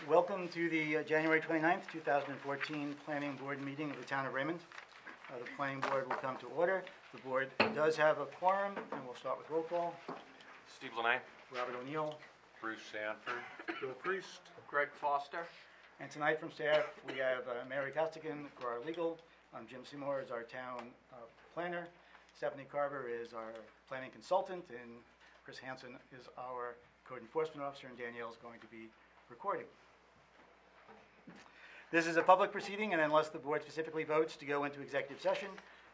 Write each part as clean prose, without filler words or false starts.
Welcome to the January 29th, 2014 Planning Board meeting of the Town of Raymond. The Planning Board will come to order. The board does have a quorum, and we'll start with roll call. Steve Lanay. Robert O'Neill. Bruce Sanford. Bill Priest. Greg Foster. And tonight from staff, we have Mary Costigan for our legal. Jim Seymour is our town planner. Stephanie Carver is our planning consultant, and Chris Hansen is our code enforcement officer, and Danielle is going to be recording. This is a public proceeding, and unless the board specifically votes to go into executive session,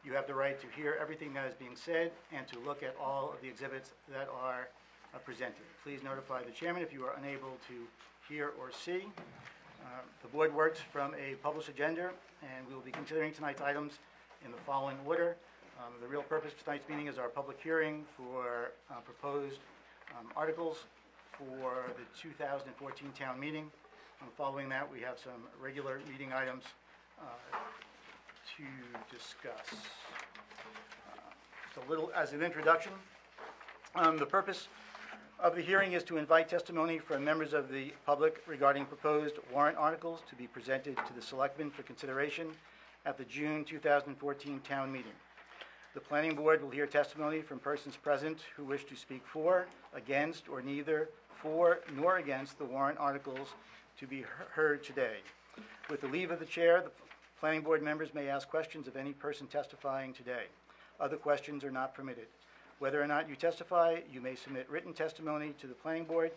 you have the right to hear everything that is being said and to look at all of the exhibits that are presented. Please notify the chairman if you are unable to hear or see. The board works from a published agenda, and we will be considering tonight's items in the following order. The real purpose of tonight's meeting is our public hearing for proposed articles for the 2014 town meeting. Following that, we have some regular meeting items to discuss. Just a little as an introduction. The purpose of the hearing is to invite testimony from members of the public regarding proposed warrant articles to be presented to the selectmen for consideration at the June 2014 town meeting. The planning board will hear testimony from persons present who wish to speak for, against, or neither for nor against the warrant articles to be heard today. With the leave of the chair, the planning board members may ask questions of any person testifying today. Other questions are not permitted. Whether or not you testify, you may submit written testimony to the planning board.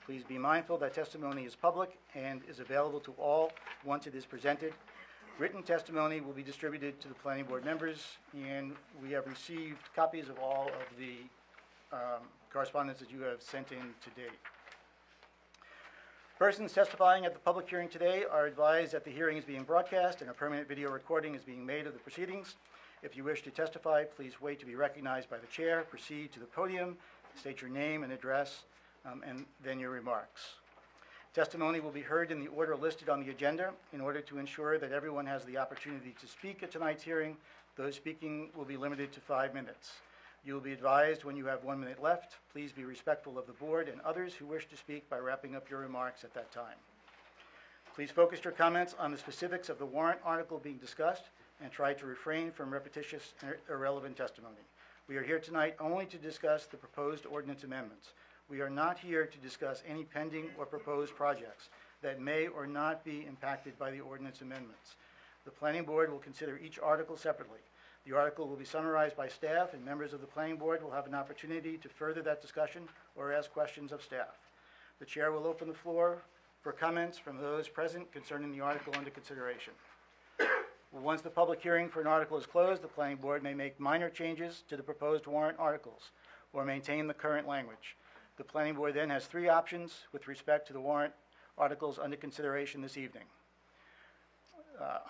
Please be mindful that testimony is public and is available to all once it is presented. Written testimony will be distributed to the planning board members, and we have received copies of all of the correspondence that you have sent in to date. Persons testifying at the public hearing today are advised that the hearing is being broadcast and a permanent video recording is being made of the proceedings. If you wish to testify, please wait to be recognized by the chair, proceed to the podium, state your name and address, and then your remarks. Testimony will be heard in the order listed on the agenda. In order to ensure that everyone has the opportunity to speak at tonight's hearing, those speaking will be limited to 5 minutes. You will be advised when you have 1 minute left. Please be respectful of the board and others who wish to speak by wrapping up your remarks at that time. Please focus your comments on the specifics of the warrant article being discussed and try to refrain from repetitious and irrelevant testimony. We are here tonight only to discuss the proposed ordinance amendments. We are not here to discuss any pending or proposed projects that may or not be impacted by the ordinance amendments. The planning board will consider each article separately. The article will be summarized by staff, and members of the planning board will have an opportunity to further that discussion or ask questions of staff. The chair will open the floor for comments from those present concerning the article under consideration. Once the public hearing for an article is closed, the planning board may make minor changes to the proposed warrant articles or maintain the current language. The planning board then has 3 options with respect to the warrant articles under consideration this evening.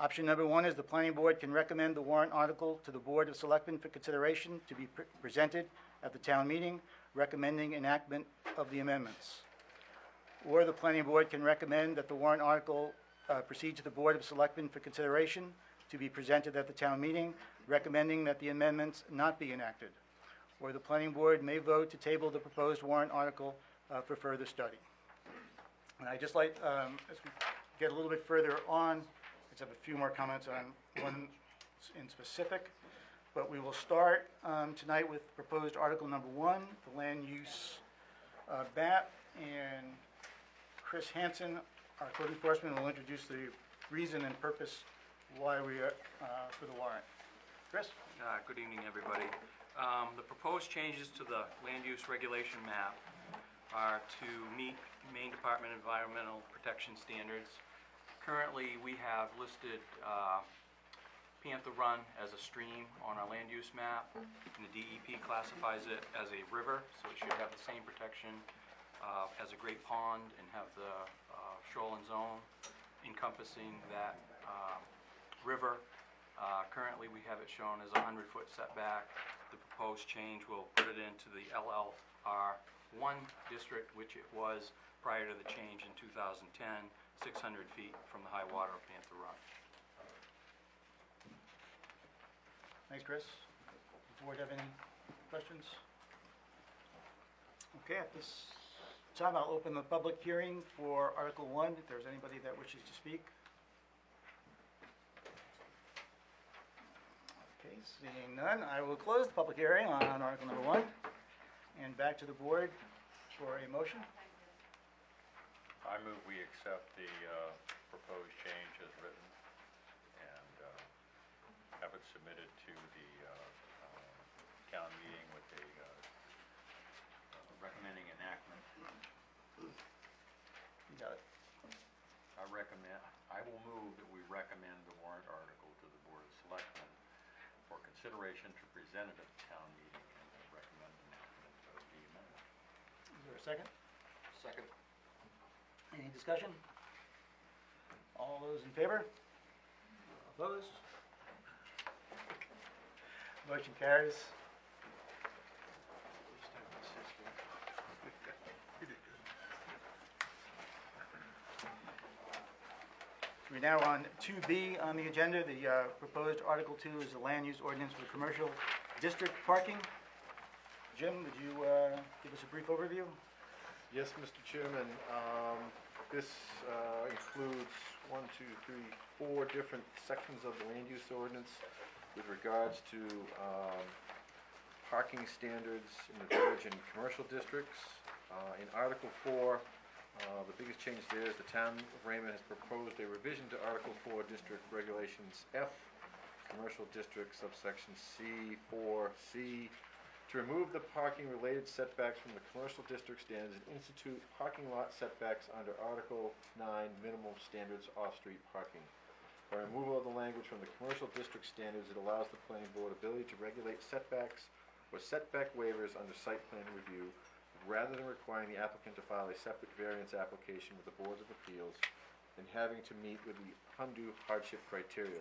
Option number 1 is the planning board can recommend the warrant article to the Board of Selectmen for consideration to be presented at the town meeting, recommending enactment of the amendments. Or the planning board can recommend that the warrant article proceed to the Board of Selectmen for consideration to be presented at the town meeting, recommending that the amendments not be enacted. Or the planning board may vote to table the proposed warrant article for further study. And I'd just like, as we get a little bit further on, let's have a few more comments on one in specific. But we will start tonight with proposed article number 1, the land use map, and Chris Hansen, our code enforcement, will introduce the reason and purpose why we are for the warrant. Chris? Good evening, everybody. The proposed changes to the land use regulation map are to meet Maine Department of Environmental Protection standards. Currently, we have listed Panther Run as a stream on our land use map, and the DEP classifies it as a river, so it should have the same protection as a great pond and have the shoreline zone encompassing that river. Currently, we have it shown as a 100-foot setback. The proposed change will put it into the LLR1 district, which it was prior to the change in 2010, 600 feet from the high water of Panther Run. Thanks, Chris. Does the board have any questions? Okay, at this time, I'll open the public hearing for Article 1, if there's anybody that wishes to speak. Okay, seeing none, I will close the public hearing on Article number 1, and back to the board for a motion. I move we accept the proposed change as written and have it submitted to the town meeting with a recommending enactment. You got it. I will move that we recommend the warrant article to the Board of Selectmen for consideration to present it at the town meeting and recommend enactment of the amendment. Is there a second? Second. Any discussion? All those in favor? Opposed? Motion carries. We're now on 2B on the agenda. The proposed Article 2 is the land use ordinance for commercial district parking. Jim, would you give us a brief overview? Yes, Mr. Chairman. This includes 4 different sections of the land use ordinance with regards to parking standards in the village and commercial districts. In Article 4, the biggest change there is the town of Raymond has proposed a revision to Article 4 District Regulations F, Commercial District subsection C4C, to remove the parking-related setbacks from the commercial district standards and institute parking lot setbacks under Article 9 Minimal Standards Off-Street Parking. By removal of the language from the commercial district standards, it allows the planning board ability to regulate setbacks or setback waivers under site plan review, rather than requiring the applicant to file a separate variance application with the boards of appeals and having to meet with the undue hardship criteria.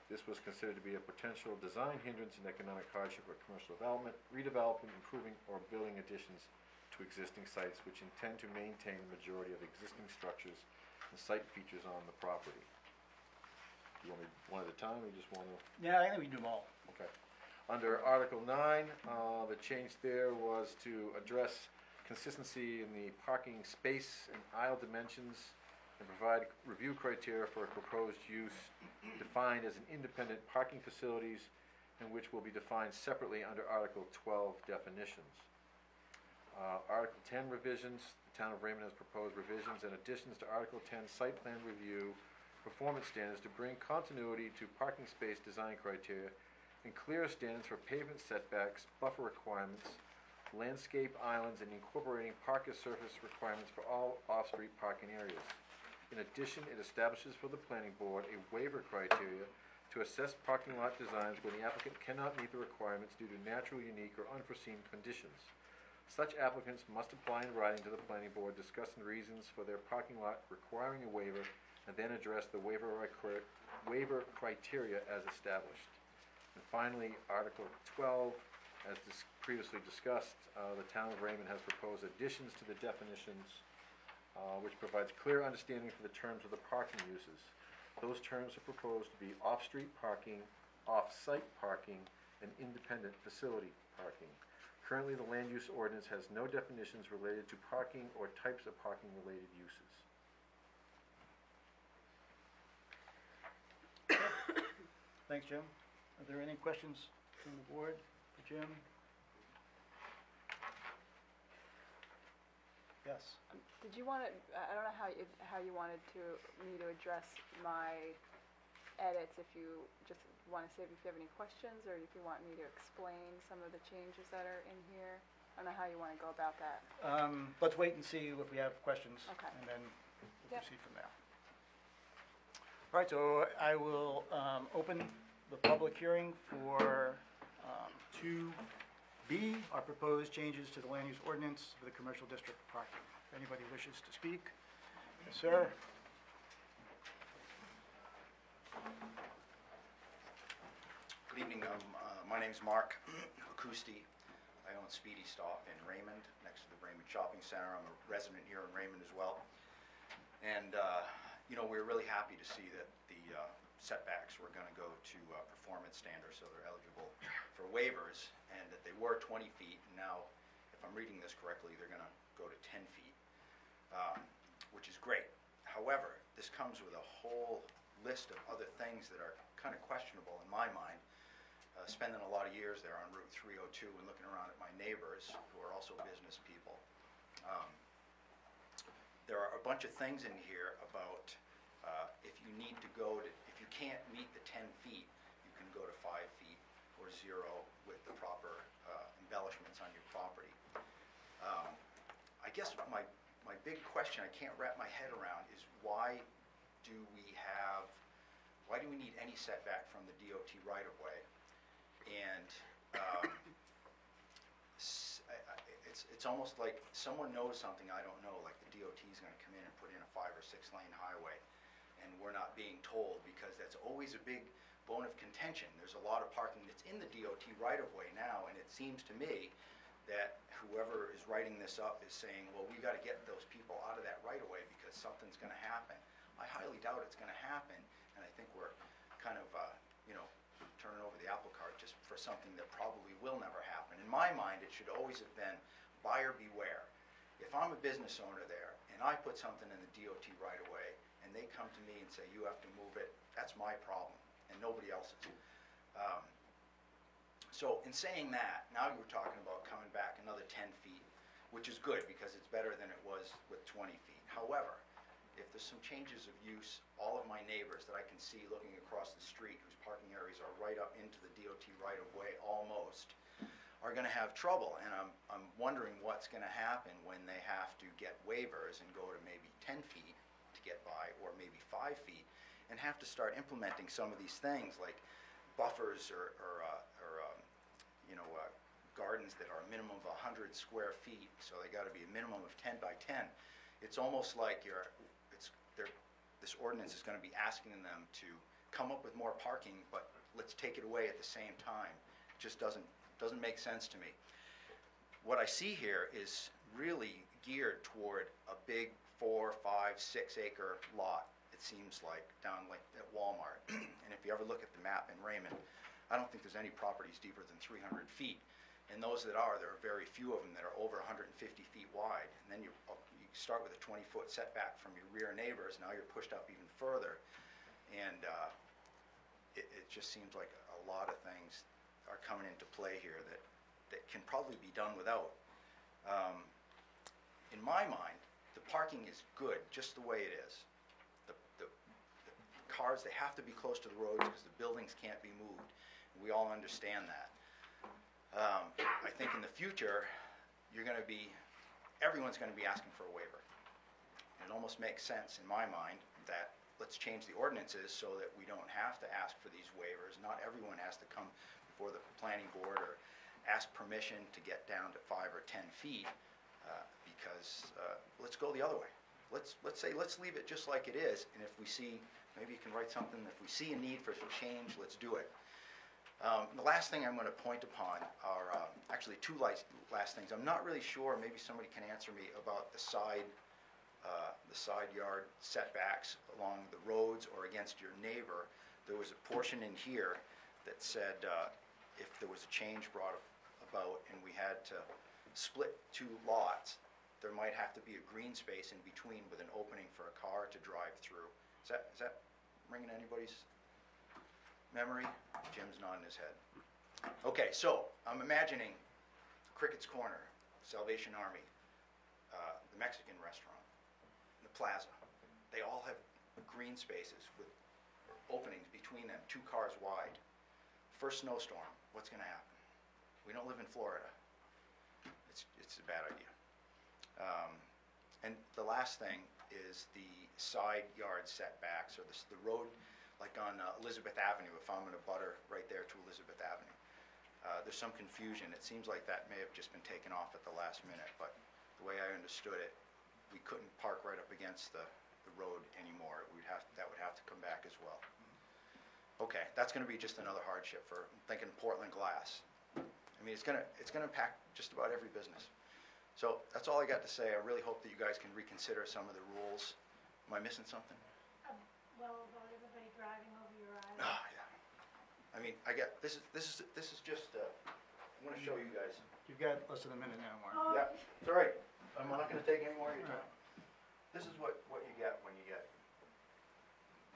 This was considered to be a potential design hindrance and economic hardship for commercial development, redevelopment, improving, or building additions to existing sites which intend to maintain the majority of existing structures and site features on the property. Do you want me one at a time, or you just want to? Yeah, I think we can do them all. Okay. Under Article 9, the change there was to address consistency in the parking space and aisle dimensions and provide review criteria for a proposed use defined as an independent parking facilities and which will be defined separately under Article 12 definitions. Article 10 revisions, the town of Raymond has proposed revisions and additions to Article 10 site plan review performance standards to bring continuity to parking space design criteria and clear standards for pavement setbacks, buffer requirements, landscape islands, and incorporating parking surface requirements for all off-street parking areas. In addition, it establishes for the planning board a waiver criteria to assess parking lot designs when the applicant cannot meet the requirements due to natural, unique, or unforeseen conditions. Such applicants must apply in writing to the planning board discussing reasons for their parking lot requiring a waiver and then address the waiver criteria as established. And finally, Article 12, as previously discussed, the town of Raymond has proposed additions to the definitions, which provides clear understanding for the terms of the parking uses. Those terms are proposed to be off-street parking, off-site parking, and independent facility parking. Currently, the land use ordinance has no definitions related to parking or types of parking-related uses. Thanks, Jim. Are there any questions from the board for Jim? Yes. Did you want to, I don't know how you wanted me to address my edits, if you just want to say if you have any questions, or if you want me to explain some of the changes that are in here. I don't know how you want to go about that. Let's wait and see if we have questions. Okay. And then we'll Yep. proceed from there. All right, so I will open the public hearing for 2B, our proposed changes to the land use ordinance for the commercial district parking. If anybody wishes to speak. Yes, sir. Good evening. My name's Mark Acousti. I own Speedy Stop in Raymond, next to the Raymond Shopping Center. I'm a resident here in Raymond as well. And, we're really happy to see that the setbacks were going to go to performance standards, so they're eligible for waivers, and that they were 20 feet. And now, if I'm reading this correctly, they're going to go to 10 feet. which is great. However, this comes with a whole list of other things that are kind of questionable in my mind. Spending a lot of years there on Route 302 and looking around at my neighbors, who are also business people. There are a bunch of things in here about if you need to go to, if you can't meet the 10 feet, you can go to 5 feet or 0 with the proper embellishments on your property. I guess my big question I can't wrap my head around is why do we need any setback from the DOT right-of-way? And it's almost like someone knows something I don't know, like the DOT is going to come in and put in a 5 or 6 lane highway, and we're not being told, because that's always a big bone of contention. There's a lot of parking that's in the DOT right-of-way now, and it seems to me that whoever is writing this up is saying, well, we got to get those people out of that right-of-way because something's going to happen. I highly doubt it's going to happen, and I think we're kind of, turning over the apple cart just for something that probably will never happen. In my mind, it should always have been buyer beware. If I'm a business owner there and I put something in the DOT right-of-way and they come to me and say, you have to move it, that's my problem and nobody else's. So in saying that, now you're talking about coming back another 10 feet, which is good because it's better than it was with 20 feet. However, if there's some changes of use, all of my neighbors that I can see looking across the street, whose parking areas are right up into the DOT right-of-way almost, are going to have trouble. And I'm wondering what's going to happen when they have to get waivers and go to maybe 10 feet to get by, or maybe 5 feet, and have to start implementing some of these things like buffers or gardens that are a minimum of 100 square feet, so they got to be a minimum of 10 by 10. It's almost like this ordinance is going to be asking them to come up with more parking, but let's take it away at the same time. It just doesn't make sense to me. What I see here is really geared toward a big 4, 5, 6 acre lot, it seems like, down like at Walmart. And if you ever look at the map in Raymond, I don't think there's any properties deeper than 300 feet. And those that are, there are very few of them that are over 150 feet wide. And then you start with a 20-foot setback from your rear neighbors. Now you're pushed up even further. And it just seems like a lot of things are coming into play here that can probably be done without. In my mind, the parking is good just the way it is. The cars, they have to be close to the roads because the buildings can't be moved. We all understand that. I think in the future, everyone's going to be asking for a waiver. It almost makes sense in my mind that let's change the ordinances so that we don't have to ask for these waivers. Not everyone has to come before the planning board or ask permission to get down to 5 or 10 feet because let's go the other way. Let's leave it just like it is, and if we see, maybe you can write something, if we see a need for some change, let's do it. The last thing I'm going to point upon are actually two last things. I'm not really sure, maybe somebody can answer me about the side yard setbacks along the roads or against your neighbor. There was a portion in here that said if there was a change brought about and we had to split 2 lots, there might have to be a green space in between with an opening for a car to drive through. Is that ringing anybody's memory? Jim's nodding his head. Okay, so I'm imagining Crickett's Corner, Salvation Army, the Mexican restaurant, the plaza. They all have green spaces with openings between them, 2 cars wide. First snowstorm, what's going to happen? We don't live in Florida. It's a bad idea. And the last thing is the side yard setbacks, or the road, like on Elizabeth Avenue, if I'm in a butter right there to Elizabeth Avenue. There's some confusion. It seems like that may have just been taken off at the last minute, but the way I understood it, we couldn't park right up against the road anymore. That would have to come back as well. Okay, that's going to be just another hardship for, I'm thinking Portland glass. I mean, it's going to impact just about every business. So that's all I got to say. I really hope that you guys can reconsider some of the rules. Am I missing something? Well, about everybody driving over your island. Oh, yeah. I mean, this is just, I'm going to show you guys. You've got less than a minute now, Mark. Oh, Yeah, it's all right. I'm not going to take any more of your time. This is what you get when you get,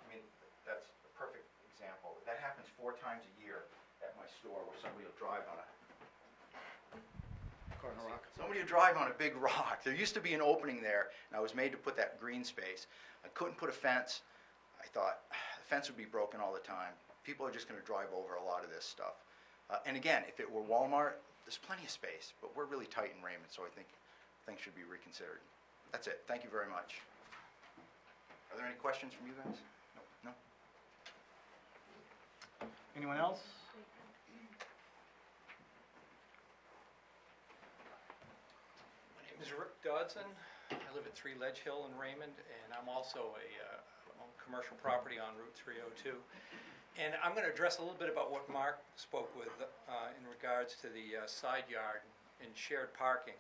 I mean, that's a perfect example. That happens 4 times a year at my store where somebody will drive on a, Corner rock. somebody will drive on a big rock. There used to be an opening there, and I was made to put that green space. I couldn't put a fence. I thought, the fence would be broken all the time. People are just gonna drive over a lot of this stuff. And again, if it were Walmart, there's plenty of space, but we're really tight in Raymond, so I think things should be reconsidered. That's it. Thank you very much. Are there any questions from you guys? No? Anyone else? My name is Rick Dodson. I live at 3 Ledge Hill in Raymond, and I'm also own commercial property on Route 302. And I'm going to address a little bit about what Mark spoke with in regards to the side yard and shared parking.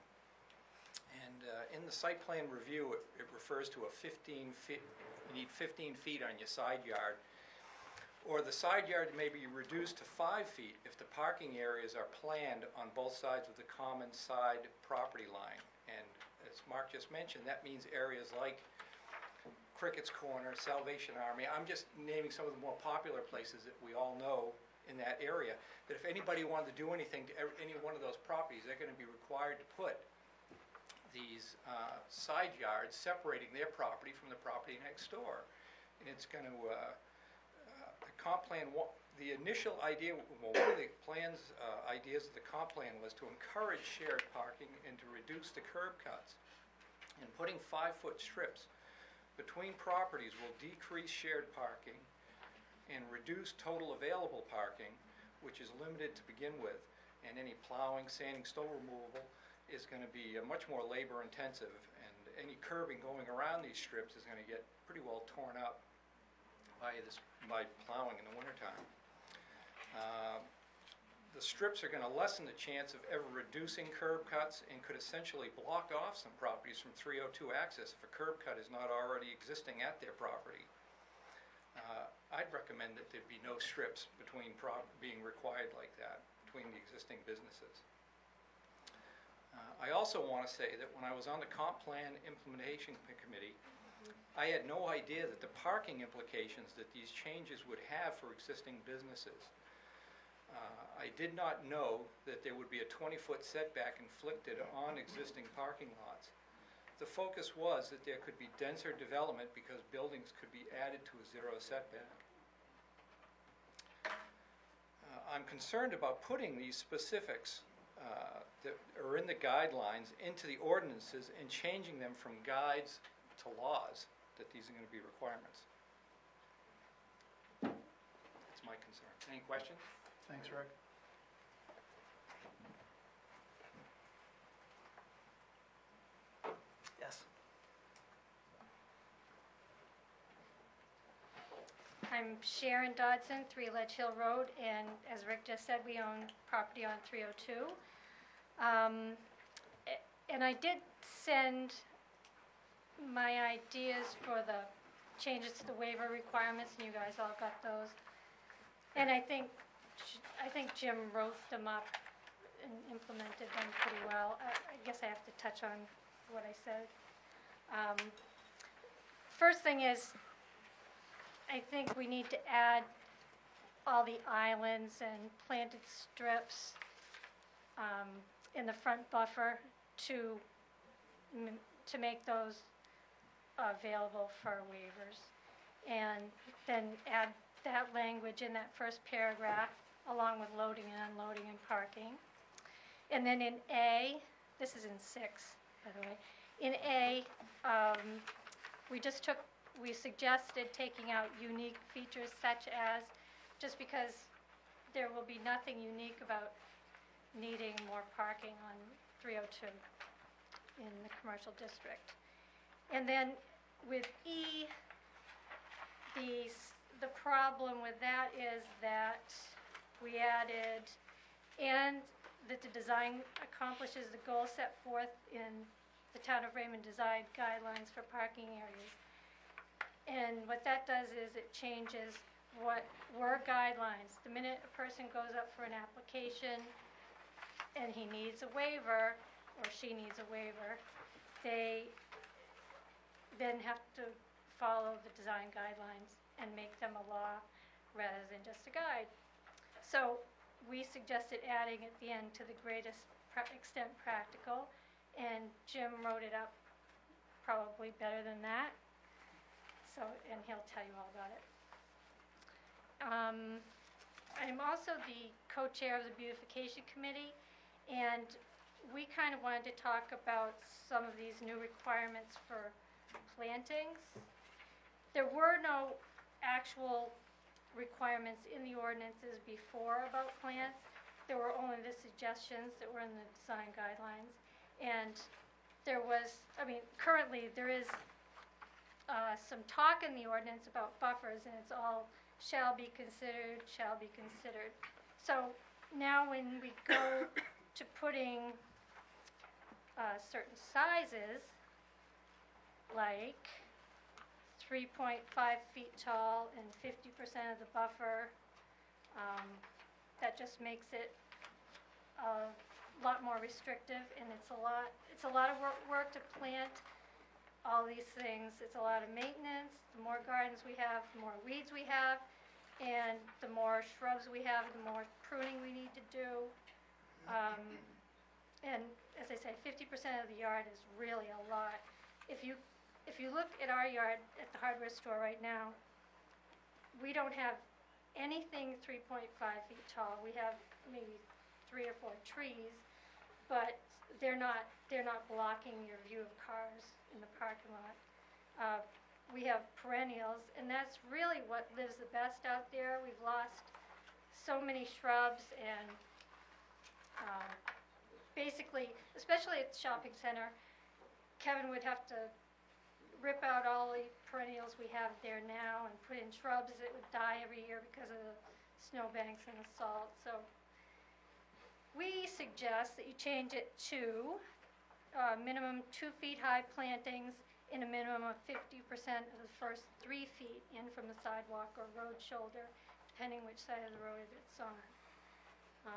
And in the site plan review, it refers to a 15 feet, you need 15 feet on your side yard. Or the side yard may be reduced to 5 feet if the parking areas are planned on both sides of the common side property line. And as Mark just mentioned, that means areas like Crickett's Corner, Salvation Army. I'm just naming some of the more popular places that we all know in that area. That if anybody wanted to do anything to any one of those properties, they're going to be required to put these side yards separating their property from the property next door. And it's going to, the comp plan, the initial idea, well, one of the plans, ideas of the comp plan was to encourage shared parking and to reduce the curb cuts. And putting 5-foot strips between properties will decrease shared parking and reduce total available parking, which is limited to begin with, and any plowing, sanding, snow removal is going to be much more labor intensive, and any curbing going around these strips is going to get pretty well torn up by plowing in the wintertime. The strips are going to lessen the chance of ever reducing curb cuts and could essentially block off some properties from 302 access if a curb cut is not already existing at their property. I'd recommend that there be no strips between being required like that between the existing businesses. I also want to say that when I was on the comp plan implementation committee, I had no idea that the parking implications that these changes would have for existing businesses. I did not know that there would be a 20-foot setback inflicted on existing parking lots. The focus was that there could be denser development because buildings could be added to a 0 setback. I'm concerned about putting these specifics that are in the guidelines into the ordinances and changing them from guides to laws, that these are going to be requirements. That's my concern. Any questions? Thanks, Rick. Yes. I'm Sharon Dodson, 3 Ledge Hill Road, and as Rick just said, we own property on 302. And I did send my ideas for the changes to the waiver requirements, and you guys all got those. And I think Jim wrote them up and implemented them pretty well. I guess I have to touch on what I said. First thing is, I think we need to add all the islands and planted strips in the front buffer to make those available for waivers. And then add that language in that first paragraph along with loading and unloading and parking. And then in A, this is in 6, by the way. In A, we suggested taking out unique features such as, just because there will be nothing unique about needing more parking on 302 in the commercial district. And then with E, the problem with that is that we added, and that the design accomplishes the goal set forth in the Town of Raymond design guidelines for parking areas. And what that does is it changes what were guidelines. The minute a person goes up for an application and he needs a waiver, or she needs a waiver, then have to follow the design guidelines and make them a law rather than just a guide. So we suggested adding at the end, to the greatest extent practical, and Jim wrote it up probably better than that. So, and he'll tell you all about it. I'm also the co-chair of the beautification committee, and we kind of wanted to talk about some of these new requirements for plantings. There were no actual requirements in the ordinances before about plants. There were only the suggestions that were in the design guidelines. And there was, currently there is some talk in the ordinance about buffers, and it's all shall be considered, shall be considered. So now when we go to putting certain sizes, like 3.5 feet tall and 50% of the buffer, that just makes it a lot more restrictive, and it's a lot of work to plant all these things. It's a lot of maintenance. The more gardens we have, the more weeds we have, and the more shrubs we have, the more pruning we need to do. And as I say, 50% of the yard is really a lot. If you look at our yard at the hardware store right now, we don't have anything 3.5 feet tall. We have maybe 3 or 4 trees, but they're not blocking your view of cars in the parking lot. We have perennials, and that's really what lives the best out there. We've lost so many shrubs, and basically, especially at the shopping center, Kevin would have to rip out all the perennials we have there now and put in shrubs that would die every year because of the snowbanks and the salt. So we suggest that you change it to minimum 2 feet high plantings in a minimum of 50% of the first 3 feet in from the sidewalk or road shoulder, depending which side of the road it's on. I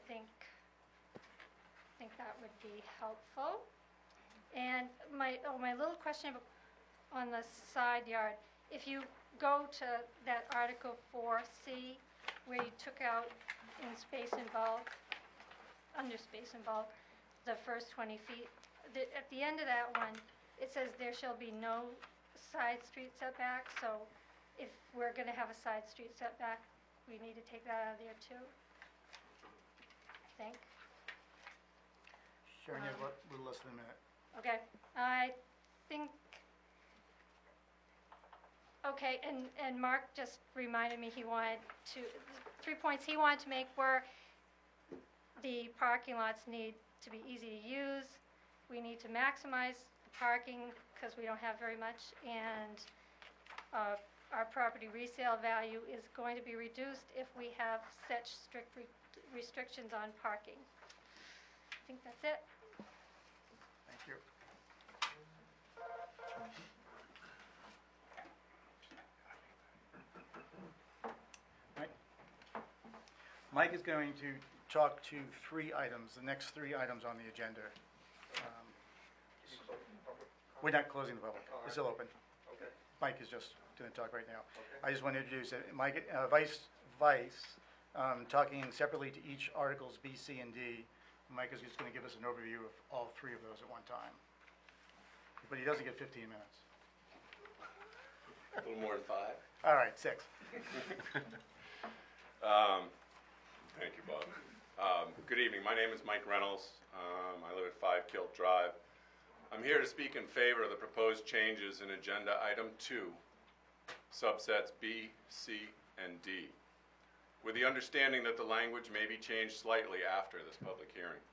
think that would be helpful. And my little question on the side yard, if you go to that Article 4C, where you took out in space and bulk, under space and bulk, the first 20 feet, at the end of that one, it says there shall be no side street setback. So if we're going to have a side street setback, we need to take that out of there too, I think. Sharon, you have a little less than a minute. Okay, I think, okay, and Mark just reminded me he wanted to, 3 points he wanted to make were the parking lots need to be easy to use, we need to maximize the parking because we don't have very much, and our property resale value is going to be reduced if we have such strict restrictions on parking. I think that's it. Thank you. Mike is going to talk to 3 items, the next 3 items on the agenda. We're not closing the public. It's still open. Okay. Mike is just going to talk right now. I just want to introduce Mike, Vice, talking separately to each articles B, C, and D. Mike is just going to give us an overview of all 3 of those at one time. But he doesn't get 15 minutes. A little more than 5. All right, 6. Thank you, Bob. Good evening. My name is Mike Reynolds. I live at 5 Kilt Drive. I'm here to speak in favor of the proposed changes in Agenda Item 2, subsets B, C, and D, with the understanding that the language may be changed slightly after this public hearing.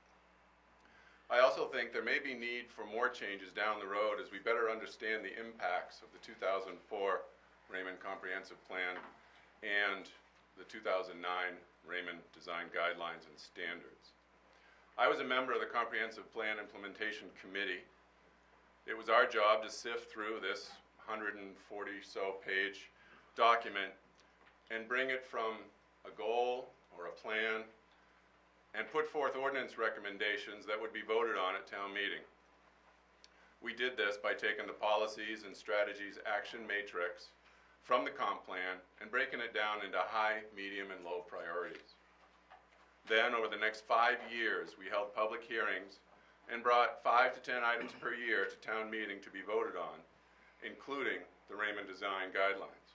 I also think there may be need for more changes down the road as we better understand the impacts of the 2004 Raymond Comprehensive Plan and the 2009 Raymond Design Guidelines and Standards. I was a member of the Comprehensive Plan Implementation Committee. It was our job to sift through this 140-so page document and bring it from a goal or a plan and put forth ordinance recommendations that would be voted on at town meeting. We did this by taking the policies and strategies action matrix from the comp plan and breaking it down into high, medium, and low priorities. Then, over the next 5 years, we held public hearings and brought 5 to 10 items per year to town meeting to be voted on, including the Raymond Design Guidelines.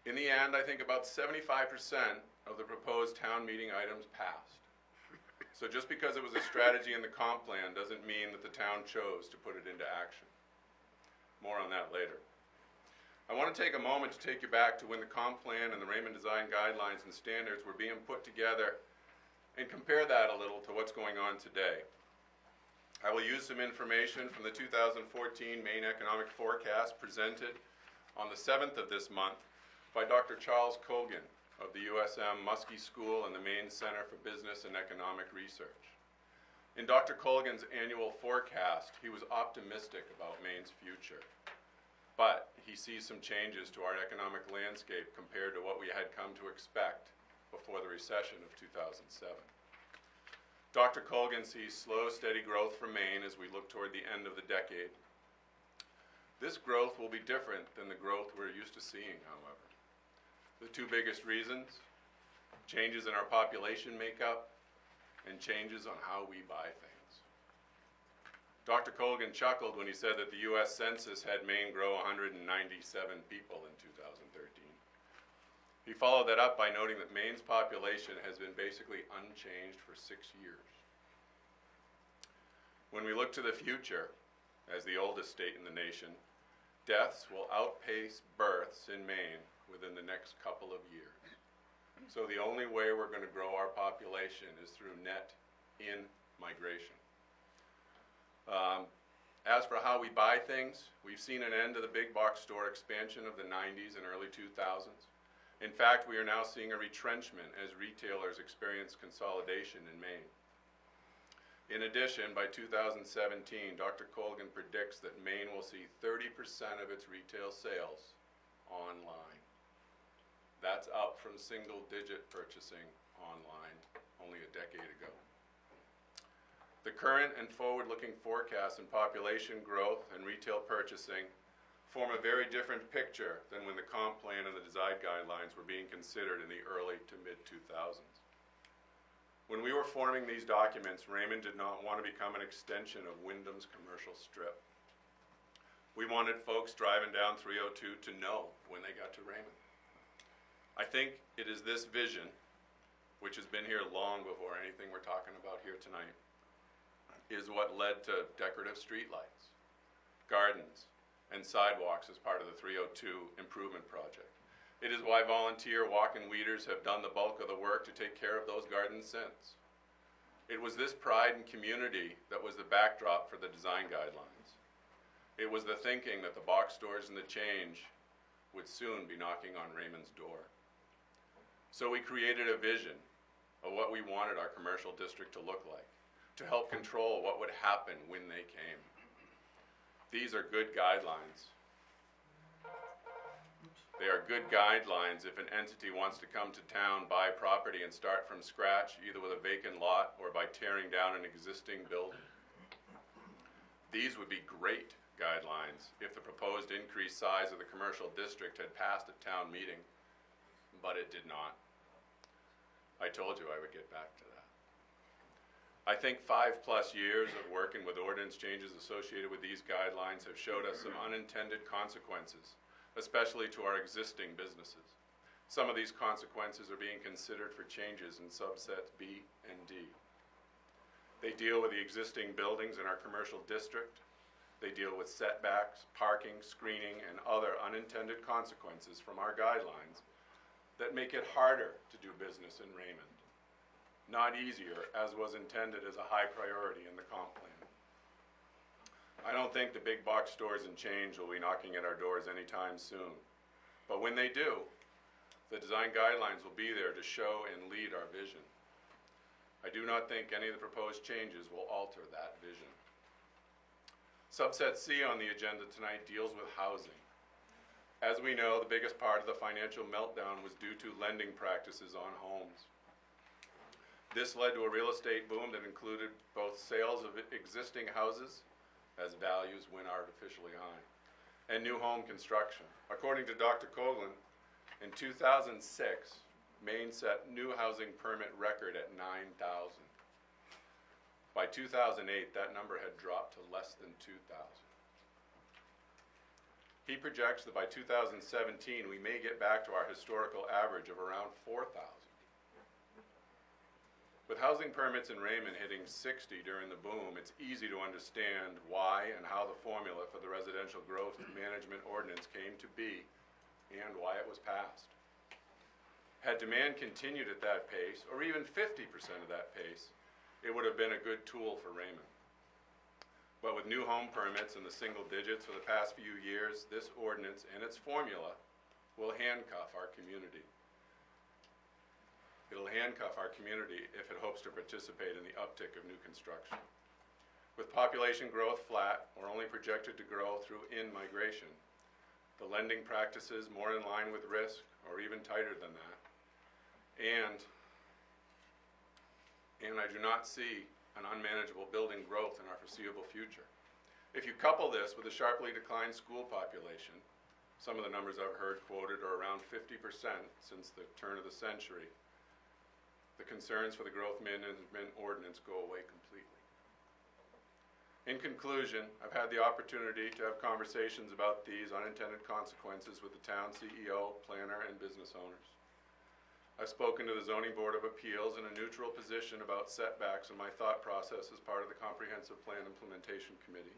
In the end, I think about 75% of the proposed town meeting items passed. So just because it was a strategy in the comp plan doesn't mean that the town chose to put it into action. More on that later. I want to take a moment to take you back to when the comp plan and the Raymond Design Guidelines and Standards were being put together and compare that a little to what's going on today. I will use some information from the 2014 Maine Economic Forecast presented on the 7th of this month by Dr. Charles Colgan of the USM Muskie School and the Maine Center for Business and Economic Research. In Dr. Colgan's annual forecast, he was optimistic about Maine's future, but he sees some changes to our economic landscape compared to what we had come to expect before the recession of 2007. Dr. Colgan sees slow, steady growth for Maine as we look toward the end of the decade. This growth will be different than the growth we're used to seeing, however. The two biggest reasons: changes in our population makeup and changes on how we buy things. Dr. Colgan chuckled when he said that the U.S. Census had Maine grow 197 people in 2013. He followed that up by noting that Maine's population has been basically unchanged for 6 years. When we look to the future, as the oldest state in the nation, deaths will outpace births in Maine within the next couple of years. So the only way we're going to grow our population is through net in migration. As for how we buy things, we've seen an end to the big box store expansion of the 90s and early 2000s. In fact, we are now seeing a retrenchment as retailers experience consolidation in Maine. In addition, by 2017, Dr. Colgan predicts that Maine will see 30% of its retail sales online. That's up from single-digit purchasing online only a decade ago. The current and forward-looking forecasts in population growth and retail purchasing form a very different picture than when the comp plan and the design guidelines were being considered in the early to mid-2000s. When we were forming these documents, Raymond did not want to become an extension of Wyndham's commercial strip. We wanted folks driving down 302 to know when they got to Raymond. I think it is this vision, which has been here long before anything we're talking about here tonight, is what led to decorative streetlights, gardens, and sidewalks as part of the 302 improvement project. It is why volunteer walk-in weeders have done the bulk of the work to take care of those gardens since. It was this pride and community that was the backdrop for the design guidelines. It was the thinking that the box stores and the change would soon be knocking on Raymond's door. So we created a vision of what we wanted our commercial district to look like, to help control what would happen when they came. These are good guidelines. They are good guidelines if an entity wants to come to town, buy property, and start from scratch, either with a vacant lot or by tearing down an existing building. These would be great guidelines if the proposed increased size of the commercial district had passed at town meeting, but it did not. I told you I would get back to that. I think 5+ years of working with ordinance changes associated with these guidelines have showed us some unintended consequences, especially to our existing businesses. Some of these consequences are being considered for changes in subsets B and D. They deal with the existing buildings in our commercial district. They deal with setbacks, parking, screening, and other unintended consequences from our guidelines that make it harder to do business in Raymond. Not easier, as was intended as a high priority in the comp plan. I don't think the big box stores and change will be knocking at our doors anytime soon. But when they do, the design guidelines will be there to show and lead our vision. I do not think any of the proposed changes will alter that vision. Subset C on the agenda tonight deals with housing. As we know, the biggest part of the financial meltdown was due to lending practices on homes. This led to a real estate boom that included both sales of existing houses, as values went artificially high, and new home construction. According to Dr. Coughlin, in 2006, Maine set new housing permit record at 9,000. By 2008, that number had dropped to less than 2,000. He projects that by 2017, we may get back to our historical average of around 4,000. With housing permits in Raymond hitting 60 during the boom, it's easy to understand why and how the formula for the residential growth management ordinance came to be and why it was passed. Had demand continued at that pace, or even 50% of that pace, it would have been a good tool for Raymond. But with new home permits in the single digits for the past few years, this ordinance and its formula will handcuff our community. It'll handcuff our community if it hopes to participate in the uptick of new construction. With population growth flat or only projected to grow through in-migration, the lending practices more in line with risk or even tighter than that, and I do not see an unmanageable building growth in our foreseeable future. If you couple this with a sharply declined school population, some of the numbers I've heard quoted are around 50% since the turn of the century, the concerns for the growth management ordinance go away completely. In conclusion, I've had the opportunity to have conversations about these unintended consequences with the town CEO, planner, and business owners. I've spoken to the Zoning Board of Appeals in a neutral position about setbacks and my thought process as part of the Comprehensive Plan Implementation Committee.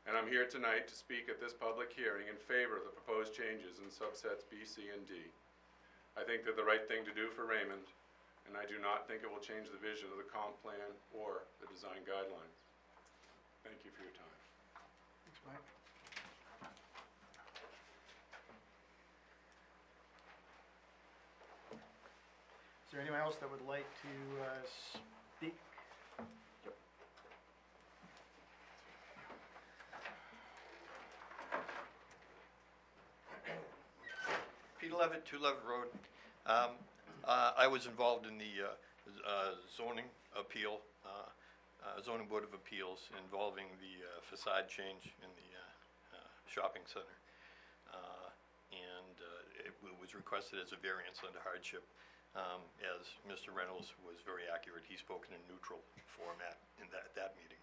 And I'm here tonight to speak at this public hearing in favor of the proposed changes in subsets B, C, and D. I think they're the right thing to do for Raymond, and I do not think it will change the vision of the comp plan or the design guidelines. Thank you for your time. Thanks, Mike. Is there anyone else that would like to speak? Yep. Peter Levitt, 2 Levitt Road. I was involved in the zoning appeal, zoning board of appeals involving the facade change in the shopping center. It was requested as a variance under hardship. As Mr. Reynolds was very accurate, he spoke in a neutral format in that meeting.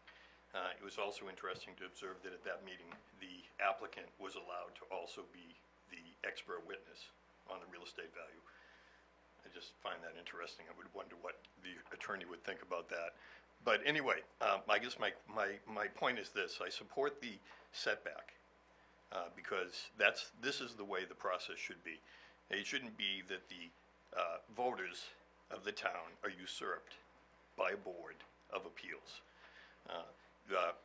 It was also interesting to observe that at that meeting, the applicant was allowed to also be the expert witness on the real estate value. I just find that interesting. I would wonder what the attorney would think about that. But anyway, I guess my point is this. I support the setback because this is the way the process should be. It shouldn't be that the voters of the town are usurped by a board of appeals.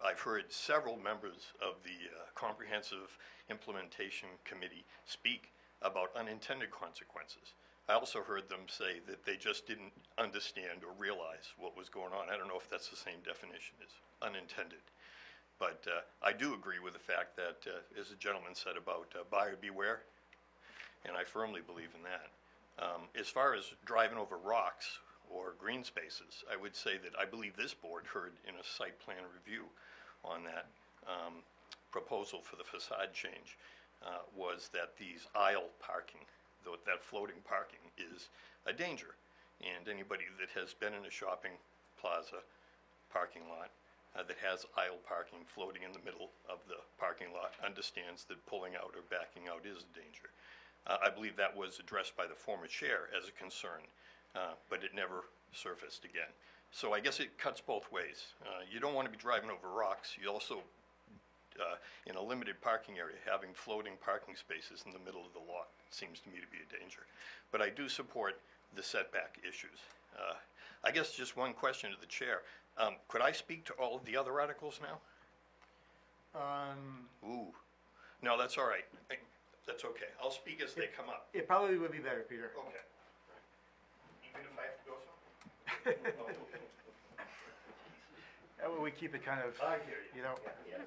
I've heard several members of the Comprehensive Implementation Committee speak about unintended consequences. I also heard them say that they just didn't understand or realize what was going on. I don't know if that's the same definition as unintended. But I do agree with the fact that, as the gentleman said about buyer beware, and I firmly believe in that. As far as driving over rocks or green spaces, I would say that I believe this board heard in a site plan review on that proposal for the facade change was that these aisle parking, that floating parking is a danger. And anybody that has been in a shopping plaza parking lot that has aisle parking floating in the middle of the parking lot understands that pulling out or backing out is a danger. I believe that was addressed by the former chair as a concern, but it never surfaced again. So I guess it cuts both ways. You don't want to be driving over rocks. You also, in a limited parking area, having floating parking spaces in the middle of the lot seems to me to be a danger. But I do support the setback issues. I guess just one question to the chair. Could I speak to all of the other articles now? Ooh. No, that's all right. That's okay. I'll speak as they come up. It probably would be better, Peter. Okay. Even if I have to go somewhere? That way we keep it kind of, I hear you. you know. Yeah.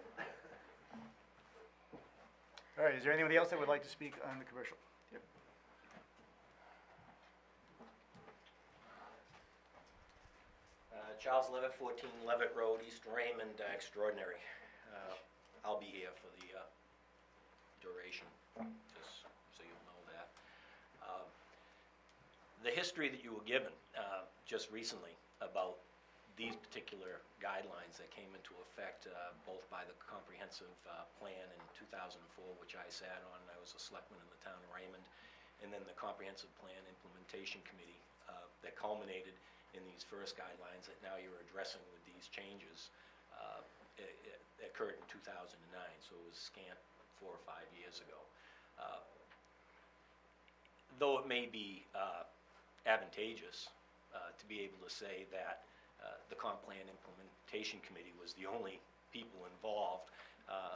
All right, is there anybody else that would like to speak on the commercial? Yep. Charles Levitt, 14 Levitt Road, East Raymond, extraordinary. I'll be here for the duration, just so you'll know that. The history that you were given just recently about these particular guidelines that came into effect both by the comprehensive plan in 2004, which I sat on, I was a selectman in the town of Raymond, and then the comprehensive plan implementation committee that culminated in these first guidelines that now you're addressing with these changes it occurred in 2009, so it was scant 4 or 5 years ago. Though it may be advantageous to be able to say that the Comp Plan Implementation Committee was the only people involved.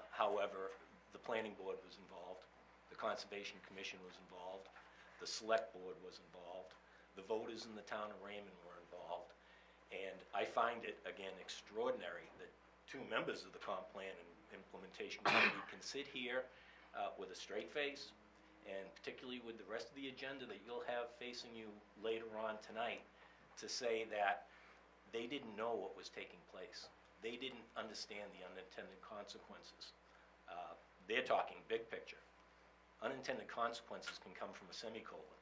However, the Planning Board was involved, the Conservation Commission was involved, the Select Board was involved, the voters in the town of Raymond were involved, and I find it, again, extraordinary that 2 members of the Comp Plan and Implementation Committee can sit here with a straight face, and particularly with the rest of the agenda that you'll have facing you later on tonight, to say that they didn't know what was taking place. They didn't understand the unintended consequences. They're talking big picture. Unintended consequences can come from a semicolon.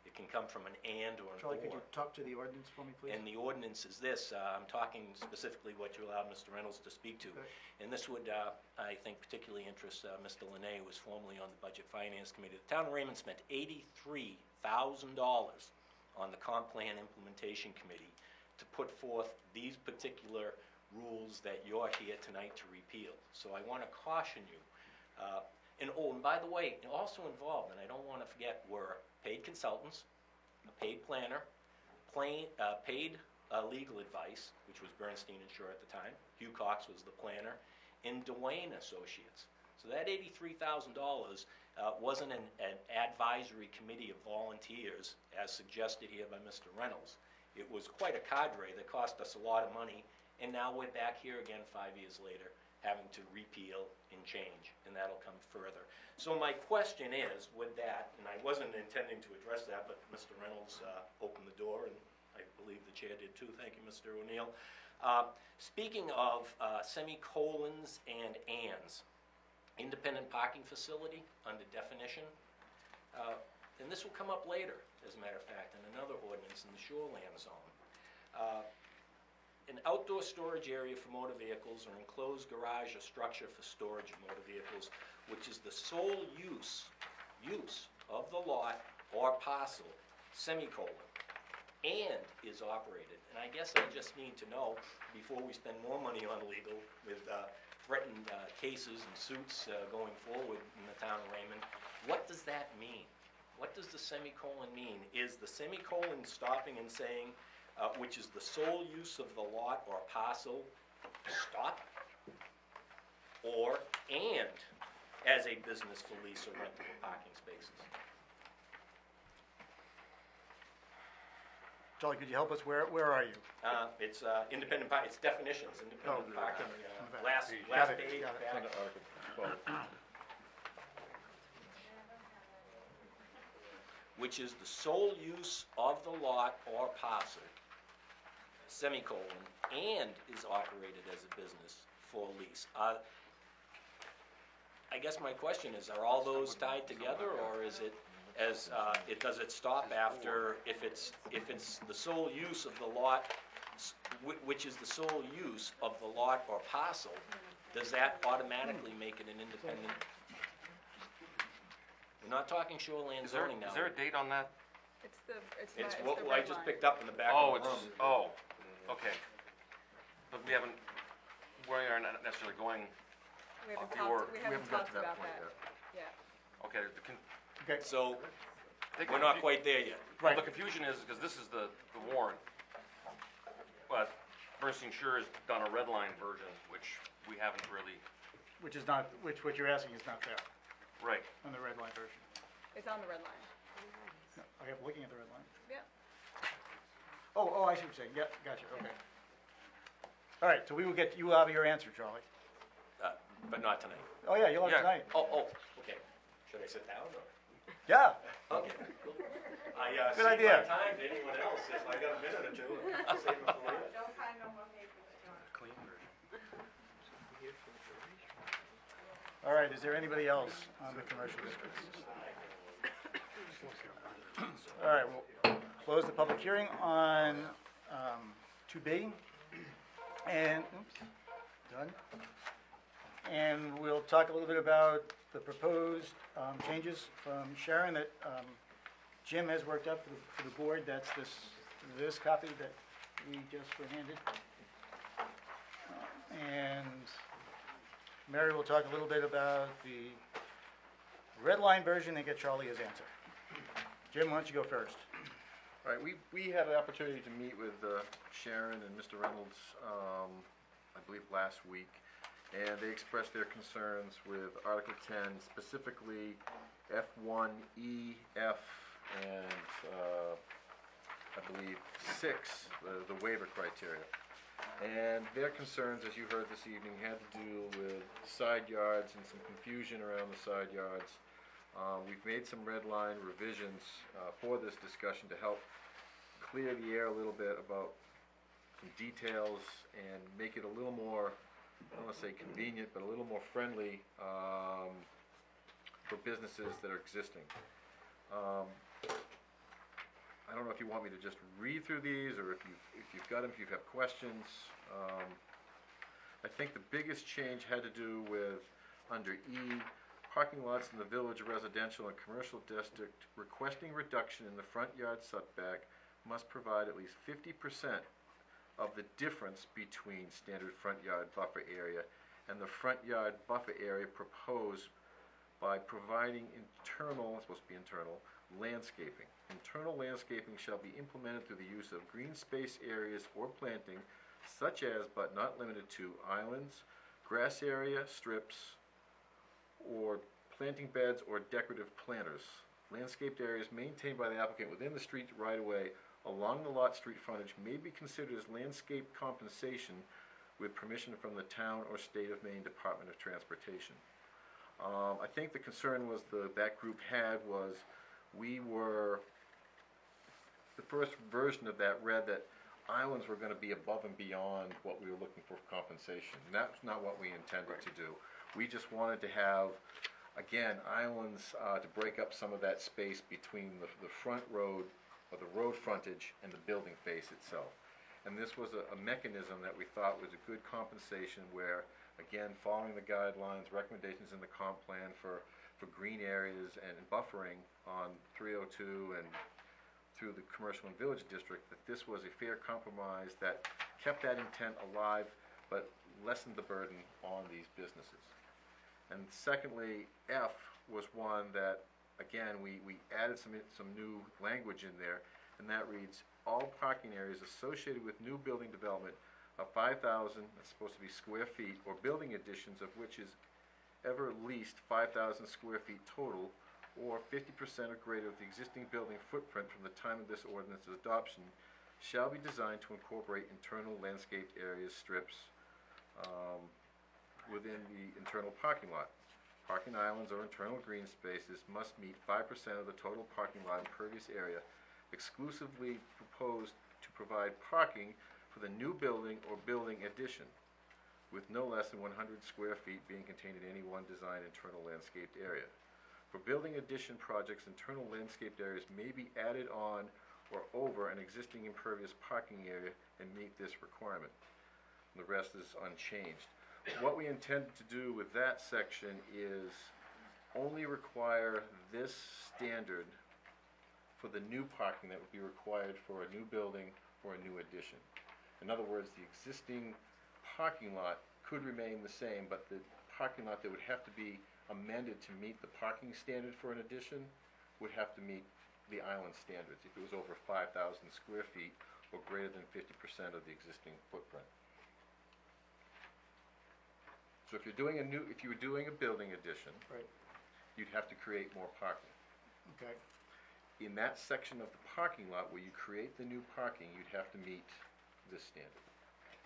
It can come from an and or an Charlie, or. could you talk to the ordinance for me, please? And the ordinance is this, I'm talking specifically what you allowed Mr. Reynolds to speak to. Okay. And this would, I think, particularly interest Mr. Linné, who was formerly on the Budget Finance Committee. The town of Raymond spent $83,000 on the Comp Plan Implementation Committee to put forth these particular rules that you're here tonight to repeal. So I want to caution you. And by the way, also involved, and I don't want to forget, were paid consultants, a paid planner, paid legal advice, which was Bernstein and Shaw at the time. Hugh Cox was the planner, and Dwayne Associates. So that $83,000 wasn't an advisory committee of volunteers, as suggested here by Mr. Reynolds. It was quite a cadre that cost us a lot of money, and now we're back here again 5 years later, having to repeal and change, and that'll come further. So my question is, with that, and I wasn't intending to address that, but Mr. Reynolds opened the door, and I believe the chair did too. Thank you, Mr. O'Neill. Speaking of semicolons and ands, independent parking facility under definition, and this will come up later, as a matter of fact, in another ordinance in the shoreland zone. An outdoor storage area for motor vehicles or enclosed garage or structure for storage of motor vehicles, which is the sole use of the lot or parcel, semicolon, and is operated. And I guess I just need to know, before we spend more money on legal with threatened cases and suits going forward in the town of Raymond, what does that mean? What does the semicolon mean? Is the semicolon stopping and saying, which is the sole use of the lot or parcel, stop? Or, and, as a business for lease or rental of parking spaces? Charlie, could you help us? Where are you? It's independent, it's definitions, independent parking, on the back. last Got it, page, got it. back. Under Article 12. Which is the sole use of the lot or parcel, semicolon, and is operated as a business for lease. I guess my question is, are all those tied together, or is it does it stop after, if it's the sole use of the lot, which is the sole use of the lot or parcel, does that automatically make it an independent? We're not talking shoreland zoning now. Is there a date on that? It's what I just picked up in the back Oh, of the room. Okay. But we aren't necessarily going, We haven't Your- talked, we haven't got talked to that about point that yet. okay, Okay, So, I think we're not quite there yet. Well, the confusion is, because this is the warrant, but Bernstein Sure has done a red line version, which we haven't really, which is not, which what you're asking is not there right. on the red line version. It's on the red line. No, I have, looking at the red line. Yeah. Oh, I see what you're saying. Yeah, gotcha, okay. All right, so you will have your answer, Charlie. But not tonight. Oh, yeah, you'll have Yeah. tonight. Oh, okay. Should I sit down, or? Yeah, Okay. I, Good idea. time to anyone else, if I got a minute or two, save it for later. Clean version. all right, is there anybody else on the commercial districts? All right, we'll close the public hearing on 2B. And, done. And we'll talk a little bit about the proposed changes from Sharon that Jim has worked up for the board. That's this copy that we just were handed. And Mary will talk a little bit about the red line version and get Charlie his answer. Jim, why don't you go first? All right, we had an opportunity to meet with Sharon and Mr. Reynolds, I believe last week, and they expressed their concerns with Article 10, specifically F1E, F, and I believe 6, the waiver criteria. And their concerns, as you heard this evening, had to do with side yards and some confusion around the side yards. We've made some red line revisions for this discussion to help clear the air a little bit about some details and make it a little more, I don't want to say convenient, but a little more friendly for businesses that are existing. I don't know if you want me to just read through these, or if you've got them, if you have questions. I think the biggest change had to do with, under E, parking lots in the village residential and commercial district requesting reduction in the front yard setback must provide at least 50% of the difference between standard front yard buffer area and the front yard buffer area proposed by providing internal, it's supposed to be internal, landscaping. Internal landscaping shall be implemented through the use of green space areas or planting, such as, but not limited to, islands, grass area, strips, or planting beds or decorative planters. Landscaped areas maintained by the applicant within the street right-of-way along the lot street frontage may be considered as landscape compensation with permission from the town or state of Maine Department of Transportation. I think the concern was that group had was the first version of that read that islands were going to be above and beyond what we were looking for compensation. And that's not what we intended to do. We just wanted to have, again, islands to break up some of that space between the front road, or the road frontage, and the building face itself. And this was a mechanism that we thought was a good compensation where, again, following the guidelines, recommendations in the comp plan for green areas and buffering on 302 and through the commercial and village district, that this was a fair compromise that kept that intent alive but lessened the burden on these businesses. And secondly, F was one that, again, we added some new language in there, and that reads, all parking areas associated with new building development of 5,000, that's supposed to be square feet, or building additions of which is ever at least 5,000 square feet total, or 50% or greater of the existing building footprint from the time of this ordinance's adoption, shall be designed to incorporate internal landscaped areas, strips, within the internal parking lot. Parking islands or internal green spaces must meet 5% of the total parking lot impervious area, exclusively proposed to provide parking for the new building or building addition, with no less than 100 square feet being contained in any one designed internal landscaped area. For building addition projects, internal landscaped areas may be added on or over an existing impervious parking area and meet this requirement. The rest is unchanged. What we intend to do with that section is only require this standard for the new parking that would be required for a new building or a new addition. In other words, the existing parking lot could remain the same, but the parking lot that would have to be amended to meet the parking standard for an addition would have to meet the island standards if it was over 5,000 square feet or greater than 50% of the existing footprint. So if you were doing a building addition, Right. you'd have to create more parking. Okay. In that section of the parking lot where you create the new parking, you'd have to meet this standard.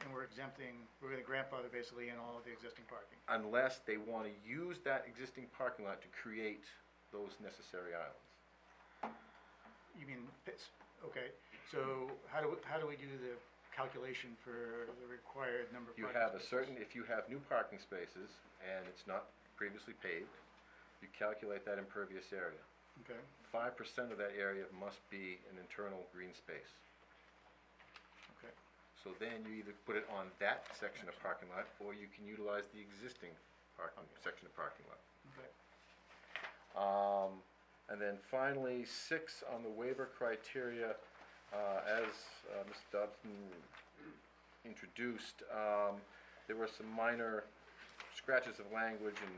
And we're going to grandfather basically in all of the existing parking. Unless they want to use that existing parking lot to create those necessary islands. You mean, okay, so how do we do the calculation for the required number of You parking have a spaces? certain, if you have new parking spaces and it's not previously paved, you calculate that impervious area. Okay, 5% of that area must be an internal green space. okay, So then you either put it on that section of parking lot, or you can utilize the existing section of parking lot. okay. And then finally, 6 on the waiver criteria, as Mr. Dobson introduced, there were some minor scratches of language, and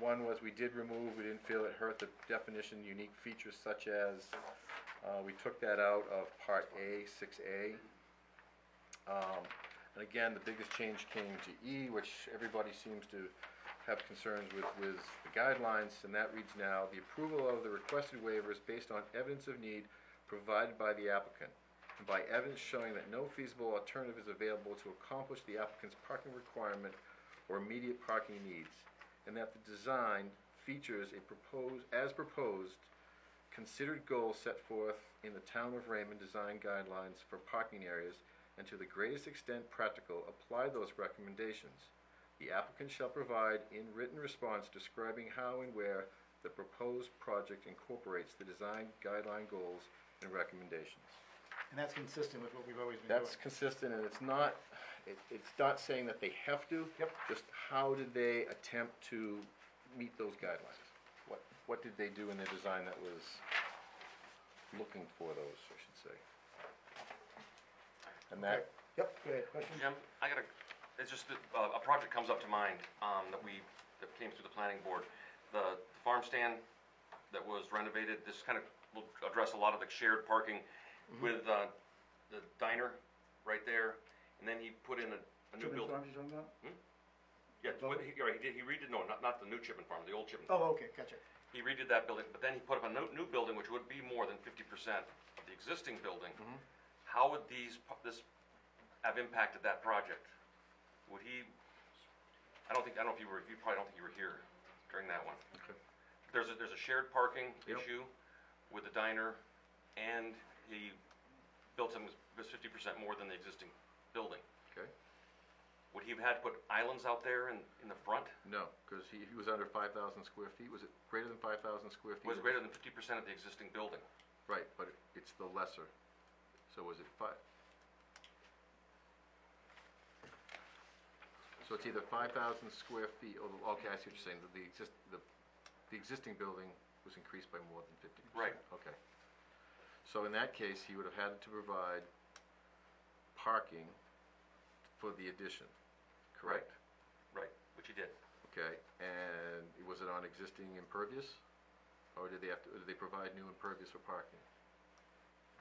one was we did remove, we didn't feel it hurt the definition, unique features such as, we took that out of Part A, 6A. And again, the biggest change came to E, which everybody seems to have concerns with the guidelines, and that reads now, the approval of the requested waiver is based on evidence of need provided by the applicant, and by evidence showing that no feasible alternative is available to accomplish the applicant's parking requirement or immediate parking needs, and that the design features as proposed, considered goals set forth in the Town of Raymond design guidelines for parking areas, and to the greatest extent practical, apply those recommendations. The applicant shall provide in written response describing how and where the proposed project incorporates the design guideline goals and recommendations. And that's consistent with what we've always been doing? That's consistent, and it's not saying that they have to. Yep. Just how did they attempt to meet those guidelines? What did they do in their design that was looking for those, I should say? And that, Yep, go ahead, question? Jim, it's just that a project comes up to mind that came through the planning board. The farm stand that was renovated, this kind of will address a lot of the shared parking with the diner right there, and then he put in a new Chipman building. Farms you're talking about? Yeah, he redid, no, not the new Chipman Farm, the old Chipman. Oh, okay, gotcha. He redid that building, but then he put up a new building, which would be more than 50% of the existing building. How would this have impacted that project? Would he, I don't know if you probably don't think you were here during that one. okay. There's a shared parking Yep. issue with the diner, and he built something that's 50% more than the existing building. Okay. Would he have had to put islands out there in the front? No, because he was under 5,000 square feet. Was it greater than 5,000 square feet? Was it greater than 50% of the existing building? Right, but it's the lesser. So was it 5? So it's either 5,000 square feet, or, okay, I see what you're saying, the existing building was increased by more than 50%. Right. Okay. So in that case, he would have had to provide parking for the addition, correct? Right, which he did. Okay, and was it on existing impervious? Or did they provide new impervious for parking?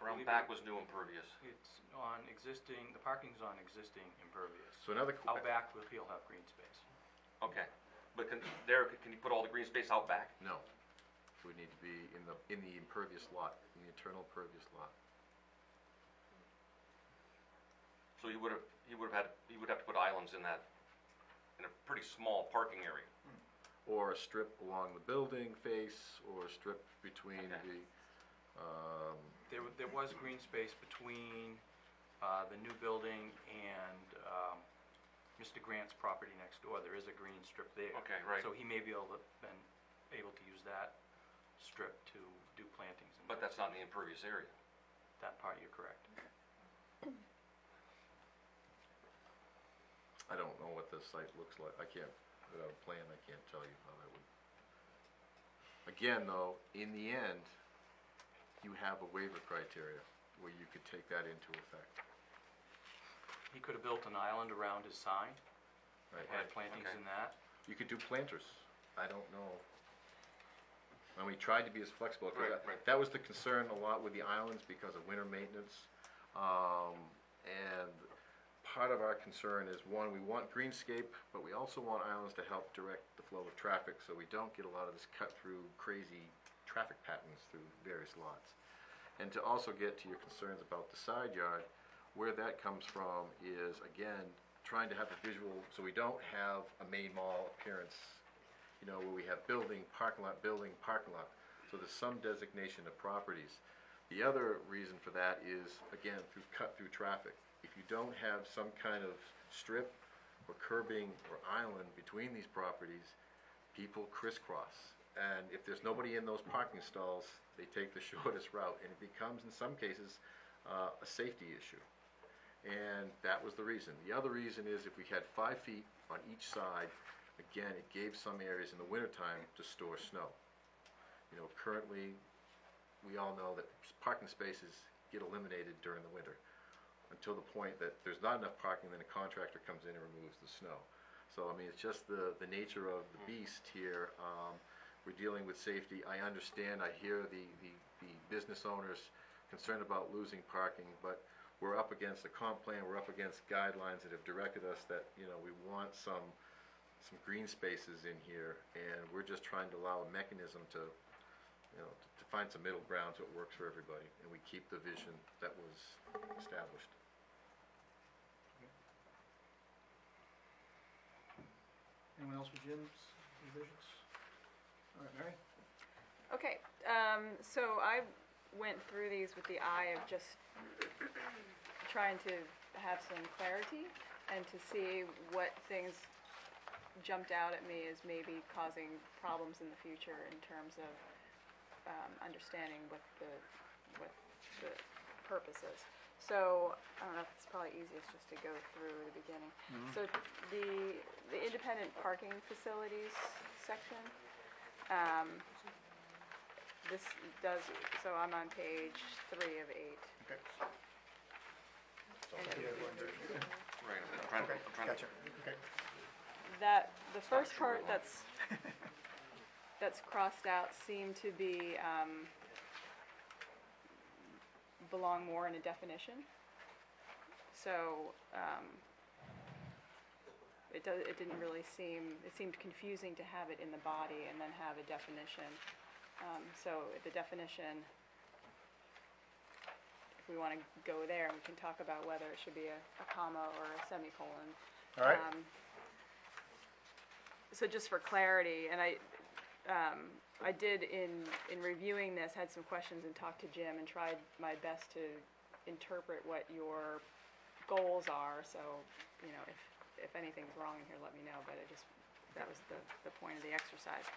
Around back was new impervious. It's on existing, the parking's on existing impervious. So another, Out back, he'll have green space. Okay, but can you put all the green space out back? no, it would need to be in the impervious lot, in the internal impervious lot. So he would have to put islands in a pretty small parking area. Or a strip along the building face, or a strip between Okay. There was green space between the new building and Mr. Grant's property next door. There is a green strip there. Okay, right. So he may be able to use that strip to do plantings. in But there. that's not in the impervious area. That part, you're correct. I don't know what the site looks like. I can't, without a plan, I can't tell you how that would. Again, though, in the end, you have a waiver criteria where you could take that into effect. He could have built an island around his sign, Right. had plantings okay. in that. You could do planters. I don't know. And we tried to be as flexible. 'Cause Right. That was the concern a lot with the islands because of winter maintenance. And part of our concern is, one, we want greenscape, but we also want islands to help direct the flow of traffic so we don't get a lot of this cut-through crazy traffic patterns through various lots. And to also get to your concerns about the side yard, where that comes from is, again, trying to have a visual, so we don't have a main mall appearance, where we have building, parking lot, so there's some designation of properties. The other reason for that is, again, cut-through traffic. If you don't have some kind of strip or curbing or island between these properties, people crisscross. And if there's nobody in those parking stalls, they take the shortest route, and it becomes, in some cases, a safety issue. And that was the reason. The other reason is if we had 5 feet on each side, again, it gave some areas in the wintertime to store snow. You know, currently, we all know that parking spaces get eliminated during the winter until the point that there's not enough parking, then a contractor comes in and removes the snow. So, I mean, it's just the nature of the beast here. We're dealing with safety. I understand, I hear the business owners concerned about losing parking, but we're up against a comp plan, we're up against guidelines that have directed us that, you know, we want some green spaces in here, and we're just trying to allow a mechanism to, you know, to find some middle ground so it works for everybody, and we keep the vision that was established. Anyone else with Jim's revisions? All right, Mary? Okay, so I went through these with the eye of just trying to have some clarity and to see what things jumped out at me as maybe causing problems in the future in terms of understanding what the purpose is. So, I don't know if it's probably easiest just to go through the beginning. So the independent parking facilities section, this does, so I'm on page 3 of 8. Okay. And Right, I'm trying to. Gotcha, okay. that, the first part that's crossed out seemed to be, belong more in a definition. So, it didn't really seem, it seemed confusing to have it in the body and then have a definition. So the definition, if we want to go there, we can talk about whether it should be a comma or a semicolon. All right. So just for clarity, and I did in reviewing this, had some questions and talked to Jim and tried my best to interpret what your goals are. So, you know, if anything's wrong in here, let me know, but that was the point of the exercise.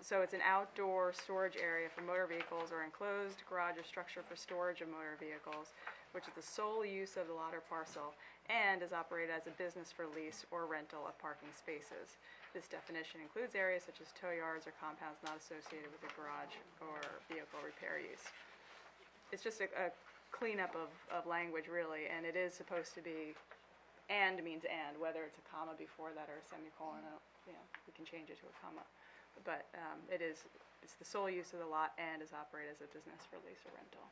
So it's an outdoor storage area for motor vehicles or enclosed garage or structure for storage of motor vehicles, which is the sole use of the lot or parcel and is operated as a business for lease or rental of parking spaces. This definition includes areas such as tow yards or compounds not associated with a garage or vehicle repair use. It's just a cleanup of language, really, and it is supposed to be, and means and, whether it's a comma before that or a semicolon, you know, we can change it to a comma. But it's the sole use of the lot and is operated as a business for lease or rental.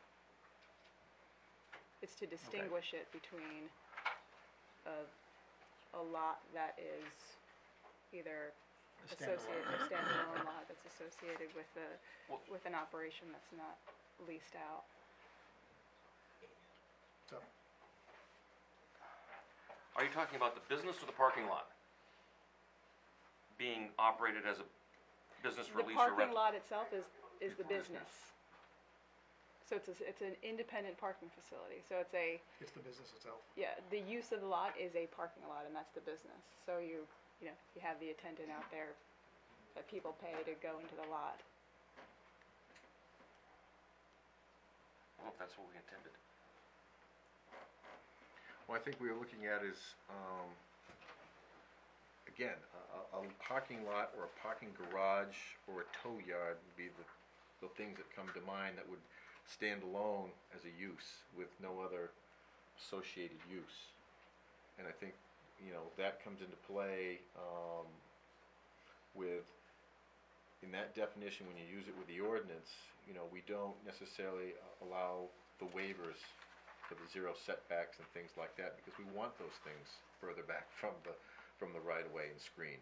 It's to distinguish it between a lot that is either associated, a standalone lot that's associated with with an operation that's not leased out. So, Are you talking about the business or the parking lot being operated as a business for lease or The parking rental? lot itself is the business. So it's an independent parking facility. So it's it's the business itself. yeah, the use of the lot is a parking lot, and that's the business. So you have the attendant out there that people pay to go into the lot. Well, if that's what we intended. What I think we were looking at is, again, a parking lot or a parking garage or a tow yard would be the things that come to mind that would stand alone as a use with no other associated use. And I think, you know, that comes into play with, in that definition, when you use it with the ordinance, you know, we don't necessarily allow the waivers for the zero setbacks and things like that, because we want those things further back from the right-of-way and screen.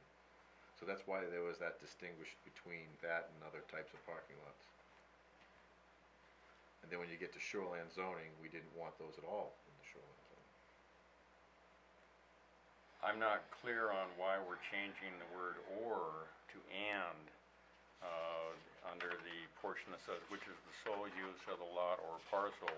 So that's why there was that distinguish between that and other types of parking lots. And then when you get to shoreline zoning, we didn't want those at all in the shoreline zoning. I'm not clear on why we're changing the word "or" to "and" under the portion portion that says, which is the sole use of the lot or parcel.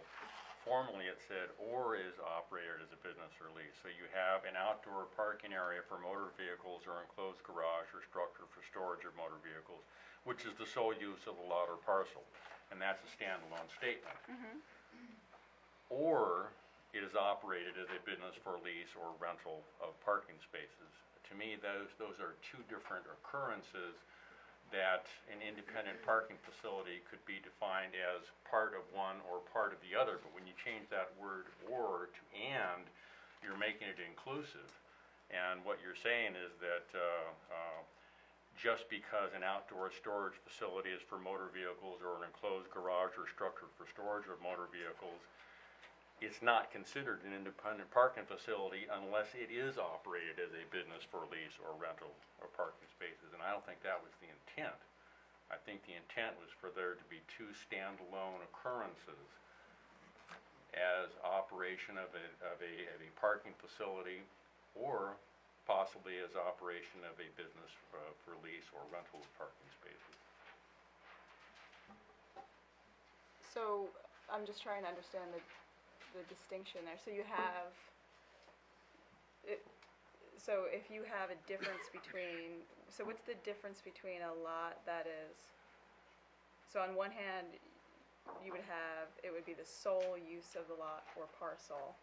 Formerly, it said, or is operated as a business or lease. So you have an outdoor parking area for motor vehicles or enclosed garage or structure for storage of motor vehicles, which is the sole use of the lot or parcel. And that's a standalone statement. Or it is operated as a business for lease or rental of parking spaces. To me, those are two different occurrences that an independent parking facility could be defined as part of one or part of the other, but when you change that word or to and, you're making it inclusive. And what you're saying is that just because an outdoor storage facility is for motor vehicles or an enclosed garage or structure for storage of motor vehicles, it's not considered an independent parking facility unless it is operated as a business for lease or rental of parking spaces, and I don't think that was the intent. I think the intent was for there to be two standalone occurrences as operation of a parking facility or possibly as operation of a business for lease or rental of parking spaces. So, I'm just trying to understand the distinction there. So you have, so if you have a difference between, so what's the difference between a lot that is, so on one hand, you would have, it would be the sole use of the lot or parcel,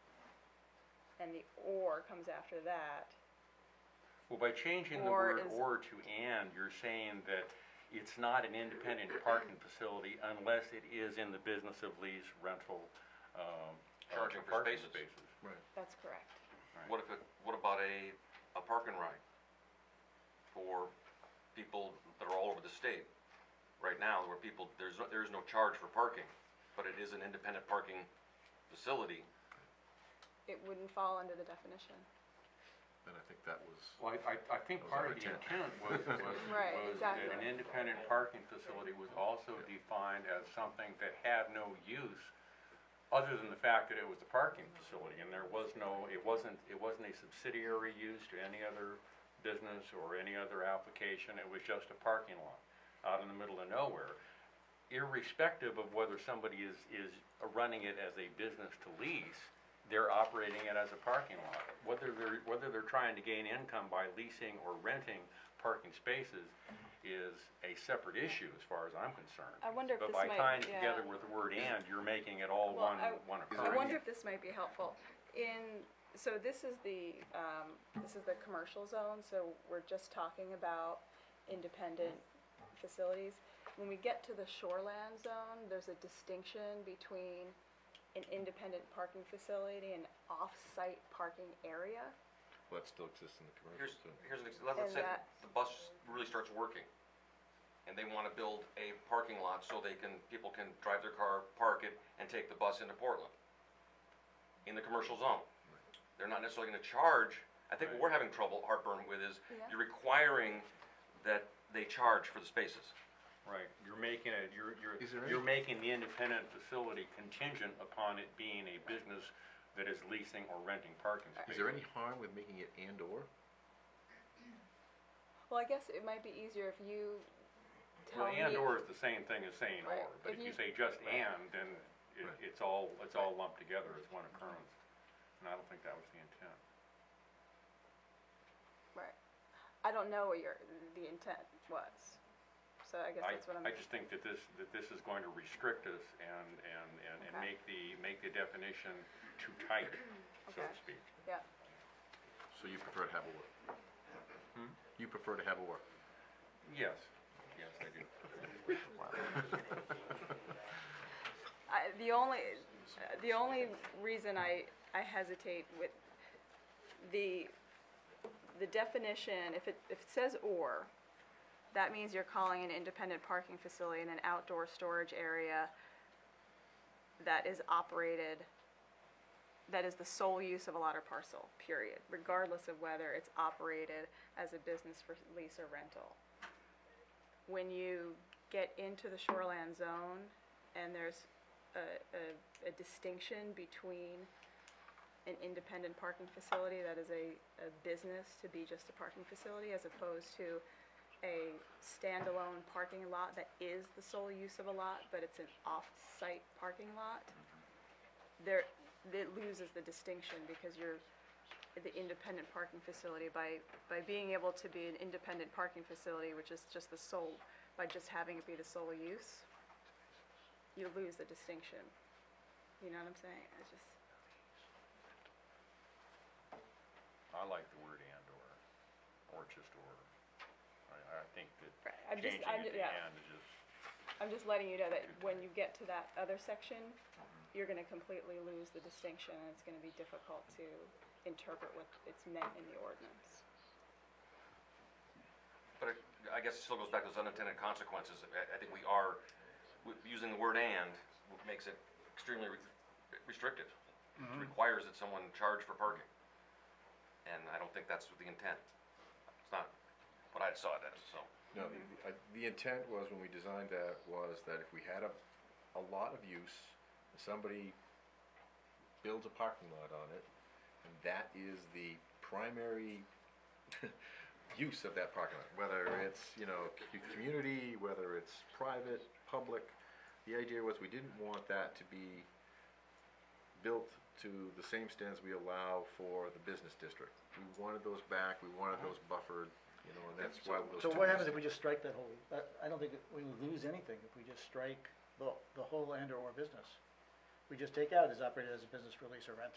and the or comes after that. Well, by changing the Or word is- or to and, you're saying that it's not an independent parking facility unless it is in the business of lease, rental, Charging for parking spaces. That's correct. What about a park and ride for people that are all over the state? Right now, where people, there is no charge for parking, but it is an independent parking facility. It wouldn't fall under the definition. Then I think that was, Well, I think That was part our of the intent. intent was Right, that exactly. an independent parking facility was also defined as something that had no use other than the fact that it was a parking facility, and there was no, it wasn't a subsidiary use to any other business or any other application. It was just a parking lot out in the middle of nowhere. Irrespective of whether somebody is running it as a business to lease, they're operating it as a parking lot. Whether they're trying to gain income by leasing or renting parking spaces is a separate issue as far as I'm concerned. I wonder if But this by might, tying yeah. together with the word and, you're making it all Well, one I occurrence. wonder if this might be helpful. So this is the commercial zone, so we're just talking about independent facilities. When we get to the shoreland zone, there's a distinction between an independent parking facility and off-site parking area. well, that still exists in the commercial zone. Here's an example, let's And say that- the bus really starts working, and they wanna build a parking lot so people can drive their car, park it, and take the bus into Portland, in the commercial zone. They're not necessarily gonna charge, I think what we're having heartburn with is, Yeah. you're requiring that they charge for the spaces. Right, you're making it, Is there you're any- making the independent facility contingent upon it being a business that is leasing or renting parking spaces. Is there any harm with making it and or? Well, I guess it might be easier if you tell Well, me. and or is the same thing as saying Right, or, but if if you you- say just right. and, then Right. it's all lumped together as one occurrence. And I don't think that was the intent. Right. I don't know what the intent was, so I guess that's what I'm. I just think that this is going to restrict us and Okay. make the definition too tight, so to Okay. speak. Yeah, So you prefer to have a or? You prefer to have a or? Yes, yes, I do. the only reason I hesitate with the definition, if it says or, that means you're calling an independent parking facility in an outdoor storage area that is operated, that is the sole use of a lot or parcel, period, regardless of whether it's operated as a business for lease or rental. When you get into the shoreland zone and there's a distinction between an independent parking facility that is a business to be just a parking facility as opposed to a standalone parking lot that is the sole use of a lot, but it's an off-site parking lot, there, it loses the distinction because you're the independent parking facility. By being able to be an independent parking facility, which is just the sole, by just having it be the sole use, you lose the distinction. You know what I'm saying? It's just, I like the word or just or. I think that Right, I'm just- changing I'm it ju- to yeah. and is just, I'm just letting you know that when you get to that other section, you're gonna completely lose the distinction, and it's gonna be difficult to interpret what it's meant in the ordinance. But I guess it still goes back to those unintended consequences. I think we are, using the word "and" makes it extremely restrictive. It requires that someone charge for parking. And I don't think that's the intent. It's not what I saw it as, so. No, the intent was, when we designed that, was that if we had a lot of use, somebody builds a parking lot on it, and that is the primary use of that parking lot, whether it's, you know, community, whether it's private, public. The idea was we didn't want that to be built to the same standards we allow for the business district. We wanted those back, we wanted those buffered, you know, and that's why those So two what happens if uses- we just strike that whole, I don't think that we would lose anything if we just strike the whole and/or business. We just take out is operated as a business for lease or rent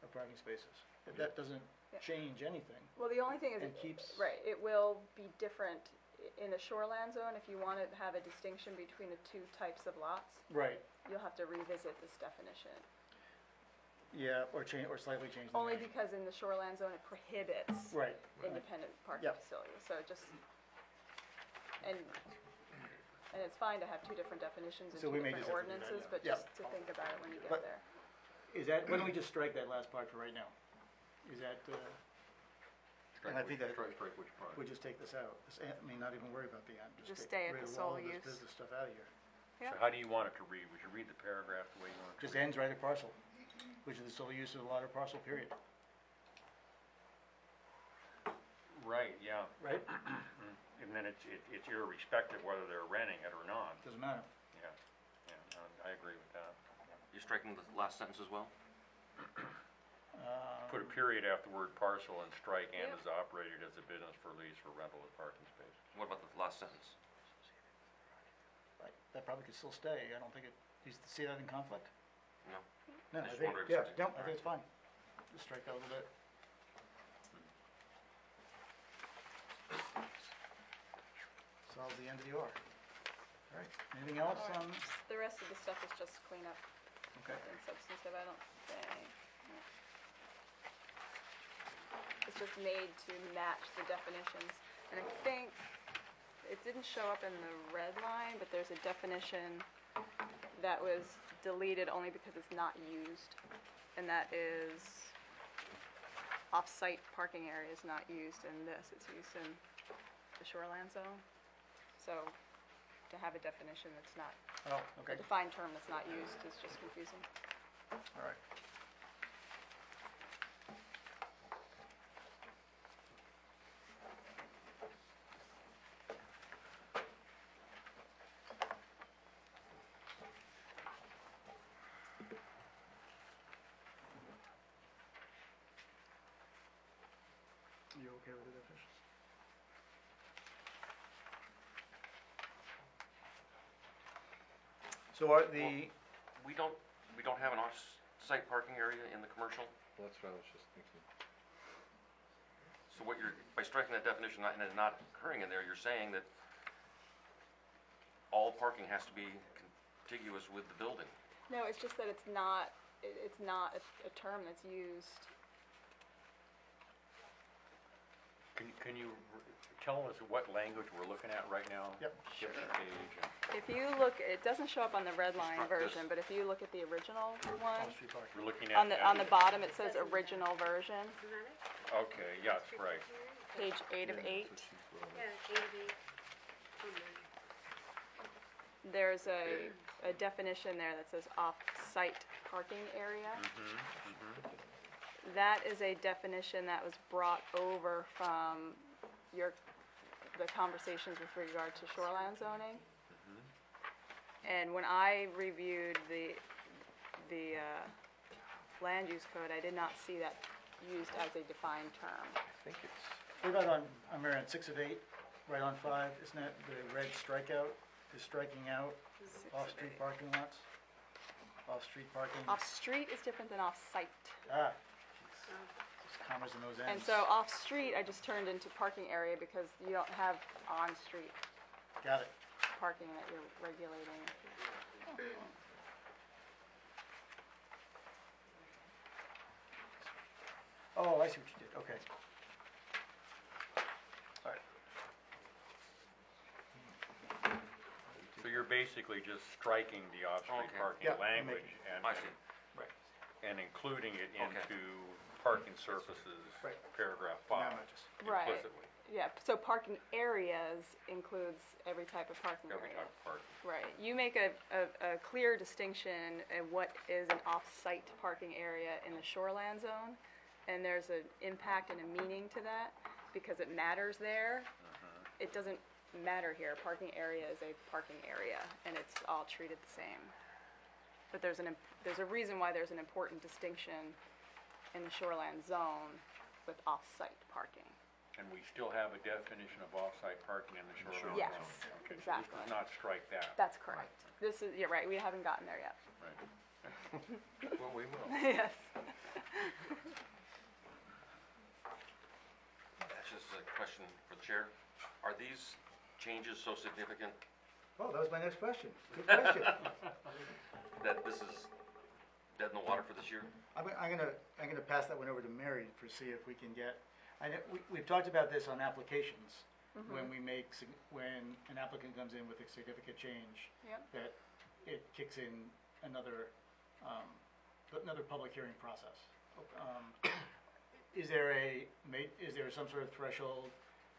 of parking spaces. If that doesn't Yeah. change anything, Well, the only thing is, and keeps. right, it will be different in the shoreland zone. If you want to have a distinction between the two types of lots, Right, you'll have to revisit this definition. yeah, or change, or slightly change the Only name. because in the shoreland zone, it prohibits Right, independent parking Yep. facilities, so it just, and it's fine to have two different definitions in So two we may different just have to do that, ordinances, yeah. but Yep. just to think about it when you get But- there. is that, why don't we just strike that last part for right now? Is that, and I think that, Strike which part? we just take this out, I mean, not even worry about the end. Just take stay at rid the of sole all of this use. business stuff out of here. Yeah. so how do you want it to read? Would you read the paragraph the way you want it to Just read? ends right at parcel, which is the sole use of the lot or parcel, period, Right, yeah. right? And then it's irrespective whether they're renting it or not. Doesn't matter. Yeah, I agree with that. You're striking the last sentence as well? Put a period after the word parcel and strike "and Yeah. is operated as a business for lease for rental of parking space." What about the last sentence? Right, that probably could still stay, I don't think it, do you see that in conflict? No? No, I I just think, wondered if yeah, something- no, I alright. think it's fine. Just strike that a little bit. Solves the end of the or. All right, anything else on, The rest of the stuff is just cleanup, okay, nothing substantive, I don't think. No. It's just made to match the definitions, and I think it didn't show up in the red line, but there's a definition that was deleted only because it's not used, and that is off-site parking area is not used in this, it's used in the shoreland zone. So to have a definition that's not, oh, a okay, defined term that's not used is just confusing. all right. You okay with the definition? So are the, We don't have an off-site parking area in the commercial? Well, that's what I was just thinking. So what you're, by striking that definition and it not occurring in there, you're saying that all parking has to be contiguous with the building? No, it's just that it's not a term that's used. Can you tell us what language we're looking at right now? Yep. Shift the page and. If you look, it doesn't show up on the red line Struck this. version, but if you look at the original one, off-street parking? We're looking on at. the bottom, it says original version, Okay, yes, right. page 8 of 8. There's a definition there that says off-site parking area. That is a definition that was brought over from your the conversations with regard to shoreline zoning. And when I reviewed the land use code, I did not see that used as a defined term. I think it's, What about on Marion, 6 of 8, right on 5, isn't that the red strikeout is striking out 6 of off-street 8. parking lots? Off-street parking? Off-street is different than off-site. Ah, there's commas in those ends. And so off-street, I just turned into parking area because you don't have on-street Got it. parking that you're regulating. Oh, I see what you did, okay. All right. So you're basically just striking the off-street Okay. parking Yeah, I'm language making- I see. and including it Okay. into parking surfaces, Right. paragraph Now 5 I'm just- Right. implicitly, Yeah, so parking areas includes every type of parking every area. type of parking. Right, you make a clear distinction in what is an off-site parking area in the shoreland zone, and there's an impact and a meaning to that, because it matters there. It doesn't matter here, parking area is a parking area, and it's all treated the same. But there's a reason why there's an important distinction in the shoreland zone with off-site parking. And we still have a definition of off-site parking in the shoreline zone? Yes, Okay, so this exactly. does not strike that. That's correct. This is, you're right, we haven't gotten there yet. Right. well, we will. Yes. That's just a question for the chair. Are these changes so significant Oh, that was my next question. Good question. that this is dead in the water for this year? I'm gonna pass that one over to Mary for see if we can get, I know, we've talked about this on applications, when we make, when an applicant comes in with a significant change, Yep. that it kicks in another public hearing process. Is there some sort of threshold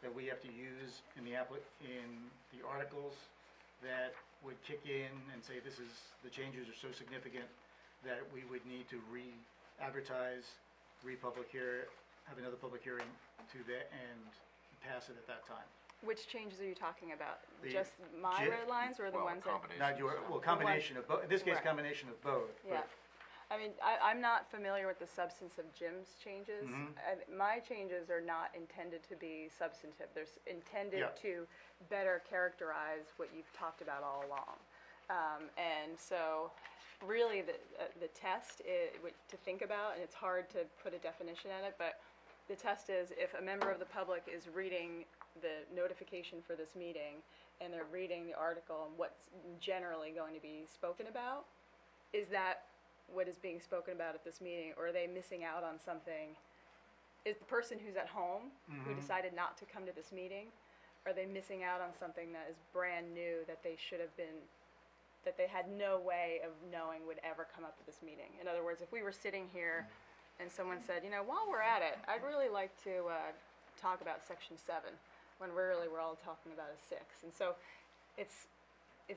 that we have to use in the articles that would kick in and say the changes are so significant that we would need to re-advertise, have another public hearing and pass it at that time? Which changes are you talking about? The Just my J- red lines or the Well, ones that? combination. Not your, well, combination of both, in this case, Right. combination of both. but- Yeah. I mean, I'm not familiar with the substance of Jim's changes. My changes are not intended to be substantive. They're Yeah. intended to better characterize what you've talked about all along. And so, really, the test to think about, and it's hard to put a definition on it, but the test is if a member of the public is reading the notification for this meeting, and they're reading the article and what's generally going to be spoken about, is that what is being spoken about at this meeting, or are they missing out on something? Is the person who's at home, who decided not to come to this meeting, are they missing out on something that is brand new that they should have been, that they had no way of knowing would ever come up at this meeting? In other words, if we were sitting here and someone said, while we're at it, I'd really like to talk about section 7, when really we're all talking about a 6. And so it's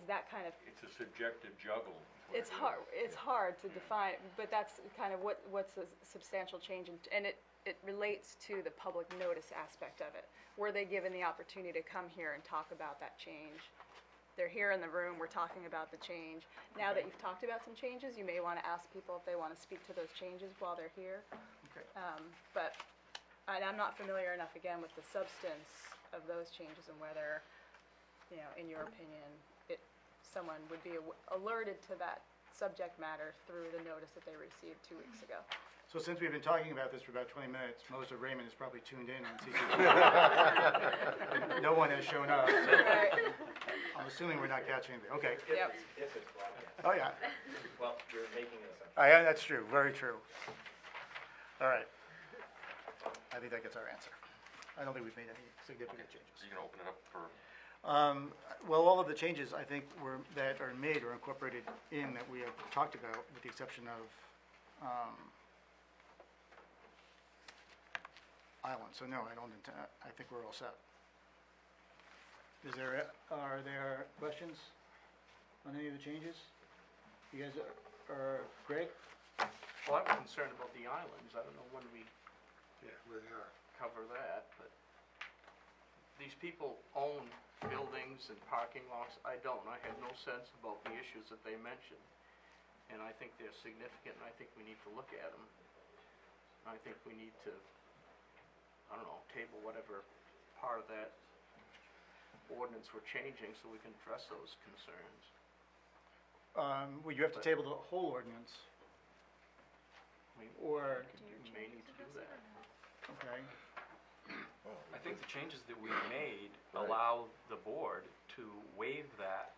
that kind of, It's a subjective juggle. is what it is. it's hard to define, but that's kind of what's a substantial change, and it relates to the public notice aspect of it. Were they given the opportunity to come here and talk about that change? They're here in the room, we're talking about the change. Now that you've talked about some changes, you may want to ask people if they want to speak to those changes while they're here. Okay. But I'm not familiar enough, again, with the substance of those changes and whether, in your opinion, someone would be alerted to that subject matter through the notice that they received 2 weeks ago. So since we've been talking about this for about 20 minutes, most of Raymond is probably tuned in on CCTV. No one has shown up, so Right. I'm assuming we're not catching anything. Okay. Yep. Oh, yeah. Well, you're making this up. Yeah, that's true, very true. All right. I think that gets our answer. I don't think we've made any significant changes. So you're gonna open it up for, Well, all of the changes, I think, that are made or incorporated in that we have talked about, with the exception of Island. So no, I think we're all set. Are there questions on any of the changes? You guys Greg? Well, I'm concerned about the islands. I don't know when we Yeah, we are. cover that, but these people own buildings and parking lots. I don't. I have no sense about the issues that they mentioned. And I think they're significant, and I think we need to look at them. I think we need to, I don't know, table whatever part of that ordinance we're changing so we can address those concerns. Well, you have to table the whole ordinance, or, You may need to do that. okay, I think the changes that we made allow the board to waive that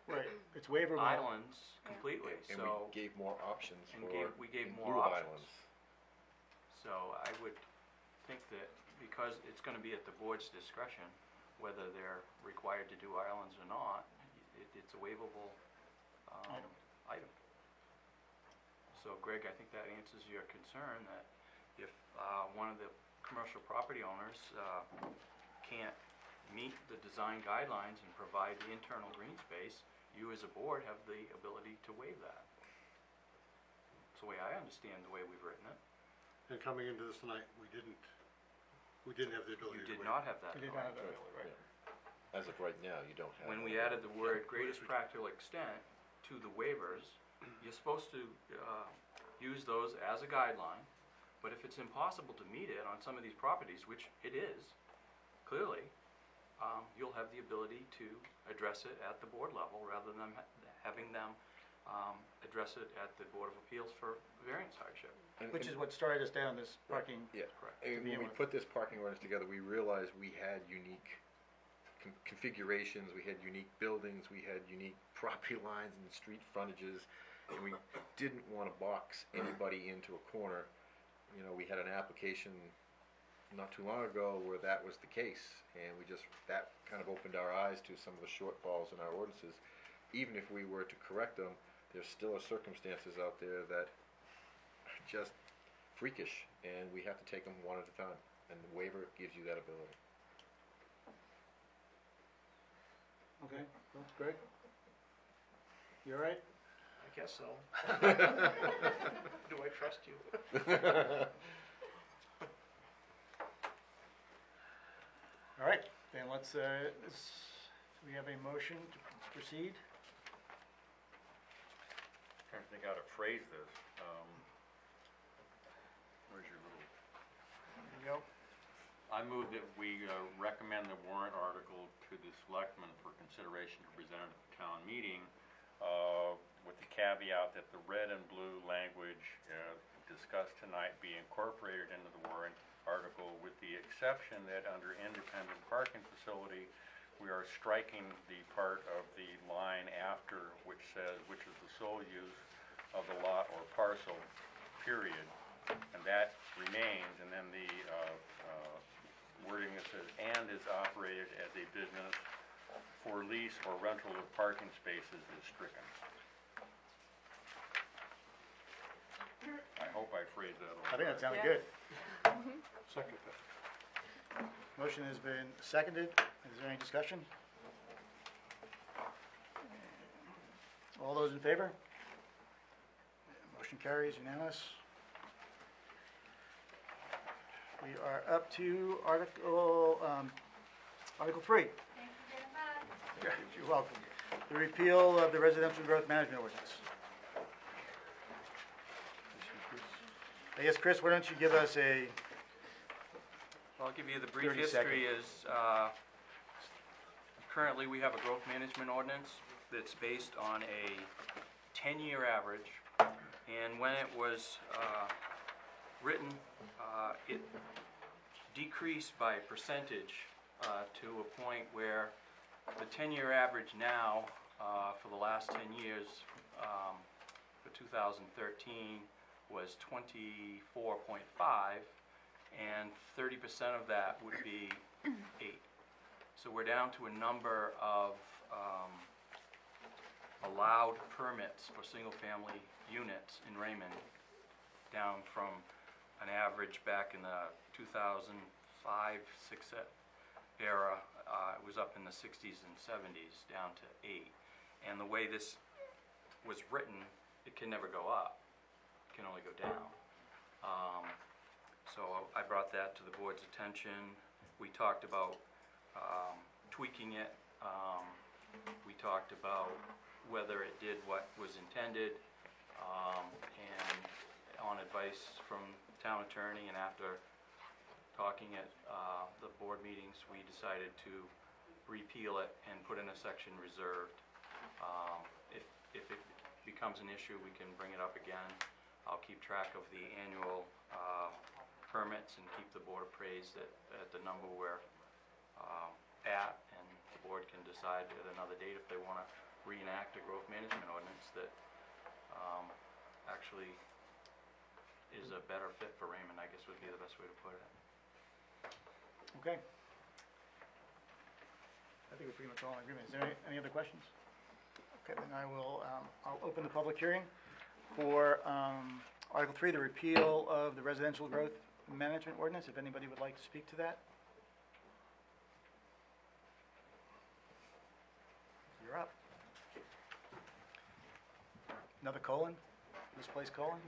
right, it's waiverable. islands completely, And so. we gave more options And for, we gave in more lieu of options. islands. So I would think that because it's gonna be at the board's discretion, whether they're required to do islands or not, it's a waivable, item. So Greg, I think that answers your concern that if, one of the commercial property owners, can't meet the design guidelines and provide the internal green space, you as a board have the ability to waive that. It's the way I understand the way we've written it. And coming into this tonight, we didn't have the ability You to did waive. not have that. You did not have that. Right. As of right now, you don't have. When that. we added the word greatest practical extent to the waivers, you're supposed to, use those as a guideline, but if it's impossible to meet it on some of these properties, which it is, clearly, you'll have the ability to address it at the board level rather than having them, address it at the Board of Appeals for variance hardship. Which is what started us down this parking. Yeah, Correct. and begin when we with. put this parking ordinance together, we realized we had unique configurations, we had unique buildings, we had unique property lines and street frontages, and we didn't want to box anybody into a corner. You know, we had an application not too long ago where that was the case, and that kind of opened our eyes to some of the shortfalls in our ordinances. Even if we were to correct them, there still are circumstances out there that are just freakish, and we have to take them one at a time, and the waiver gives you that ability. Okay, that's great. You all right? I guess so. Do I trust you? All right, then let's, we have a motion to proceed. Trying to think how to phrase this. Where's your little? There you go. I move that we recommend the warrant article to the selectmen for consideration to present at the town meeting, with the caveat that the red and blue language discussed tonight be incorporated into the warrant article, with the exception that under independent parking facility, we are striking the part of the line after which says, which is the sole use of the lot or parcel, period. And that remains, and then the wording that says, and is operated as a business for lease or rental of parking spaces is stricken. I hope I phrased that all I think that right. sounded good. Second that. Motion has been seconded. Is there any discussion? All those in favor? Motion carries unanimous. We are up to Article 3. Thank you very much. You're welcome. The repeal of the residential growth management ordinance. I guess, Chris, why don't you give us a, Well, I'll give you the brief 30 history is, currently we have a growth management ordinance that's based on a 10-year average. And when it was, written, it decreased by percentage, to a point where the 10-year average now, for the last 10 years, for 2013, was 24.5, and 30% of that would be 8. So we're down to a number of allowed permits for single-family units in Raymond, down from an average back in the 2005, 6 era, it was up in the 60s and 70s, down to 8. And the way this was written, it can never go up. Can only go down. So I brought that to the board's attention. We talked about tweaking it. We talked about whether it did what was intended, and on advice from town attorney and after talking at the board meetings, we decided to repeal it and put in a section reserved. If it becomes an issue, we can bring it up again. I'll keep track of the annual permits and keep the board appraised at the number we're at, and the board can decide at another date if they want to reenact a growth management ordinance that actually is a better fit for Raymond, I guess would be the best way to put it. Okay. I think we're pretty much all in agreement. Is there any other questions? Okay, then I'll open the public hearing for Article 3, the repeal of the residential growth management ordinance, if anybody would like to speak to that. You're up. Another colon? Misplaced colon?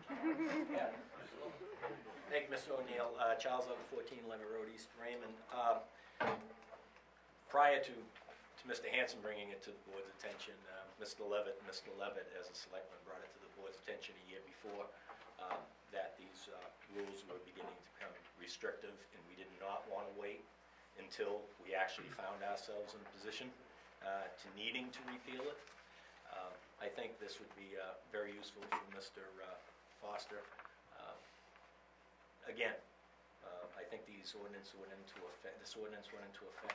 Yeah. Thank you, Mr. O'Neill. Charles Levitt, 14 Levitt Road, East Raymond. Prior to Mr. Hanson bringing it to the board's attention, Mr. Levitt, as a selectman, brought it to the board's attention a year before that these rules were beginning to become restrictive, and we did not want to wait until we actually found ourselves in a position to needing to repeal it. I think this would be very useful for Mr. Foster. Again, I think this ordinance went into effect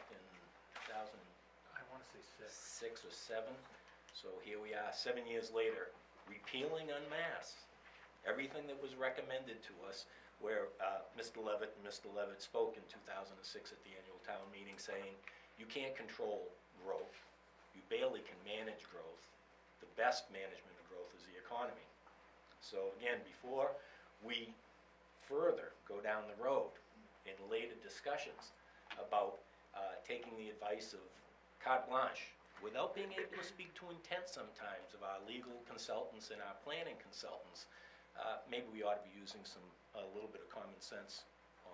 in 2006 or 7. So here we are, 7 years later, repealing en masse everything that was recommended to us, where Mr. Levitt spoke in 2006 at the annual town meeting saying, you can't control growth, you barely can manage growth. The best management of growth is the economy. So again, before we further go down the road in later discussions about taking the advice of carte blanche, without being able to speak to intent sometimes of our legal consultants and our planning consultants, maybe we ought to be using a little bit of common sense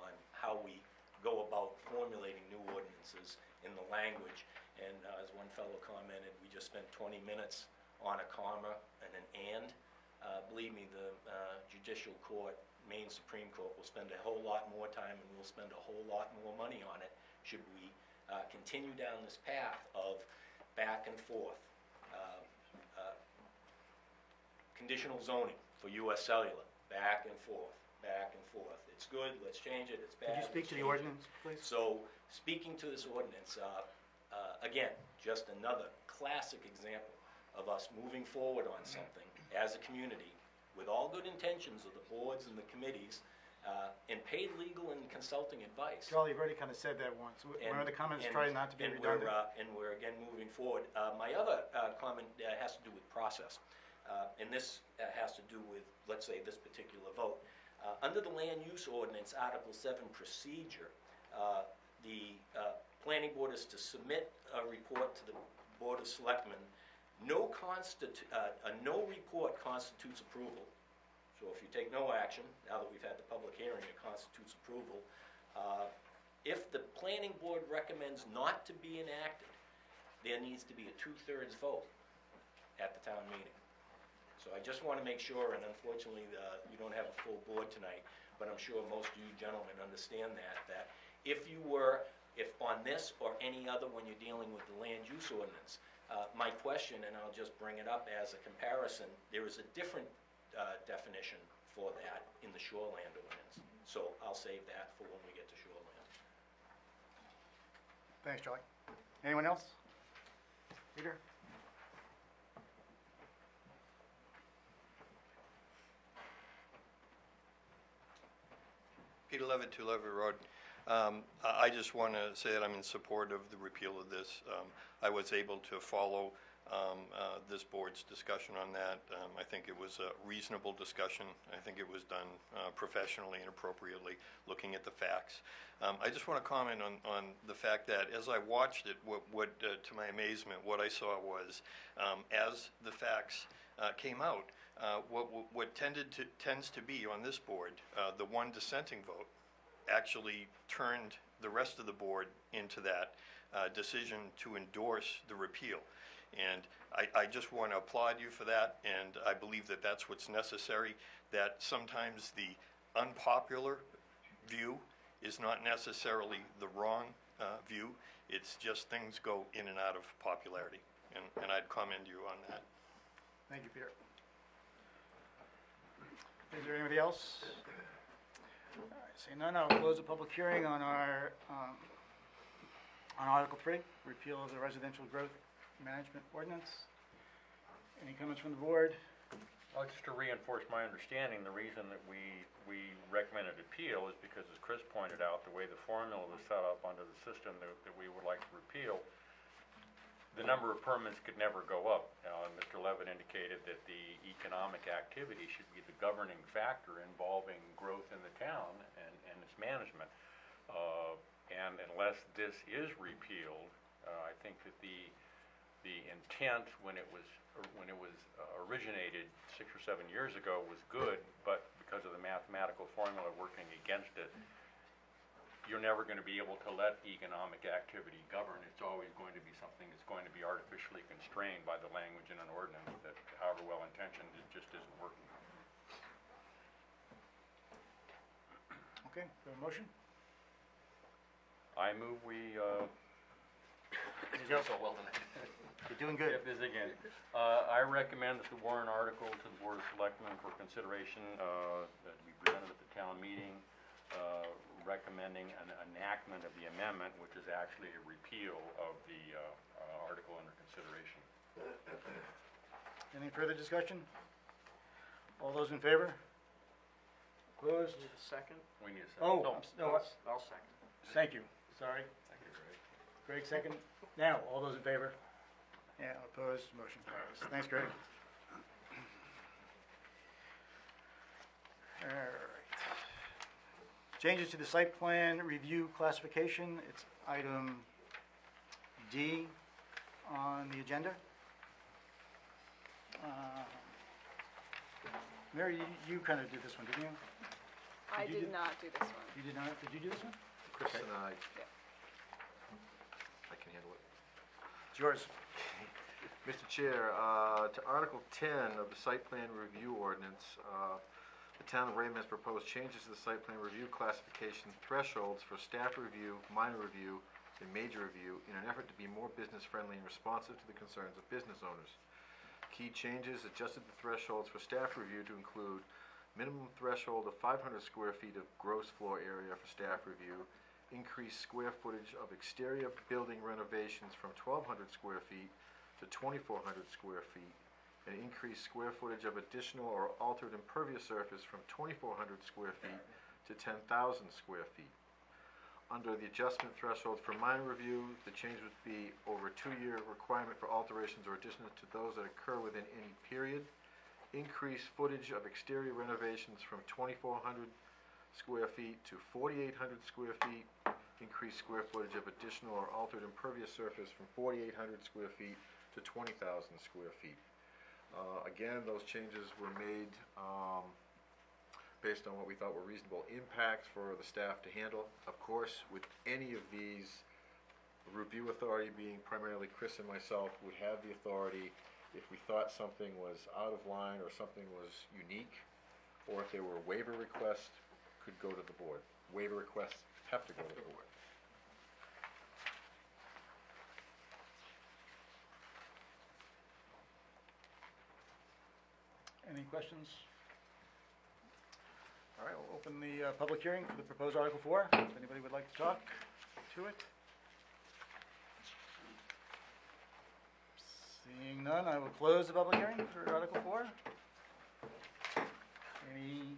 on how we go about formulating new ordinances in the language. And as one fellow commented, we just spent 20 minutes on a comma and an and. Believe me, the judicial court, Maine Supreme Court, will spend a whole lot more time and we'll spend a whole lot more money on it should we continue down this path of back and forth. Conditional zoning for U.S. Cellular, back and forth, back and forth. It's good, let's change it, it's bad. Could you speak to the ordinance, please? So, speaking to this ordinance, again, just another classic example of us moving forward on something as a community with all good intentions of the boards and the committees, and paid legal and consulting advice. Charlie, you've already kind of said that once. One of the comments tried not to be redundant. And we're again moving forward. My other comment has to do with process. And this has to do with, let's say, this particular vote. Under the Land Use Ordinance, Article 7 procedure, the planning board is to submit a report to the Board of Selectmen. No report constitutes approval. So if you take no action, now that we've had the public hearing, it constitutes approval. If the planning board recommends not to be enacted, there needs to be a 2/3 vote at the town meeting. So I just want to make sure, and unfortunately, you don't have a full board tonight, but I'm sure most of you gentlemen understand that if on this or any other when you're dealing with the land use ordinance, my question, and I'll just bring it up as a comparison, there is a different definition for that in the shoreland ordinance. So I'll save that for when we get to shoreland. Thanks, Charlie. Anyone else? Peter? Peter Levitt, 2 Levitt Road. I just want to say that I'm in support of the repeal of this. I was able to follow this board's discussion on that. I think it was a reasonable discussion. I think it was done professionally and appropriately, looking at the facts. I just want to comment on the fact that as I watched it, to my amazement, what I saw was, as the facts came out, what tends to be on this board, the one dissenting vote actually turned the rest of the board into that decision to endorse the repeal. And I just want to applaud you for that, and I believe that that's what's necessary, that sometimes the unpopular view is not necessarily the wrong view. It's just things go in and out of popularity, and I'd commend you on that. Thank you, Peter. Is there anybody else? All right, seeing none, I'll close the public hearing on our, on Article 3, repeal of the residential growth management ordinance. Any comments from the board? Well, just to reinforce my understanding, the reason that we recommended appeal is because, as Chris pointed out, the way the formula was set up under the system that we would like to repeal, the number of permits could never go up. And Mr. Levitt indicated that the economic activity should be the governing factor involving growth in the town and its management. And unless this is repealed, I think that the intent when it was originated 6 or 7 years ago was good, but because of the mathematical formula working against it, you're never going to be able to let economic activity govern. It's always going to be something that's going to be artificially constrained by the language in an ordinance that, however well-intentioned, it just isn't working. Okay, do a motion? I move we, Go. so well tonight. You're doing good. Yep, this again. I recommend that the warrant article to the Board of Selectmen for consideration, that be presented at the town meeting, recommending an enactment of the amendment, which is actually a repeal of the article under consideration. Any further discussion? All those in favor? Opposed? Need a second? We need a second. Oh, No. no, I'll second. thank you, sorry. Thank you, Greg. Greg, second. Now, all those in favor? Yeah, opposed, motion carries. Thanks, Greg. All right. Changes to the site plan review classification. It's item D on the agenda. Mary, you kind of did this one, didn't you? I Did you did do- not do this one. You did not? Did you do this one? Chris Okay. and I Yeah. can handle it. It's yours. Mr. Chair, to Article 10 of the Site Plan Review Ordinance, the Town of Raymond has proposed changes to the site plan review classification thresholds for staff review, minor review, and major review in an effort to be more business-friendly and responsive to the concerns of business owners. Key changes adjusted the thresholds for staff review to include minimum threshold of 500 square feet of gross floor area for staff review, increased square footage of exterior building renovations from 1,200 square feet to 2,400 square feet, and increased square footage of additional or altered impervious surface from 2,400 square feet to 10,000 square feet. Under the adjustment threshold for minor review, the change would be over a 2-year requirement for alterations or additions to those that occur within any period. Increased footage of exterior renovations from 2,400 square feet to 4,800 square feet. Increased square footage of additional or altered impervious surface from 4,800 square feet to 20,000 square feet. Again, those changes were made based on what we thought were reasonable impacts for the staff to handle. Of course, with any of these, the review authority being primarily Chris and myself would have the authority, if we thought something was out of line or something was unique, or if there were waiver requests, could go to the board. Waiver requests have to go to the board. Any questions? All right, we'll open the public hearing for the proposed Article 4. If anybody would like to talk to it. Seeing none, I will close the public hearing for Article 4. Any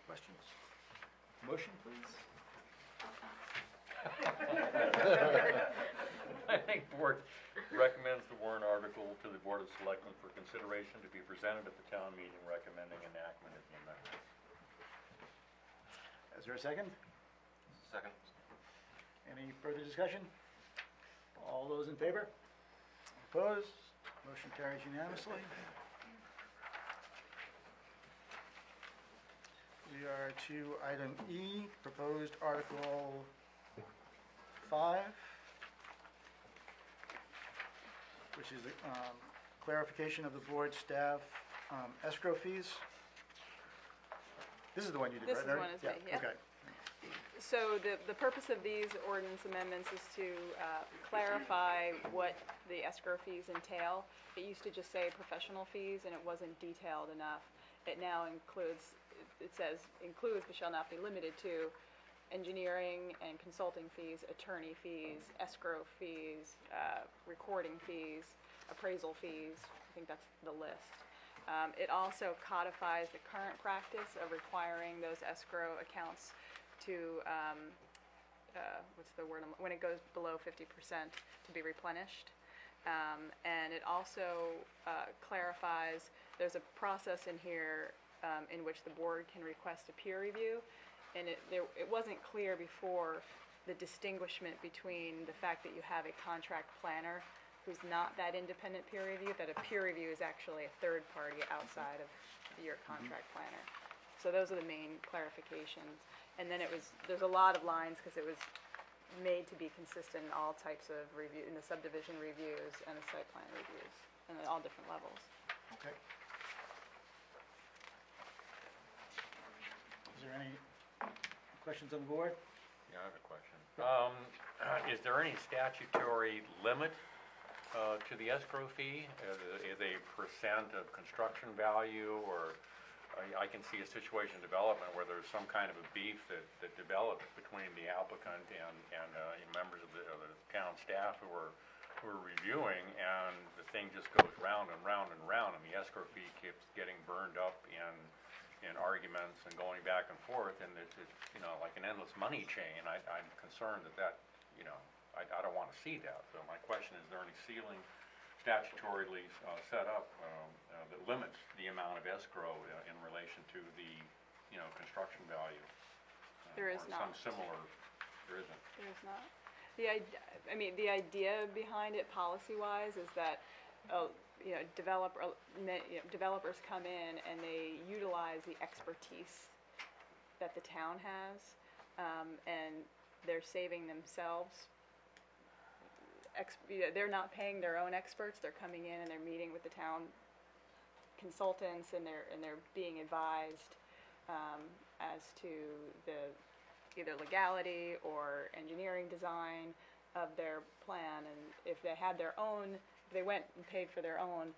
questions? Motion, please. I think the board recommends the warrant article to the Board of Selectmen for consideration to be presented at the town meeting, recommending enactment of the amendment. Is there a second? Second. Any further discussion? All those in favor? Opposed? Motion carries unanimously. We are to item E, proposed Article 5, which is the clarification of the board staff escrow fees. This is the one you did, right? This is the one is me, yeah. Okay. So the purpose of these ordinance amendments is to clarify what the escrow fees entail. It used to just say professional fees, and it wasn't detailed enough. It now includes, it says includes but shall not be limited to engineering and consulting fees, attorney fees, escrow fees, recording fees, appraisal fees. I think that's the list. It also codifies the current practice of requiring those escrow accounts to, what's the word, when it goes below 50% to be replenished. And it also clarifies, there's a process in here in which the board can request a peer review. And it wasn't clear before the distinguishment between the fact that you have a contract planner who's not that independent peer review, that a peer review is actually a third party outside of your contract planner. So those are the main clarifications. And then there's a lot of lines because it was made to be consistent in all types of review, in the subdivision reviews and the site plan reviews, and at all different levels. Okay. Is there any questions on the board? Yeah, I have a question. Is there any statutory limit to the escrow fee? Is a percent of construction value, or I can see a situation development where there's some kind of a beef that develops between the applicant and members of the town staff who are reviewing, and the thing just goes round and round and round, and the escrow fee keeps getting burned up in arguments and going back and forth, and it's like an endless money chain. I'm concerned that I don't want to see that. So my question is there any ceiling statutorily set up that limits the amount of escrow in relation to the construction value? There is or not. Some similar, there isn't. There is not. The idea behind it policy-wise is that developers come in and they utilize the expertise that the town has, and they're saving themselves. They're not paying their own experts. They're coming in and they're meeting with the town consultants, and they're being advised as to the either legality or engineering design of their plan. And if they had their own, if they went and paid for their own,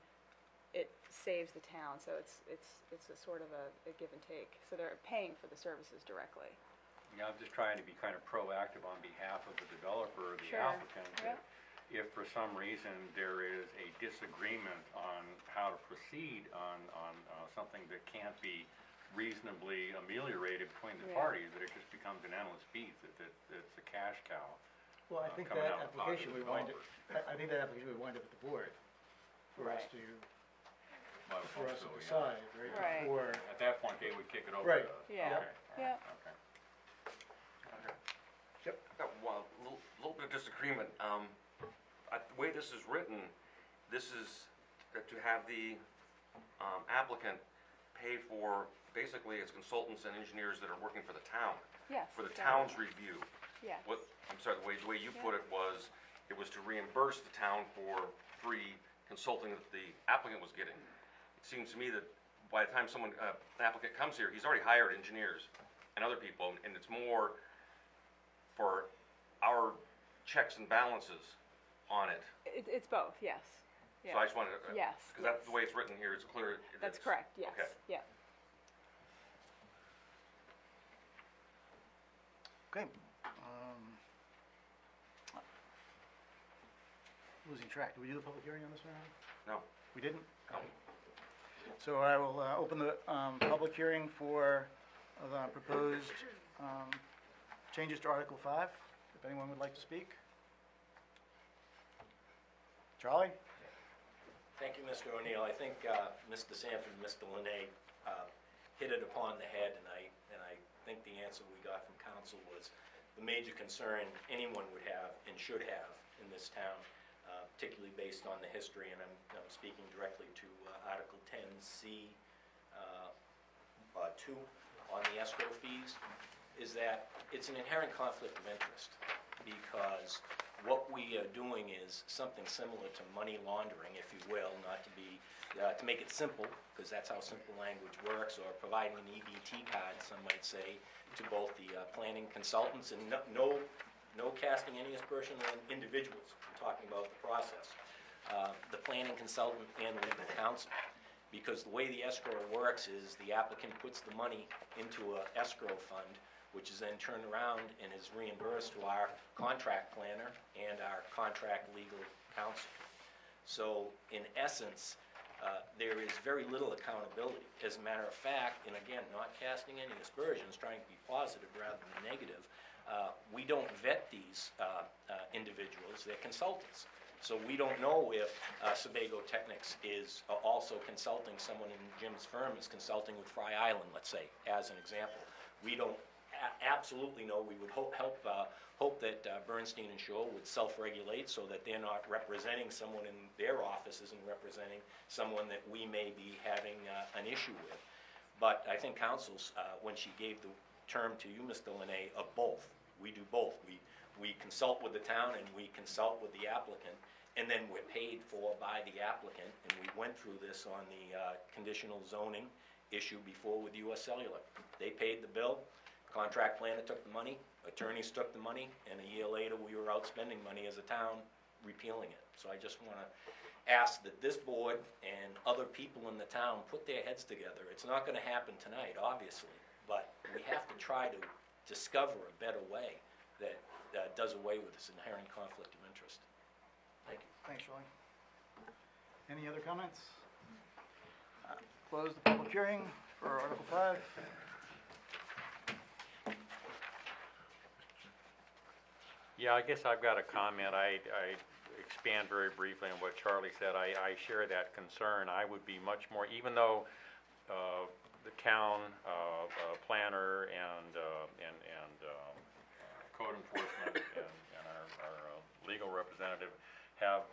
it saves the town. So it's a sort of a give and take. So they're paying for the services directly. Yeah, I'm just trying to be kind of proactive on behalf of the developer or the Sure. applicant. Yep. If for some reason there is a disagreement on how to proceed on something that can't be reasonably ameliorated between the Yeah. parties, that it just becomes an endless beef, that it's a cash cow. Well, I think coming that out of the pocket application of the would wind up, developer. I think that application would wind up at the board for us Right. to, Well, I would for hope us to so, yeah. decide, right? Right. Before, At that point, they would kick it over Right. to us. Yeah. Okay, all Yeah. right, okay. I've got one little bit of disagreement. The way this is written, this is to have the applicant pay for, basically, as consultants and engineers that are working for the town. Yes. For the exactly. town's review. Yes. I'm sorry, the way you put it was to reimburse the town for free consulting that the applicant was getting. It seems to me that by the time an applicant comes here, he's already hired engineers and other people, and it's more for our checks and balances on it. It's both, yes. Yeah. So I just wanted to. Yes, Because that's yes. the way it's written here, it's clear. That's correct, yes. Okay. Yeah. okay. Losing track. Did we do the public hearing on this one already? No. We didn't? No. So I will open the public hearing for the proposed changes to Article 5, if anyone would like to speak. Charlie? Thank you, Mr. O'Neill. I think Mr. Sanford and Mr. Linne hit it upon the head, and I think the answer we got from council was the major concern anyone would have and should have in this town, particularly based on the history, and I'm speaking directly to Article 10C 2 on the escrow fees, is that it's an inherent conflict of interest, because what we are doing is something similar to money laundering, if you will, not to be, to make it simple, because that's how simple language works, or providing an EBT card, some might say, to both the planning consultants, and no casting any aspersion on individuals. I'm talking about the process. The planning consultant and legal counsel. Because the way the escrow works is the applicant puts the money into a escrow fund, which is then turned around and is reimbursed to our contract planner and our contract legal counsel. So in essence, there is very little accountability. As a matter of fact, and again, not casting any aspersions, trying to be positive rather than negative, we don't vet these individuals, they're consultants. So we don't know if Sebago Technics is also consulting, someone in Jim's firm is consulting with Fry Island, let's say, as an example. We don't absolutely know. We would hope that Bernstein and Shaw would self-regulate so that they're not representing someone in their office isn't representing someone that we may be having an issue with. But I think council's, when she gave the term to you, Mr. Linné, of both. We do both. We consult with the town and we consult with the applicant, and then we're paid for by the applicant. And we went through this on the conditional zoning issue before with US Cellular. They paid the bill, contract planner took the money, attorneys took the money, and a year later we were out spending money as a town repealing it. So I just want to ask that this board and other people in the town put their heads together. It's not going to happen tonight, obviously, but we have to try to discover a better way that does away with this inherent conflict of interest. Thank you. Thanks, Shirley. Any other comments? Close the public hearing for Article 5. Yeah, I guess I've got a comment. I expand very briefly on what Charlie said. I share that concern. I would be much more, even though the town planner and code enforcement and our legal representative have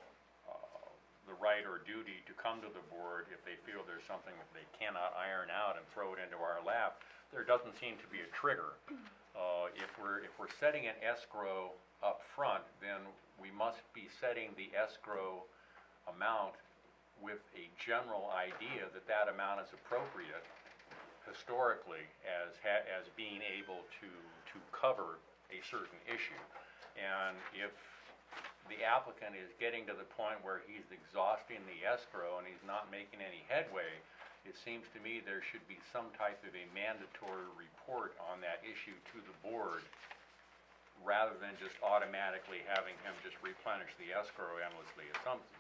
the right or duty to come to the board if they feel there's something that they cannot iron out and throw it into our lap. There doesn't seem to be a trigger. If we're setting an escrow up front, then we must be setting the escrow amount with a general idea that that amount is appropriate historically as being able to cover a certain issue. And if the applicant is getting to the point where he's exhausting the escrow and he's not making any headway, it seems to me there should be some type of a mandatory report on that issue to the board, rather than just automatically having him just replenish the escrow endlessly.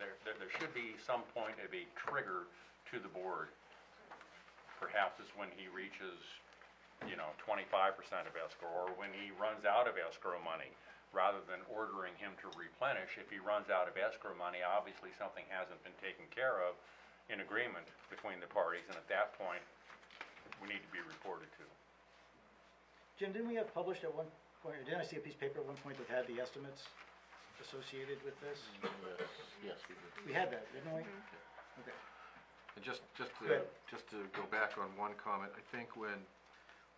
There should be some point of a trigger to the board. Perhaps it's when he reaches 25% of escrow, or when he runs out of escrow money, rather than ordering him to replenish. If he runs out of escrow money, obviously something hasn't been taken care of in agreement between the parties, and at that point, we need to be reported to. Jim, didn't we have published at one point, or didn't I see a piece of paper at one point that had the estimates associated with this? Yes, we did. We had that, didn't we? Okay. And just Go ahead. to go back on one comment, I think when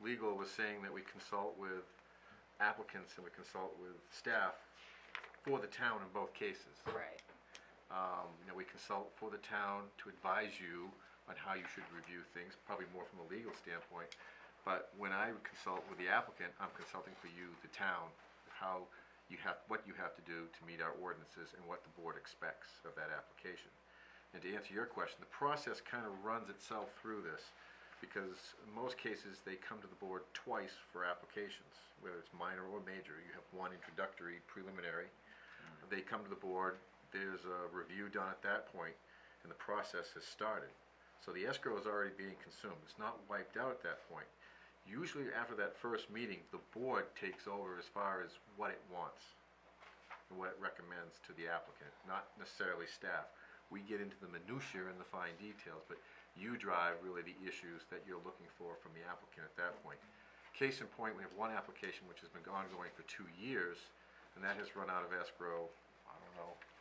legal was saying that we consult with applicants and we consult with staff for the town in both cases. Right. We consult for the town to advise you on how you should review things, probably more from a legal standpoint. But when I consult with the applicant, I'm consulting for you, the town, what you have to do to meet our ordinances and what the board expects of that application. And to answer your question, the process kind of runs itself through this, because in most cases they come to the board twice for applications, whether it's minor or major. You have one introductory, preliminary. They come to the board, there's a review done at that point, and the process has started. So the escrow is already being consumed. It's not wiped out at that point. Usually after that first meeting, the board takes over as far as what it wants and what it recommends to the applicant, not necessarily staff. We get into the minutiae and the fine details, but you drive really the issues that you're looking for from the applicant at that point. Case in point, we have one application which has been ongoing for 2 years, and that has run out of escrow,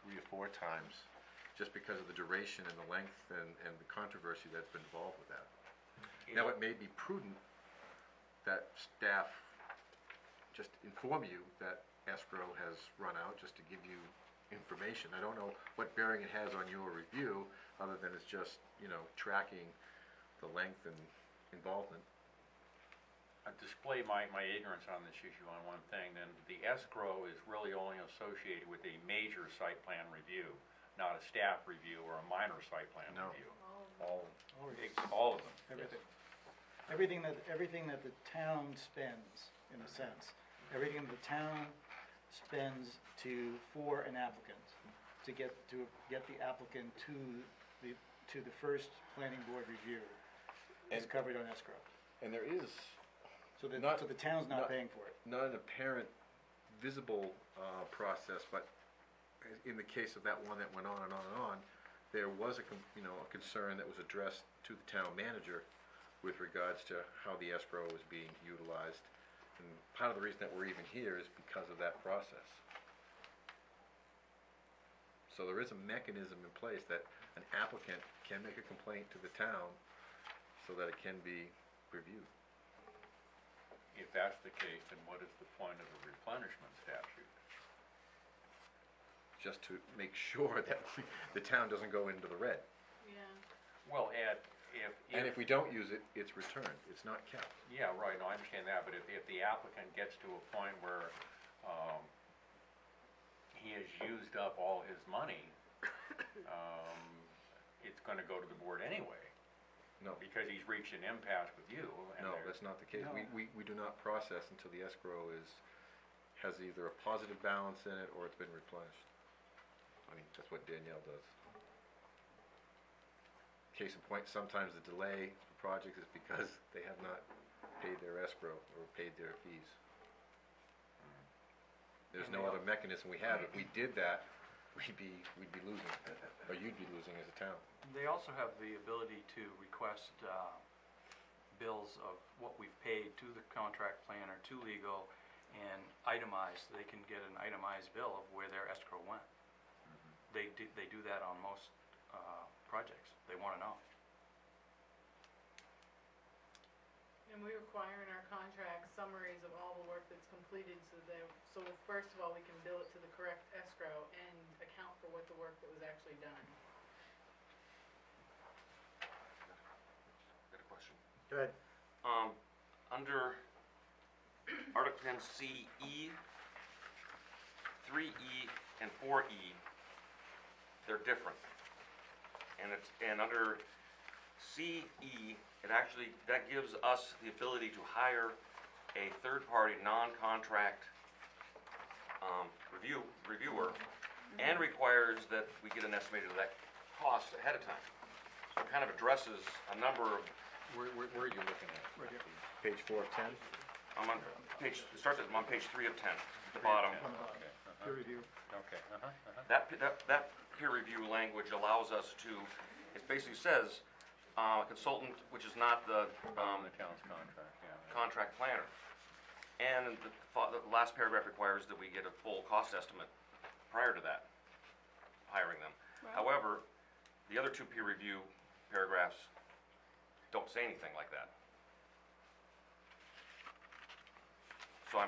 3 or 4 times, just because of the duration and the length and the controversy that's been involved with that. Now, it may be prudent that staff just inform you that escrow has run out, just to give you information. I don't know what bearing it has on your review, other than it's just, you know, tracking the length and involvement. I display my ignorance on this issue on one thing, then the escrow is really only associated with a major site plan review, not a staff review or a minor site plan No. review. All of them. Everything. Everything that the town spends, in a sense, everything the town spends for an applicant, to get the applicant to the first planning board review, is And- covered on escrow. And there is So the Not- town's not not- paying for it. not an apparent visible process, but in the case of that one that went on and on and on, there was a concern that was addressed to the town manager with regards to how the escrow was being utilized. And part of the reason that we're even here is because of that process. So there is a mechanism in place that an applicant can make a complaint to the town so that it can be reviewed. If that's the case, then what is the point of the replenishment statute? Just to make sure that the town doesn't go into the red. Well, Ed, And if we don't use it, it's returned, it's not kept. yeah, right, no, I understand that, but if the applicant gets to a point where, he has used up all his money, it's gonna go to the board anyway, No, because he's reached an impasse with you, and no, there's- that's not the case. No. We do not process until the escrow has either a positive balance in it or it's been replenished. I mean, that's what Danielle does. Case in point, sometimes the delay of the project is because they have not paid their escrow or paid their fees. There's no other mechanism we have. If we did that, we'd be losing, or you'd be losing as a town. They also have the ability to request bills of what we've paid to the contract planner, to legal, and itemize. They can get an itemized bill of where their escrow went. They do that on most projects. They want to know. And we require in our contract summaries of all the work that's completed, so first of all, we can bill it to the correct escrow and account for what the work that was actually done. Got a question. Go ahead. Under Article 10 CE, 3E and 4E, they're different. And under CE, that gives us the ability to hire a third-party, non-contract reviewer, and requires that we get an estimated of that cost ahead of time. So it kind of addresses a number of, Where are you looking at? Right here. Page 4 of 10? I'm on page, it starts at, I'm on page 3 of 10, at the bottom. On the bottom. Peer review. Okay, That peer review language allows us to, it basically says, consultant, which is not the the town's contract, yeah. contract planner. And the last paragraph requires that we get a full cost estimate prior to that, hiring them. Right. However, the other two peer review paragraphs don't say anything like that. So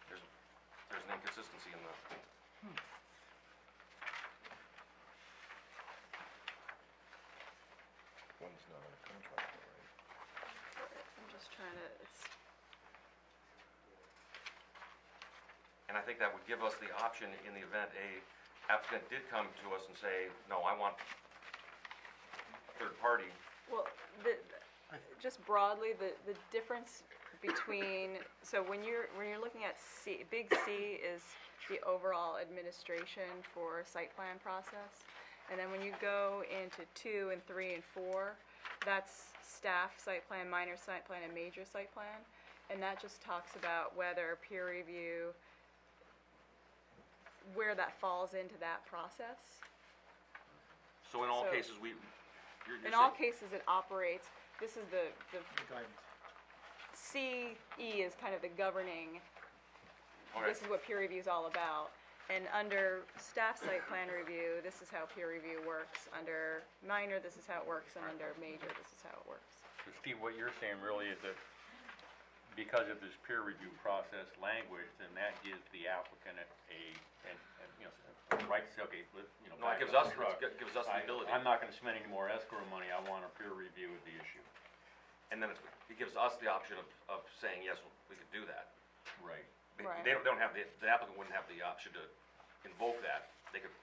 there's an inconsistency in the, One's not on a contract, right? I'm just trying to, and I think that would give us the option in the event a applicant did come to us and say, no, I want a third party. well, just broadly, the difference between, so when you're looking at C, big C is the overall administration for site plan process. And then when you go into 2 and 3 and 4, that's staff site plan, minor site plan, and major site plan. And that just talks about whether peer review, where that falls into that process. So in all So- cases, you're In all saying- cases, it operates, this is the The guidance. CE is kind of the governing, Okay. this is what peer review is all about. And under staff site plan review, this is how peer review works. Under minor, this is how it works, and under major, this is how it works. So Steve, what you're saying really is that because of this peer review process language, then that gives the applicant a right to say, okay, No, back it gives up us, the truck. gives us the ability. I'm not gonna spend any more escrow money, I want a peer review of the issue. And then it gives us the option of saying, yes, we could do that. Right. Right. They don't have the applicant wouldn't have the option to invoke that. They could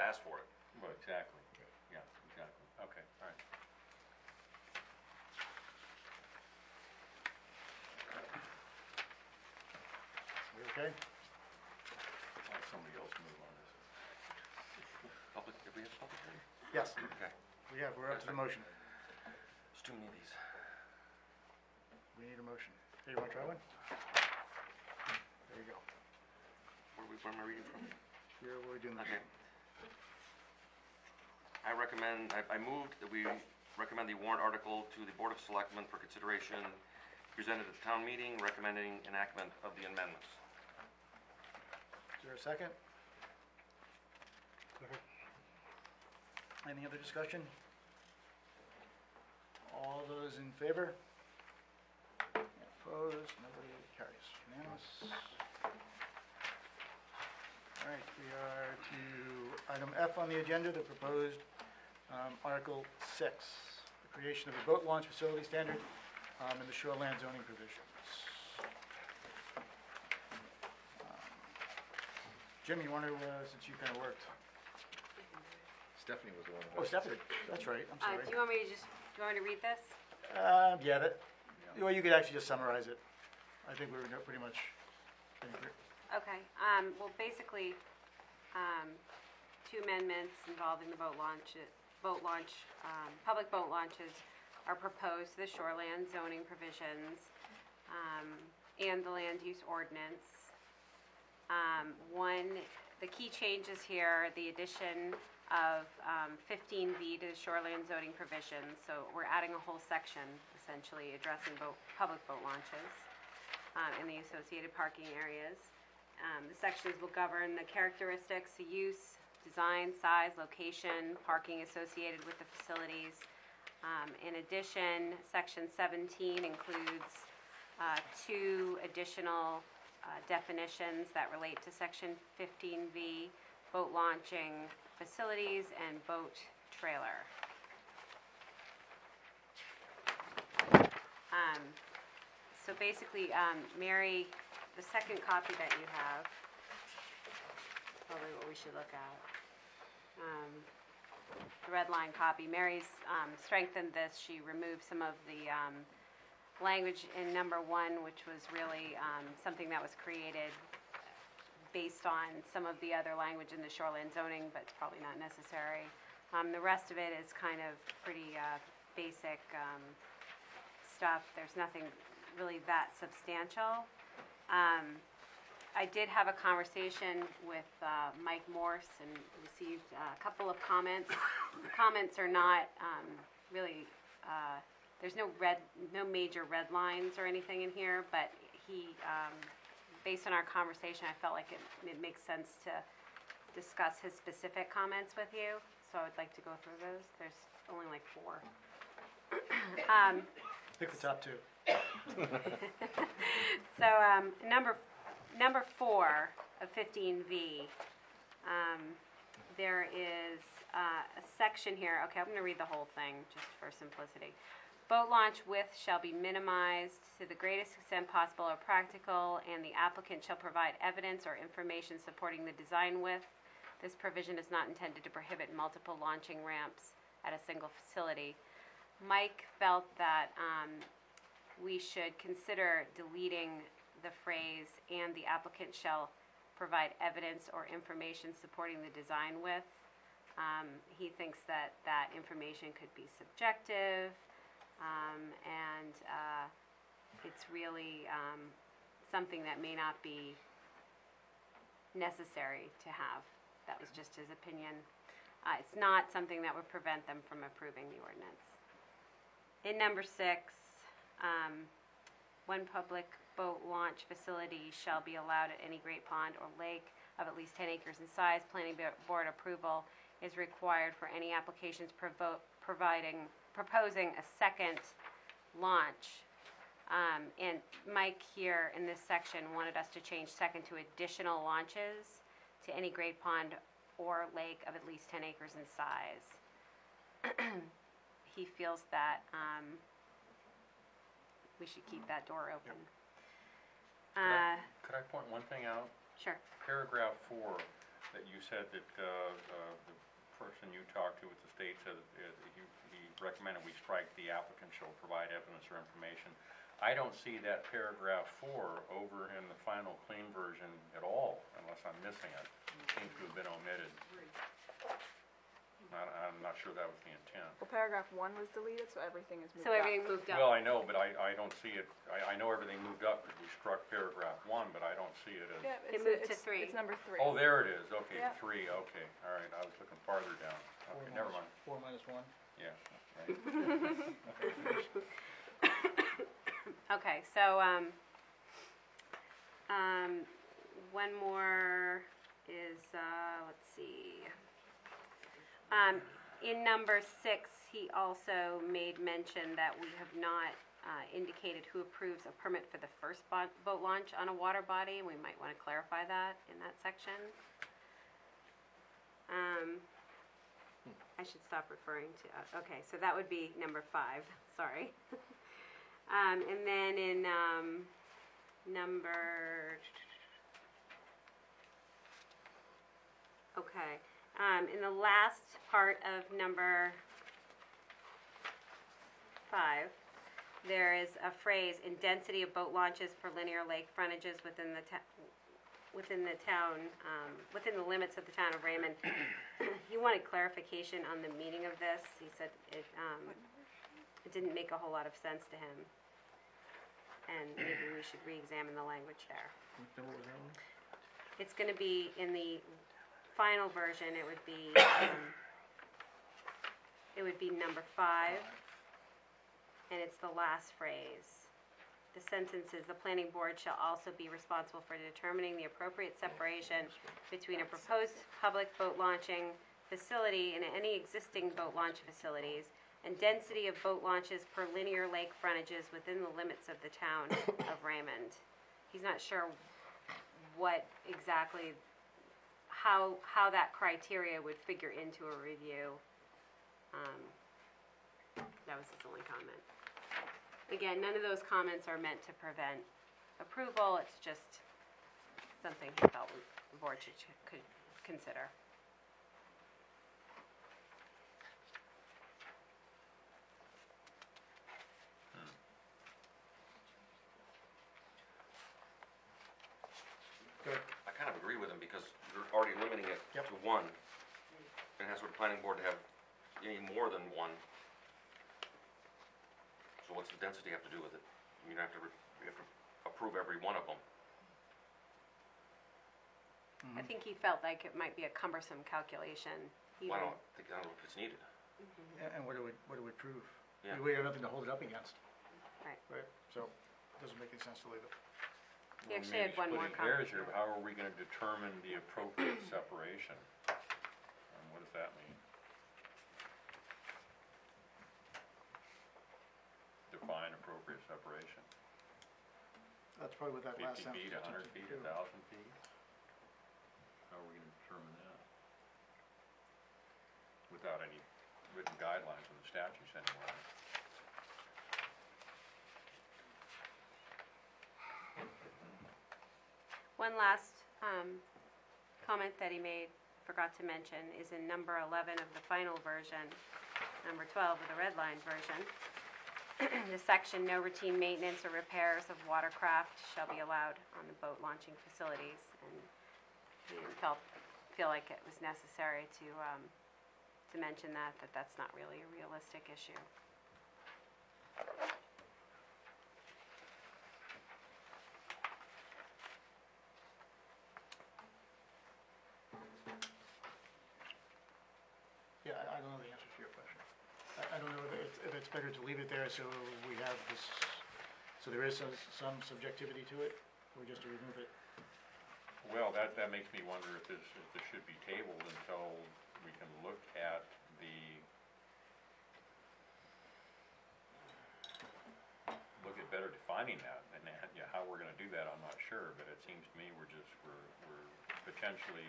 ask for it. Well, exactly, yeah, exactly, okay, all right. We okay? Let somebody else move on this. Did we have a public hearing? Yes, Okay. we're up to the motion. There's too many of these. We need a motion. Hey, you wanna try one? There you go. Where am I reading from? Here, we're doing that. Okay. I moved that we recommend the warrant article to the Board of Selectmen for consideration, presented at the town meeting, recommending enactment of the amendments. Is there a second? Any other discussion? All those in favor? Opposed? Nobody carries. Unanimous. All right, we are to item F on the agenda, the proposed Article 6, the creation of a boat launch facility standard and the shoreland zoning provisions. Jim, you want to, since you kind of worked. Stephanie was the one. Oh, Stephanie, that's right, I'm sorry. Do you want me to read this? Yeah, well, you could actually just summarize it. I think we were pretty much, Okay, well, basically, two amendments involving the public boat launches are proposed to the shoreland zoning provisions, and the land use ordinance. The key changes here, the addition of 15V to the shoreland zoning provisions, so we're adding a whole section, essentially, addressing public boat launches, and the associated parking areas. The sections will govern the characteristics, the use, design, size, location, parking associated with the facilities. In addition, Section 17 includes two additional definitions that relate to Section 15V, boat launching facilities and boat trailer. So basically, Mary, the second copy that you have, probably what we should look at. The red line copy, Mary's strengthened this. She removed some of the language in number 1, which was really something that was created based on some of the other language in the shoreline zoning, but it's probably not necessary. The rest of it is kind of pretty basic stuff. There's nothing really that substantial. I did have a conversation with Mike Morse and received a couple of comments. The comments are not really, there's no major red lines or anything in here, but he, based on our conversation, I felt like it makes sense to discuss his specific comments with you, so I would like to go through those. There's only like 4. pick the top 2. So, number 4 of 15V, there is a section here, okay, I'm going to read the whole thing just for simplicity. Boat launch width shall be minimized to the greatest extent possible or practical, and the applicant shall provide evidence or information supporting the design width. This provision is not intended to prohibit multiple launching ramps at a single facility. Mike felt that we should consider deleting the phrase, and the applicant shall provide evidence or information supporting the design width. He thinks that that information could be subjective, and it's really something that may not be necessary to have. That was just his opinion. It's not something that would prevent them from approving the ordinance. In number 6, one public boat launch facility shall be allowed at any great pond or lake of at least 10 acres in size. Planning board approval is required for any applications proposing a second launch And Mike here in this section wanted us to change second to additional launches to any great pond or lake of at least 10 acres in size. He feels that we should keep that door open. Could I point one thing out? Sure. Paragraph 4, that you said that the person you talked to at the state said he recommended we strike the applicant shall provide evidence or information. I don't see that paragraph 4 over in the final clean version at all, unless I'm missing it. It seems to have been omitted. I'm not sure that was the intent. Well, paragraph 1 was deleted, so everything is moved So up. everything moved up. Well, I know, but I don't see it, I know everything moved up because we struck paragraph 1, but I don't see it as... Yeah, It it's, moved to it's, 3. it's number 3. Oh, there it is, okay, Yeah. 3, okay, all right, I was looking farther down. Okay, never mind, 4 minus 1. yeah, right. Okay, so, one more is, let's see. In number 6, he also made mention that we have not indicated who approves a permit for the first boat launch on a water body, and we might want to clarify that in that section. I should stop referring to, okay, so that would be number 5, sorry. And then in number, okay, in the last part of number 5, there is a phrase, in density of boat launches per linear lake frontages within the town, within the limits of the town of Raymond. He wanted clarification on the meaning of this. He said it didn't make a whole lot of sense to him. And maybe we should re-examine the language there. It's going to be in the final version, it would be number 5, and it's the last phrase. The sentence is, the planning board shall also be responsible for determining the appropriate separation between a proposed public boat launching facility and any existing boat launch facilities, and density of boat launches per linear lake frontages within the limits of the town of Raymond. He's not sure what exactly, how that criteria would figure into a review. That was his only comment. Again, none of those comments are meant to prevent approval, it's just something he felt the board could consider. I kind of agree with him because you're already limiting it to 1. And has for the planning board to have any more than 1. So what's the density have to do with it? You have to approve every one of them. I think he felt like it might be a cumbersome calculation. I don't know if it's needed. And what do we prove? Yeah. We have nothing to hold it up against, Right. right? So it doesn't make any sense to leave it. He actually had one more Splitting hairs comment. here, how are we gonna determine the appropriate separation? And what does that mean? Define appropriate separation. That's probably what that last 50 sentence feet, was 100 attempting feet, to do. 1,000 feet? How are we gonna determine that? Without any written guidelines from the statutes anywhere. One last comment that he made, forgot to mention, is in number 11 of the final version, number 12 of the red line version. The section, no routine maintenance or repairs of watercraft shall be allowed on the boat launching facilities. And he didn't feel like it was necessary to mention that's not really a realistic issue. Yeah, I don't know the answer to your question. I don't know if it's better to leave it there so we have this, so there is some subjectivity to it, or just to remove it. Well, that makes me wonder if this should be tabled until we can look at better defining that, and how we're gonna do that, I'm not sure, but it seems to me we're potentially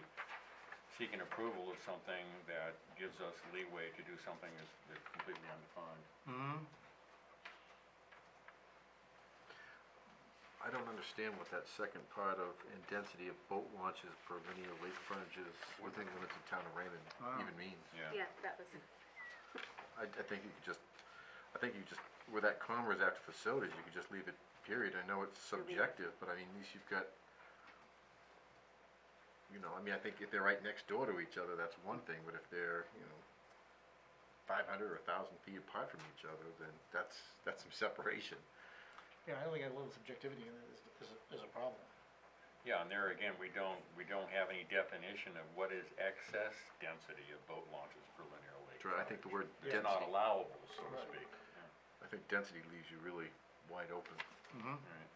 seeking approval of something that gives us leeway to do something that's completely undefined. Mm-hmm. I don't understand what that second part of "in density of boat launches per linear lake frontages within limits of town of Raymond" even means. Yeah. that was, I think you could just, where that comma is after facilities, you could just leave it period. I know it's subjective, but I mean, at least you've got, I think if they're right next door to each other, that's one thing, but if they're, 500 or 1,000 feet apart from each other, then that's some separation. Yeah, I only got a little subjectivity in it is a problem. Yeah, and there again, we don't have any definition of what is excess density of boat launches per linear lake. Right, I think the word It's density, not allowable, so to Right. speak. I think density leaves you really wide open. Mm-hmm. Right.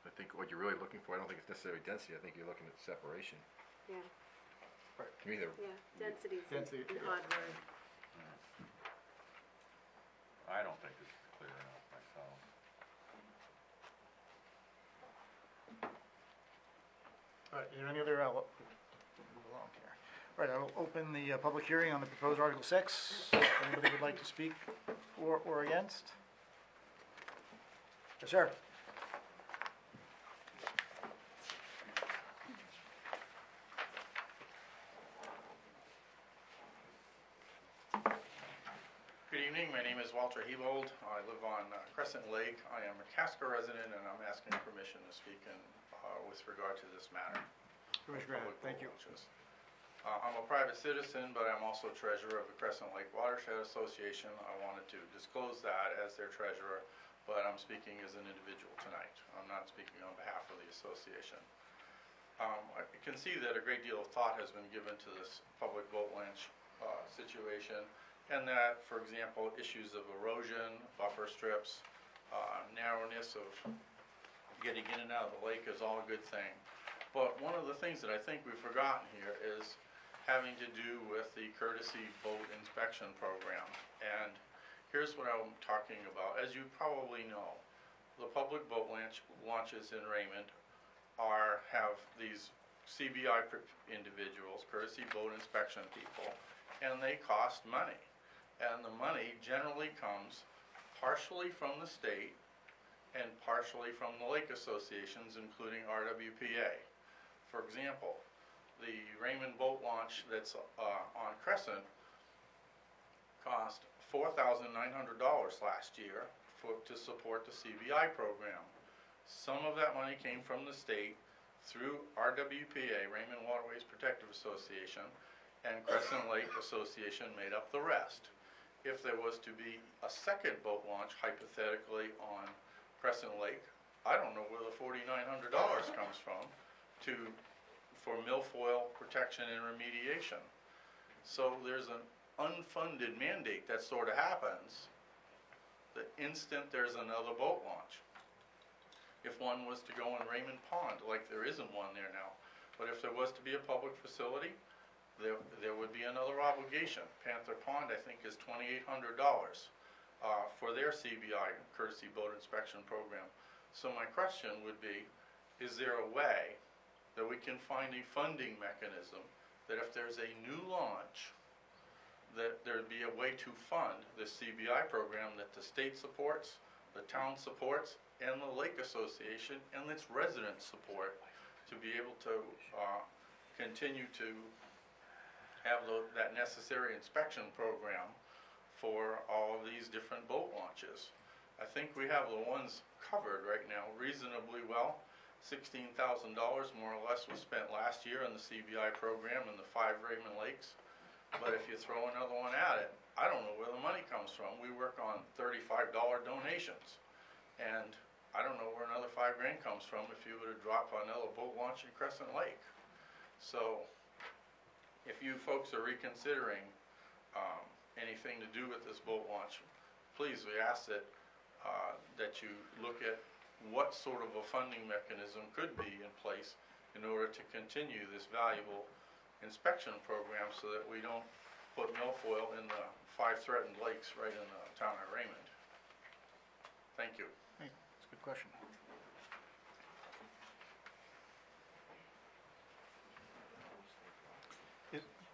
I think what you're really looking for, I don't think it's necessarily density, I think you're looking at separation. yeah, To me, they're, density's Density, an yeah. odd word. I don't think this is clear enough myself. All right, is there any other, move along here. All right, I will open the public hearing on the proposed Article 6. Anybody would like to speak for or against? Yes, sir. Good evening, my name is Walter Hebold. I live on Crescent Lake. I am a Casco resident and I'm asking permission to speak with regard to this matter. Permission granted, thank you. I'm a private citizen, but I'm also treasurer of the Crescent Lake Watershed Association. I wanted to disclose that as their treasurer, but I'm speaking as an individual tonight. I'm not speaking on behalf of the association. I can see that a great deal of thought has been given to this public boat launch situation, and that, for example, issues of erosion, buffer strips, narrowness of getting in and out of the lake is all a good thing. But one of the things that I think we've forgotten here is having to do with the courtesy boat inspection program. And here's what I'm talking about. As you probably know, the public boat launches in Raymond have these CBI individuals, courtesy boat inspection people, and they cost money. And the money generally comes partially from the state and partially from the lake associations, including RWPA. For example, the Raymond boat launch that's on Crescent cost $4,900 last year to support the CBI program. Some of that money came from the state through RWPA, Raymond Waterways Protective Association, and Crescent Lake Association made up the rest. If there was to be a second boat launch, hypothetically, on Crescent Lake, I don't know where the $4,900 comes from for milfoil protection and remediation. So there's an unfunded mandate that sort of happens the instant there's another boat launch. If one was to go in Raymond Pond, like there isn't one there now, but if there was to be a public facility, there would be another obligation. Panther Pond, I think, is $2,800 for their CBI, courtesy boat inspection program. So my question would be, is there a way that we can find a funding mechanism that if there's a new launch, that there'd be a way to fund the CBI program that the state supports, the town supports, and the Lake Association and its residents support to be able to continue to have that necessary inspection program for all of these different boat launches. I think we have the ones covered right now reasonably well. $16,000 more or less was spent last year in the CBI program in the 5 Raymond Lakes. But if you throw another one at it, I don't know where the money comes from. We work on $35 donations. And I don't know where another $5 grand comes from if you were to drop another boat launch in Crescent Lake. So if you folks are reconsidering anything to do with this boat launch, please, we ask that that you look at what sort of a funding mechanism could be in place in order to continue this valuable inspection program so that we don't put milfoil in the 5 threatened lakes right in the town of Raymond. Thank you. Hey, that's a good question.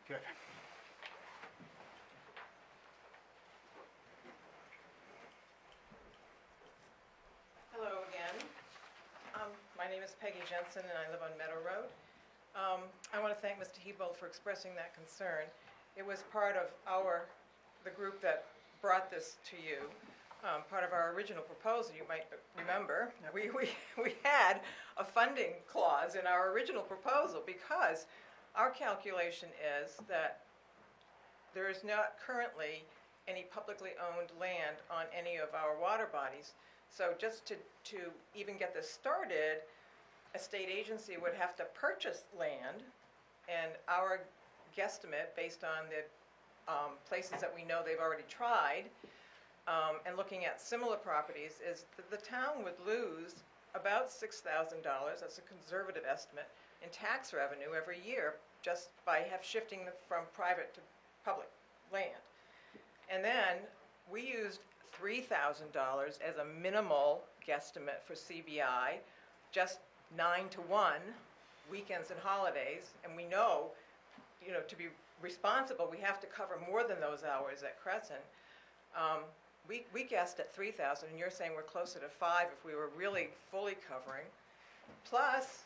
Good. Hello again. My name is Peggy Jensen, and I live on Meadow Road. I want to thank Mr. Hebold for expressing that concern. It was part of the group that brought this to you, part of our original proposal. You might remember, we had a funding clause in our original proposal because our calculation is that there is not currently any publicly owned land on any of our water bodies. So just to even get this started, a state agency would have to purchase land, and our guesstimate, based on the places that we know they've already tried, and looking at similar properties, is that the town would lose about $6,000, that's a conservative estimate, in tax revenue every year, just by shifting from private to public land. And then we used $3,000 as a minimal guesstimate for CBI, just 9 to 1, weekends and holidays, and we know, to be responsible, we have to cover more than those hours at Crescent. We guessed at 3,000, and you're saying we're closer to 5 if we were really fully covering. Plus,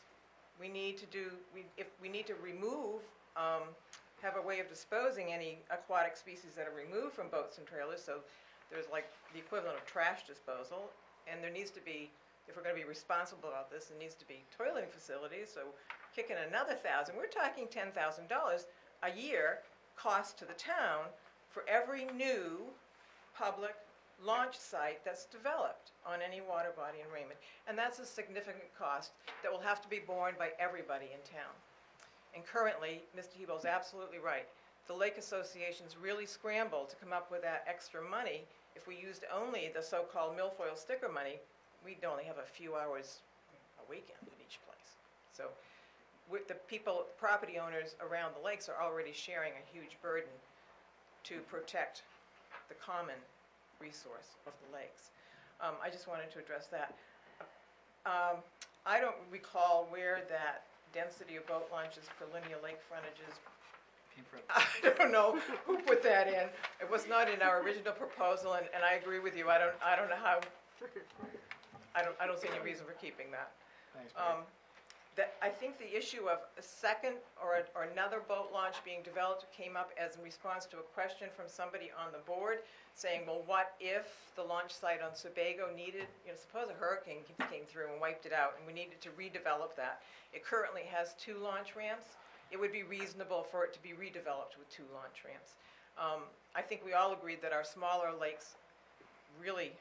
we need to remove, have a way of disposing any aquatic species that are removed from boats and trailers, so there's like the equivalent of trash disposal, and there needs to be, if we're going to be responsible about this, there needs to be toileting facilities, so kick in another 1,000. We're talking $10,000 a year cost to the town for every new public launch site that's developed on any water body in Raymond. And that's a significant cost that will have to be borne by everybody in town. And currently, Mr. Hebold's absolutely right. The lake associations really scrambled to come up with that extra money. If we used only the so-called milfoil sticker money, we'd only have a few hours a weekend in each place. So with the property owners around the lakes are already sharing a huge burden to protect the common resource of the lakes. I just wanted to address that. I don't recall where that density of boat launches per linear lake frontages. I don't know who put that in. It was not in our original proposal, and I agree with you. I don't know how. I don't see any reason for keeping that. Thanks, Mary. I think the issue of a second or another boat launch being developed came up as in response to a question from somebody on the board saying, well, what if the launch site on Sebago needed, suppose a hurricane came through and wiped it out and we needed to redevelop that. It currently has 2 launch ramps. It would be reasonable for it to be redeveloped with 2 launch ramps. I think we all agreed that our smaller lakes really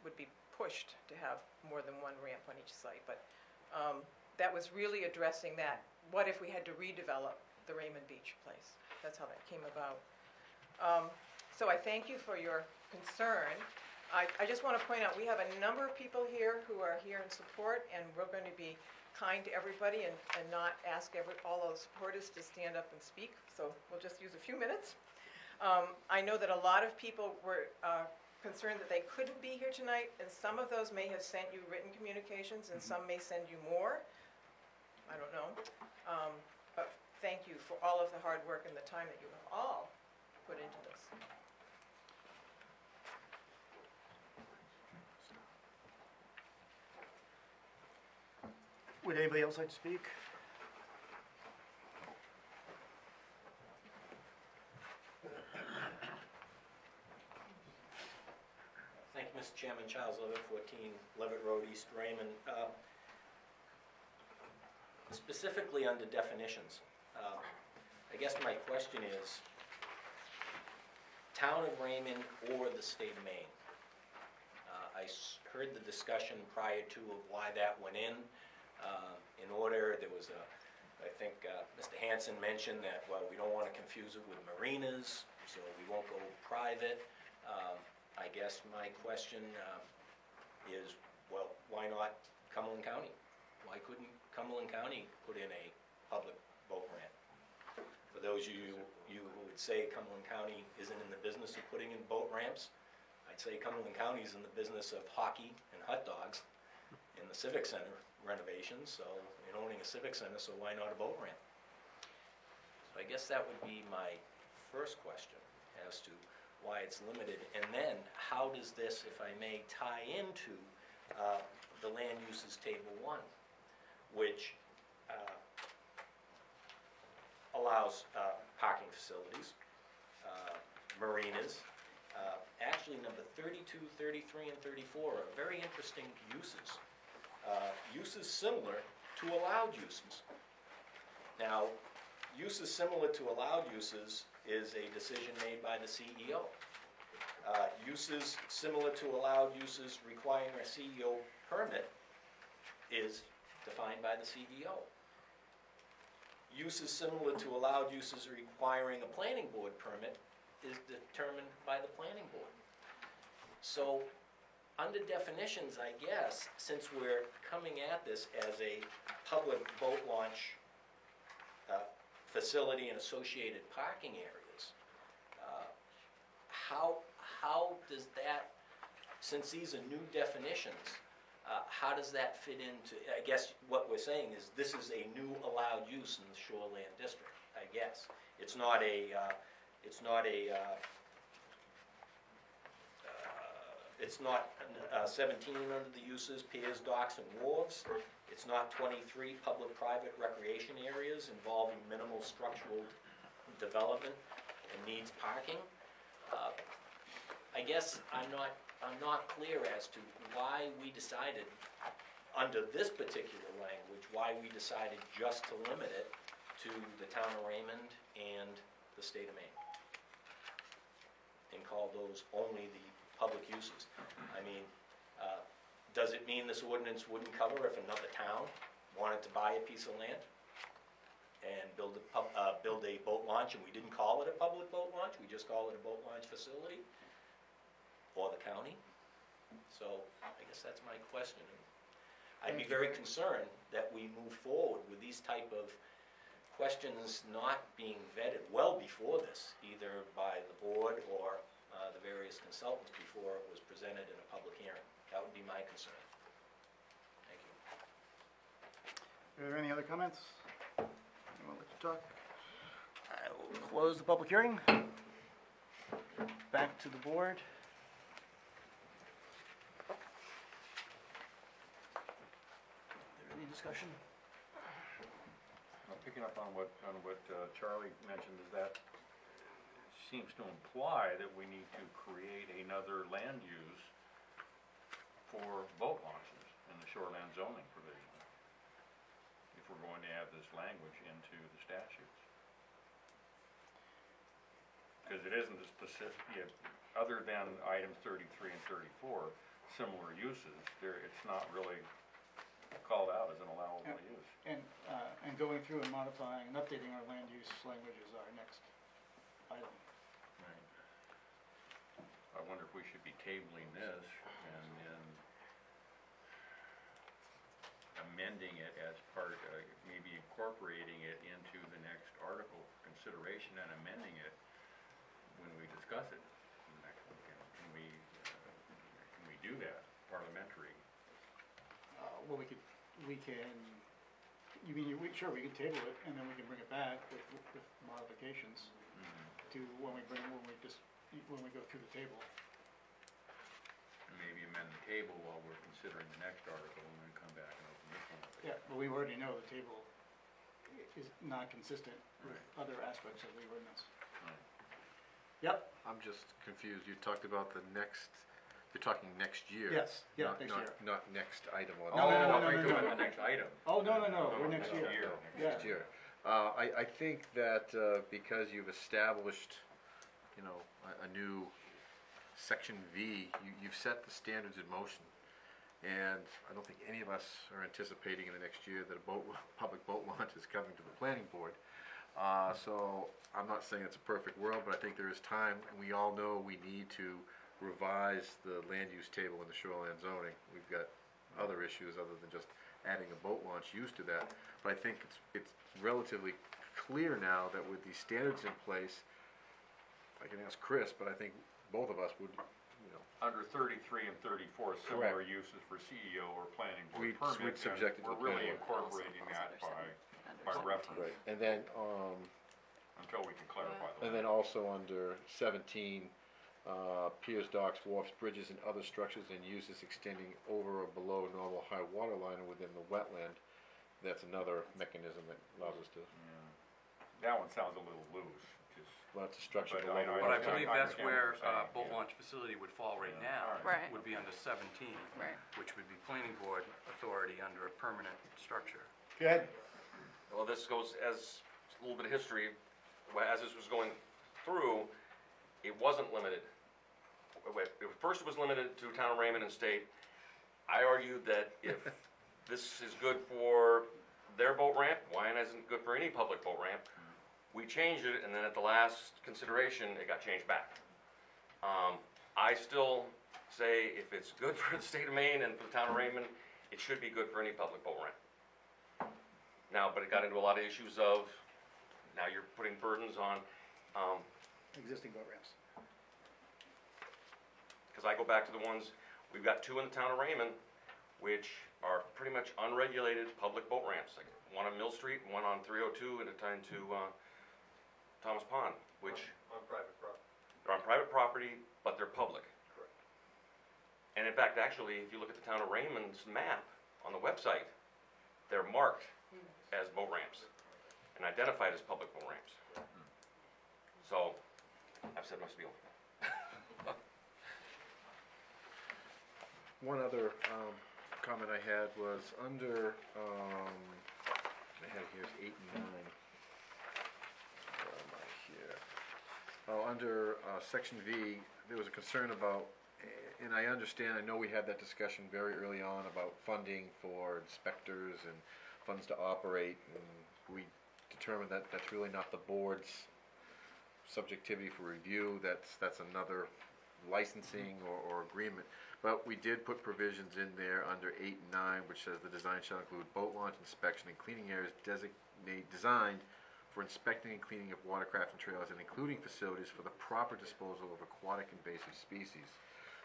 would be pushed to have more than 1 ramp on each site, but that was really addressing that. What if we had to redevelop the Raymond Beach place? That's how that came about. So I thank you for your concern. I just want to point out, we have a number of people here who are here in support, and we're going to be kind to everybody and not ask all those supporters to stand up and speak, so we'll just use a few minutes. I know that a lot of people were concerned that they couldn't be here tonight, and some of those may have sent you written communications, and some may send you more. I don't know. But thank you for all of the hard work and the time that you have all put into this. Would anybody else like to speak? Thank you, Mr. Chairman. Charles Levitt, 14 Levitt Road, East Raymond. Specifically under definitions, I guess my question is, Town of Raymond or the state of Maine? I heard the discussion prior to of why that went in. In order, there was I think Mr. Hanson mentioned that, well, we don't want to confuse it with marinas, so we won't go private. I guess my question is, well, why not Cumberland County? Why couldn't Cumberland County put in a public boat ramp? For those of you who would say Cumberland County isn't in the business of putting in boat ramps, I I'd say Cumberland County's in the business of hockey and hot dogs in the Civic Center renovations, so, and owning a Civic Center, so why not a boat ramp? So I guess that would be my first question as to why it's limited. And then, how does this, if I may, tie into the land uses table 1, which allows parking facilities, marinas. Actually, number 32, 33, and 34 are very interesting uses. Uses similar to allowed uses. Now, uses similar to allowed uses is a decision made by the CEO. Uses similar to allowed uses requiring a CEO permit is defined by the CEO. Uses similar to allowed uses requiring a planning board permit is determined by the planning board. So, under definitions, I guess, since we're coming at this as a public boat launch facility and associated parking areas, how does that, since these are new definitions, how does that fit into, I guess what we're saying is this is a new allowed use in the shoreland district, I guess. It's not 17 under the uses, piers, docks, and wharves. It's not 23 public-private recreation areas involving minimal structural development and needs parking. I guess I'm not clear as to why we decided, under this particular language, why we decided just to limit it to the town of Raymond and the state of Maine, and call those only the public uses. I mean, does it mean this ordinance wouldn't cover if another town wanted to buy a piece of land and build a boat launch, and we didn't call it a public boat launch, we just call it a boat launch facility? Or the county? So, I guess that's my question. I'd be very concerned that we move forward with these type of questions not being vetted well before this, either by the board or the various consultants before it was presented in a public hearing. That would be my concern. Thank you. Are there any other comments? Anyone like to talk? I will close the public hearing. Back to the board. Any discussion? Well, picking up on what Charlie mentioned, is that seems to imply that we need to create another land use for boat launches in the shoreland zoning provision, if we're going to add this language into the statutes. Because it isn't a specific, other than items 33 and 34, similar uses, it's not really called out as an allowable use. And going through and modifying and updating our land use language is our next item. Right. I wonder if we should be tabling this and then amending it as part, maybe incorporating it into the next article for consideration and amending it when we discuss it next weekend. Can we do that, parliamentary? Well, sure, we can table it, and then we can bring it back with modifications to when we go through the table. And maybe amend the table while we're considering the next article, and then come back and open this one up. Yeah, but we already know the table is not consistent with other aspects of the ordinance. Yep. I'm just confused. You talked about the next, you're talking next year. Yes, yeah, next year. Not next item on. No. The next item. Oh, no, we're next year. Next year. I think that because you've established, a new section V, you've set the standards in motion. And I don't think any of us are anticipating in the next year that a public boat launch is coming to the planning board. So I'm not saying it's a perfect world, but I think there is time, and we all know we need to revise the land use table in the shoreline zoning. We've got other issues other than just adding a boat launch use to that. But I think it's relatively clear now that with these standards in place, I can ask Chris, but I think both of us Under 33 and 34, similar uses for CEO or planning We'd board permit. subject it to and the we're really planning board. incorporating that by reference, Right, and then, until we can clarify the and then also under 17, piers, docks, wharfs, bridges, and other structures and uses extending over or below normal high water line or within the wetland. That's another mechanism that allows us to, That one sounds a little loose, just. well, it's a structure But below the But I water. believe I that's understand where what you're saying, boat yeah. launch facility would fall right now. Right. Would be under 17. Right. Which would be planning board authority under a permanent structure. Go ahead. Well, this goes as a little bit of history. As this was going through, it wasn't limited. First, it was limited to town of Raymond and state. I argued that if this is good for their boat ramp, why isn't it good for any public boat ramp? We changed it, and then at the last consideration, it got changed back. I still say if it's good for the state of Maine and for the town of Raymond, it should be good for any public boat ramp. Now, but it got into a lot of issues of, now you're putting burdens on, Existing boat ramps. because I go back to the ones, we've got two in the town of Raymond, which are pretty much unregulated public boat ramps, like one on Mill Street and one on 302 and a time to Thomas Pond, which. On private property. They're on private property, but they're public. Correct. And in fact, actually, if you look at the town of Raymond's map on the website, they're marked as boat ramps and identified as public boat ramps. So, I've said my spiel. One other, comment I had was under, I had here is 8 and 9. Where am I here? Oh, under, section V, there was a concern about, and I understand, I know we had that discussion very early on about funding for inspectors and funds to operate, and we determined that that's really not the board's subjectivity for review, that's another licensing or agreement. But we did put provisions in there under 8 and 9, which says the design shall include boat launch inspection and cleaning areas designed for inspecting and cleaning of watercraft and trails, and including facilities for the proper disposal of aquatic invasive species.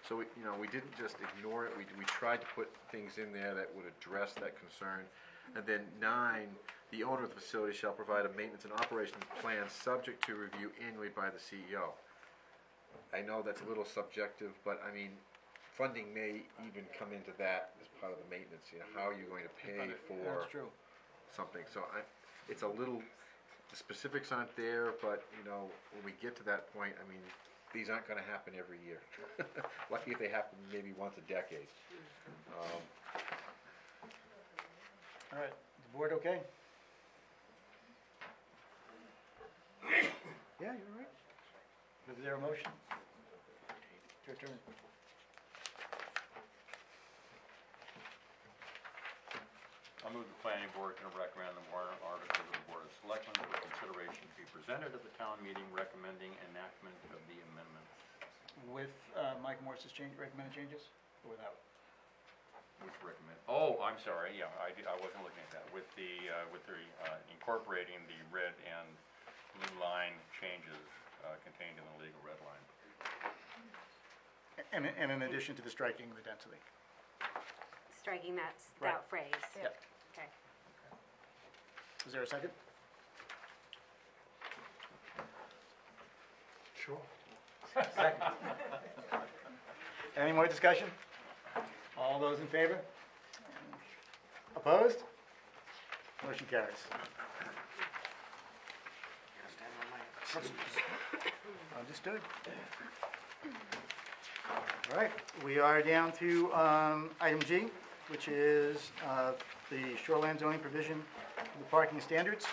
So, we didn't just ignore it, we tried to put things in there that would address that concern. And then 9, the owner of the facility shall provide a maintenance and operation plan subject to review annually by the CEO. I know that's a little subjective, but I mean, funding may even come into that as part of the maintenance, how are you going to pay for That's true. something? So it's a little, the specifics aren't there, but, when we get to that point, I mean, these aren't gonna happen every year. Lucky if they happen maybe once a decade. All right, the board okay? Yeah, you're right. Is there a motion? It's your turn. I move the planning board to recommend the warrant articles of the Board of Selectmen for consideration to be presented at the town meeting recommending enactment of the amendment. With Mike Morse's recommended changes, or without? Which recommend, oh, I'm sorry, yeah, I wasn't looking at that, with the incorporating the red and blue line changes contained in the legal red line. And in addition to the striking the density. Striking that Right. phrase. Yep. Okay. Is there a second? Sure. Second. Any more discussion? All those in favor? Opposed? Motion carries. Understood. All right, we are down to item G, which is the shoreline zoning provision, the parking standards.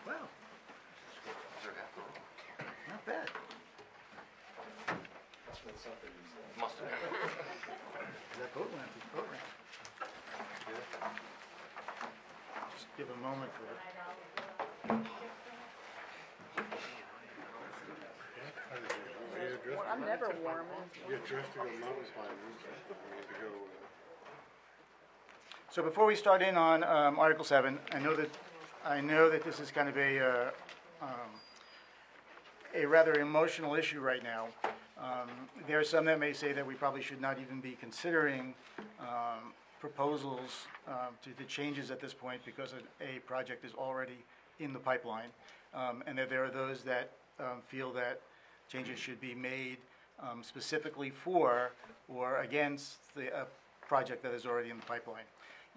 Wow. Not bad. Must have been. That boat ramp is boat ramp. Just give a moment for it. You I'm never warm. get dressed to go mountain climbing, so we had to go So before we start in on Article 7, I know that this is kind of a rather emotional issue right now. There are some that may say that we probably should not even be considering proposals to the changes at this point because a project is already in the pipeline, and that there are those that feel that changes should be made specifically for or against the project that is already in the pipeline.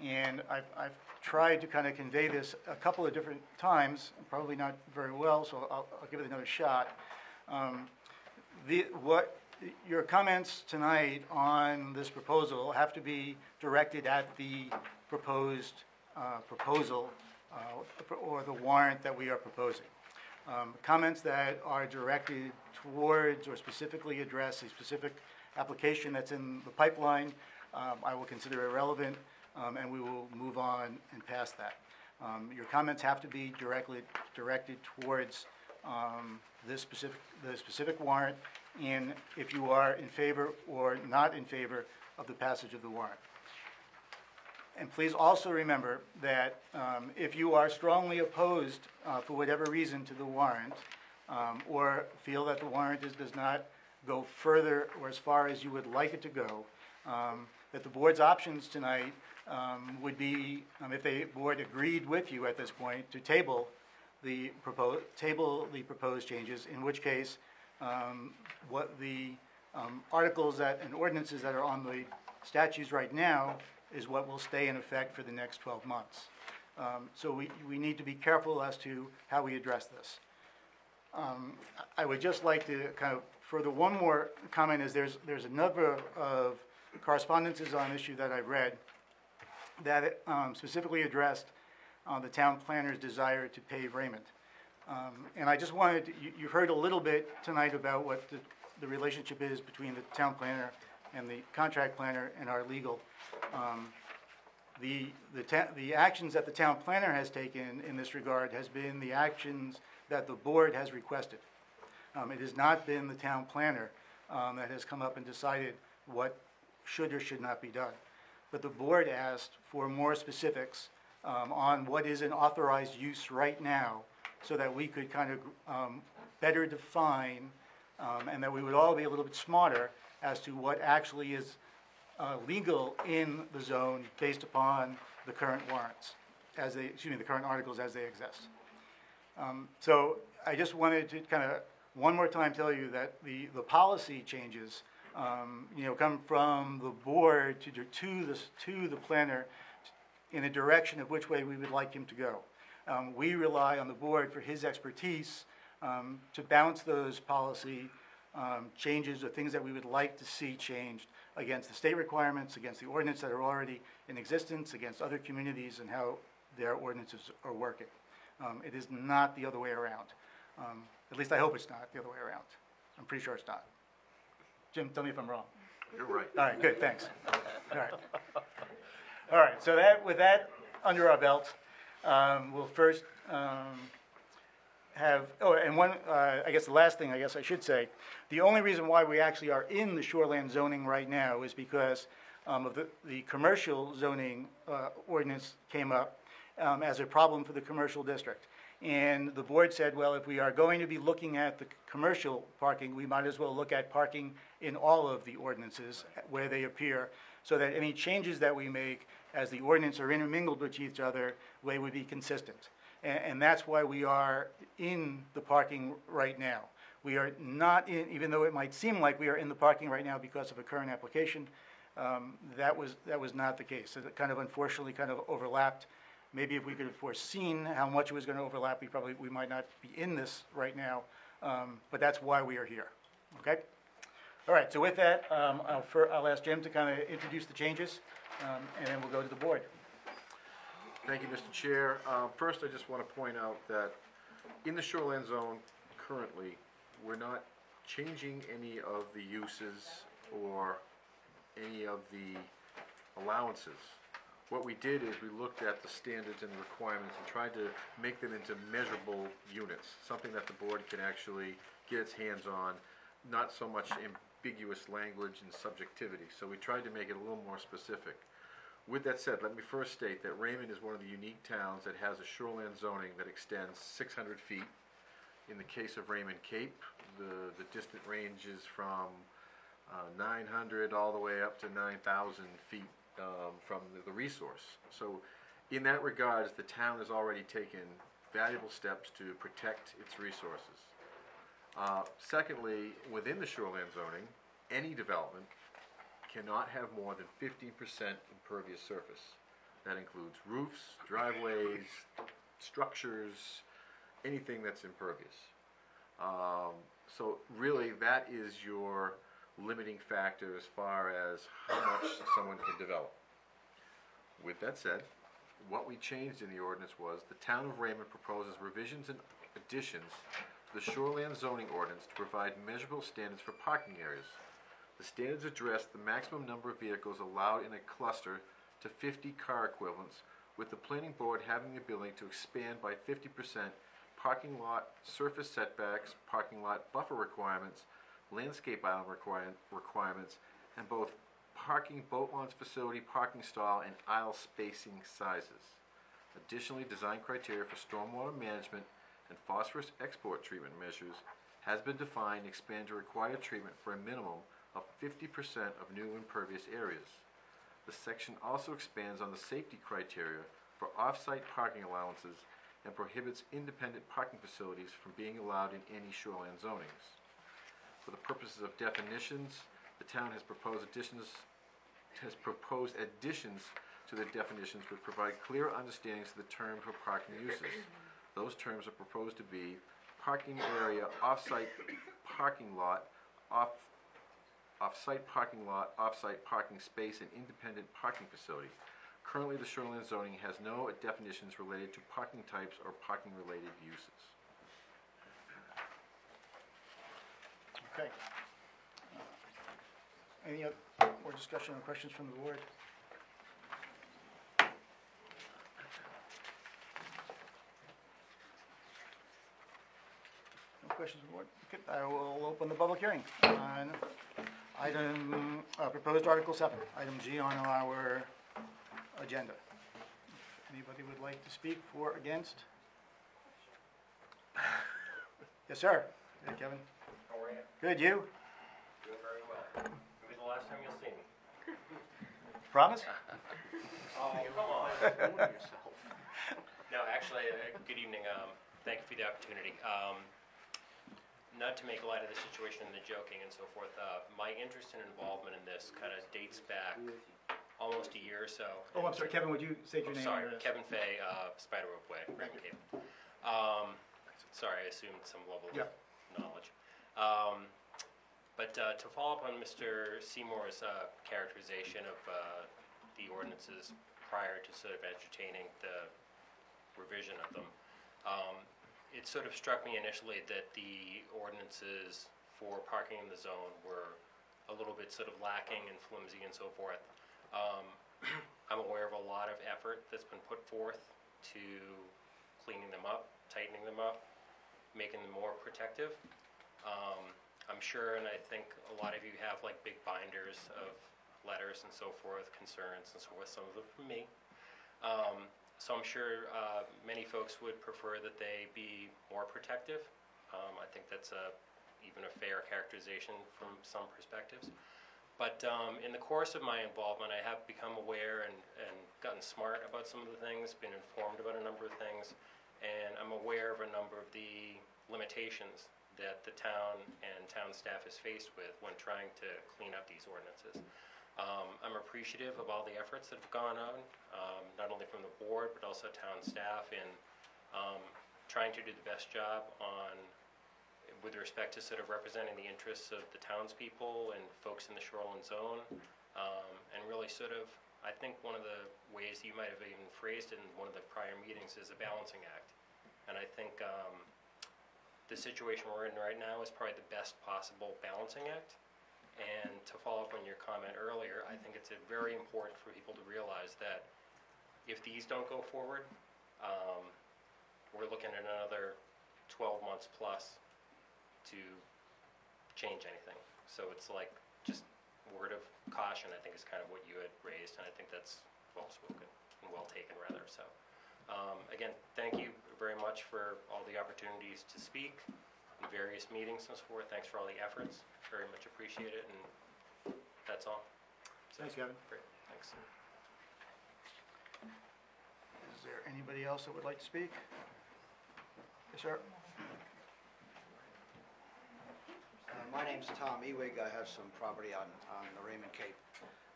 And I've tried to kind of convey this a couple of different times, probably not very well, so I'll give it another shot. Your comments tonight on this proposal have to be directed at the proposed proposal or the warrant that we are proposing. Comments that are directed towards or specifically address a specific application that's in the pipeline, I will consider irrelevant, and we will move on and pass that. Your comments have to be directed towards the specific warrant, and if you are in favor or not in favor of the passage of the warrant. And please also remember that if you are strongly opposed for whatever reason to the warrant, or feel that the warrant does not go further or as far as you would like it to go, that the board's options tonight would be, if the board agreed with you at this point, to table the proposed changes, in which case what the articles and ordinances that are on the statutes right now is what will stay in effect for the next 12 months. So we need to be careful as to how we address this. I would just like to kind of further one more comment is there's a number of correspondences on issue that I've read that specifically addressed the town planner's desire to pave Raymond. And I just wanted to, you've heard a little bit tonight about what the relationship is between the town planner and the contract planner and our legal. The actions that the town planner has taken in this regard has been the actions that the board has requested. It has not been the town planner that has come up and decided what should or should not be done. But the board asked for more specifics on what is an authorized use right now so that we could kind of better define and that we would all be a little bit smarter as to what actually is legal in the zone based upon the current warrants, the current articles as they exist. So I just wanted to kind of one more time tell you that the policy changes, come from the board to the planner in a direction of which way we would like him to go. We rely on the board for his expertise to bounce those policy changes or things that we would like to see changed against the state requirements, against the ordinance that are already in existence, against other communities and how their ordinances are working. It is not the other way around. At least I hope it's not the other way around. I'm pretty sure it's not. Jim, tell me if I'm wrong. You're right. All right, good, thanks. All right. All right, so with that under our belt, we'll first I guess the last thing I should say, the only reason why we actually are in the shoreland zoning right now is because of the commercial zoning ordinance came up as a problem for the commercial district. And the board said, well, if we are going to be looking at the commercial parking, we might as well look at parking in all of the ordinances where they appear, so that any changes that we make as the ordinance are intermingled with each other, they would be consistent. And that's why we are in the parking right now. We are not in, even though it might seem like we are in the parking right now because of a current application, that was not the case. It kind of unfortunately kind of overlapped. Maybe if we could have foreseen how much it was going to overlap, we might not be in this right now, but that's why we are here, okay? All right, so with that, I'll ask Jim to kind of introduce the changes, and then we'll go to the board. Thank you, Mr. Chair. First, I just want to point out that in the shoreland zone currently, we're not changing any of the uses or any of the allowances. What we did is we looked at the standards and the requirements and tried to make them into measurable units, something that the board can actually get its hands on, not so much ambiguous language and subjectivity. So we tried to make it a little more specific. With that said, let me first state that Raymond is one of the unique towns that has a shoreline zoning that extends 600 feet. In the case of Raymond Cape, the distant range is from 900 all the way up to 9,000 feet from the resource. So in that regards, the town has already taken valuable steps to protect its resources. Secondly, within the shoreline zoning, any development cannot have more than 15% impervious surface. That includes roofs, driveways, structures, anything that's impervious. So really, that is your limiting factor as far as how much someone can develop. With that said, what we changed in the ordinance was the town of Raymond proposes revisions and additions to the shoreline zoning ordinance to provide measurable standards for parking areas. The standards address the maximum number of vehicles allowed in a cluster to 50 car equivalents, with the planning board having the ability to expand by 50% parking lot surface setbacks, parking lot buffer requirements, landscape island requirements, and both parking boat launch facility, parking stall, and aisle spacing sizes. Additionally, design criteria for stormwater management and phosphorus export treatment measures has been defined and expanded to require treatment for a minimum of 50% of new impervious areas. The section also expands on the safety criteria for off-site parking allowances and prohibits independent parking facilities from being allowed in any shoreline zonings. For the purposes of definitions, the town has proposed additions to the definitions which provide clear understandings of the term for parking uses. Those terms are proposed to be parking area, off-site parking lot, off-site parking lot, off-site parking space, and independent parking facility. Currently, the shoreline zoning has no definitions related to parking types or parking-related uses. Okay. Any more discussion or questions from the board? No questions from the board? Okay, I will open the public hearing on item, proposed Article 7, item G on our agenda. If anybody would like to speak for or against? Yes, sir. Hey, Kevin. How are you? Good, you? Doing very well. It'll be the last time you'll see me. Promise? Oh, come on. No, actually, good evening. Thank you for the opportunity. Not to make light of the situation and the joking and so forth, my interest and involvement in this kind of dates back almost a year or so. Oh, I'm sorry, Kevin, would you say your name? Sorry, Kevin Fay, Spider Rope Way, Raymond Cape. Sorry, I assumed some level of knowledge. But to follow up on Mr. Seymour's characterization of the ordinances prior to sort of entertaining the revision of them, it sort of struck me initially that the ordinances for parking in the zone were a little bit sort of lacking and flimsy and so forth. I'm aware of a lot of effort that's been put forth to cleaning them up, tightening them up, making them more protective. I'm sure, and I think a lot of you have like big binders of letters and so forth, concerns and so forth, some of them from me. So I'm sure many folks would prefer that they be more protective. I think that's even a fair characterization from some perspectives. But in the course of my involvement, I have become aware and gotten smart about some of the things, been informed about a number of things, and I'm aware of a number of the limitations that the town and town staff is faced with when trying to clean up these ordinances. I'm appreciative of all the efforts that have gone on, not only from the board, but also town staff in trying to do the best job with respect to sort of representing the interests of the townspeople and folks in the shoreline zone, and really sort of, I think one of the ways you might have even phrased it in one of the prior meetings is a balancing act. And I think the situation we're in right now is probably the best possible balancing act. And to follow up on your comment earlier, I think it's very important for people to realize that if these don't go forward, we're looking at another 12 months plus to change anything. So it's like just word of caution, I think, is kind of what you had raised, and I think that's well-spoken, and well-taken, rather, so. Again, thank you very much for all the opportunities to speak in various meetings and so forth. Thanks for all the efforts, very much appreciate it, and that's all. Thanks, Kevin. Great, thanks. Is there anybody else that would like to speak? Yes, sir. My name's Tom Ewig. I have some property on the Raymond Cape.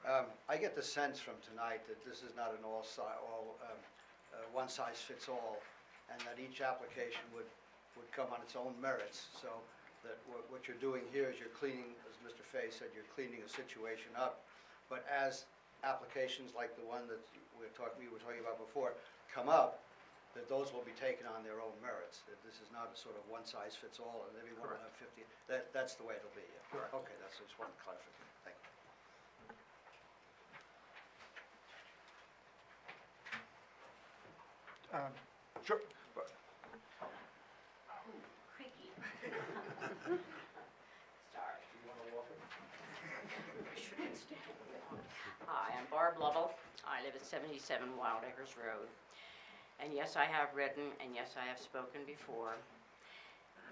I get the sense from tonight that this is not an one-size-fits-all, and that each application would come on its own merits. So that what you're doing here is you're cleaning, as Mr. Fay said, you're cleaning a situation up. But as applications like the one that we were talking about before come up, that those will be taken on their own merits. That this is not a sort of one-size-fits-all, and everyone will have 50. That's the way it'll be. Yeah. Correct. Okay, that's just one clarification. Thank you. Sure. Creaky. Sorry. I shouldn't stand. Hi, I'm Barb Lovell. I live at 77 Wild Acres Road. And yes, I have written, and yes, I have spoken before.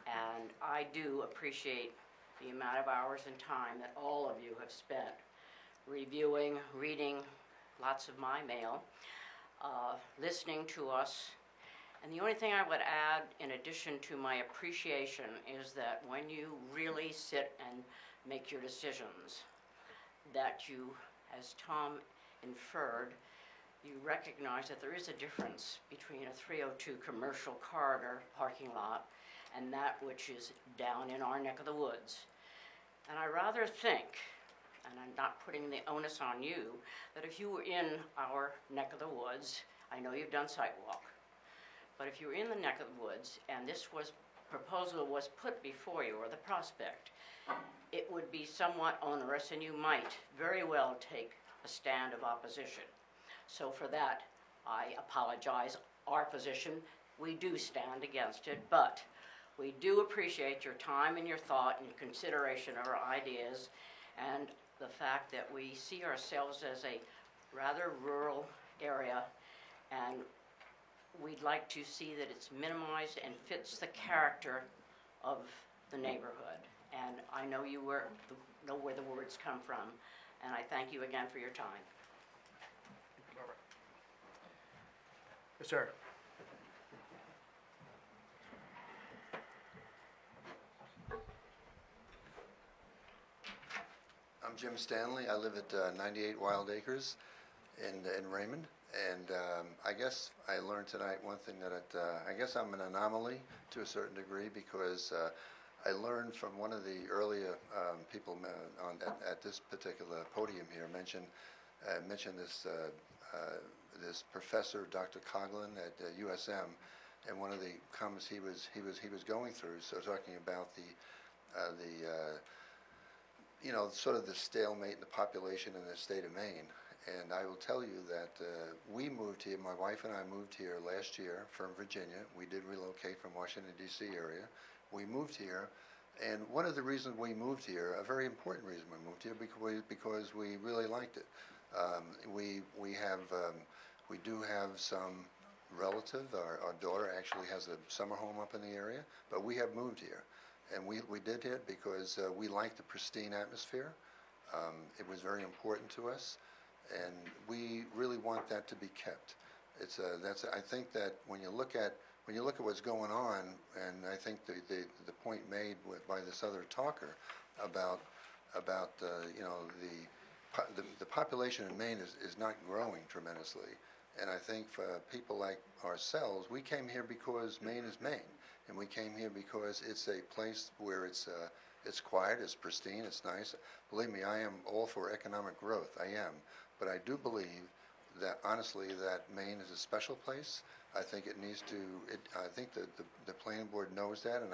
And I do appreciate the amount of hours and time that all of you have spent reviewing, reading lots of my mail, listening to us. And the only thing I would add, in addition to my appreciation, is that when you really sit and make your decisions, that you, as Tom inferred, you recognize that there is a difference between a 302 commercial corridor parking lot and that which is down in our neck of the woods. And I rather think, and I'm not putting the onus on you, that if you were in our neck of the woods, I know you've done sidewalk, but if you were in the neck of the woods and this proposal was put before you, or the prospect, it would be somewhat onerous and you might very well take a stand of opposition. So for that, I apologize. Our position, we do stand against it, but we do appreciate your time and your thought and your consideration of our ideas, and the fact that we see ourselves as a rather rural area, and we'd like to see that it's minimized and fits the character of the neighborhood. And I know you know where the words come from, and I thank you again for your time. Yes, sir. I'm Jim Stanley. I live at 98 Wild Acres in Raymond. And I guess I learned tonight one thing that I guess I'm an anomaly to a certain degree, because I learned from one of the earlier people at this particular podium here mentioned this professor, Dr. Coughlin at USM, and one of the comments he was going through, so talking about the sort of the stalemate in the population in the state of Maine. And I will tell you that we moved here, my wife and I moved here last year from Virginia. We did relocate from Washington, D.C. area. We moved here, and one of the reasons we moved here, a very important reason we moved here, because we really liked it. We do have some relatives. Our daughter actually has a summer home up in the area, but we have moved here. And we did it because we like the pristine atmosphere. It was very important to us, and we really want that to be kept. I think that when you look at what's going on, and I think the point made by this other talker about the population in Maine is not growing tremendously, and I think for people like ourselves, we came here because Maine is Maine. And we came here because it's a place where it's quiet, it's pristine, it's nice. Believe me, I am all for economic growth. I am, but I do believe that honestly that Maine is a special place. I think it needs to. I think the planning board knows that, and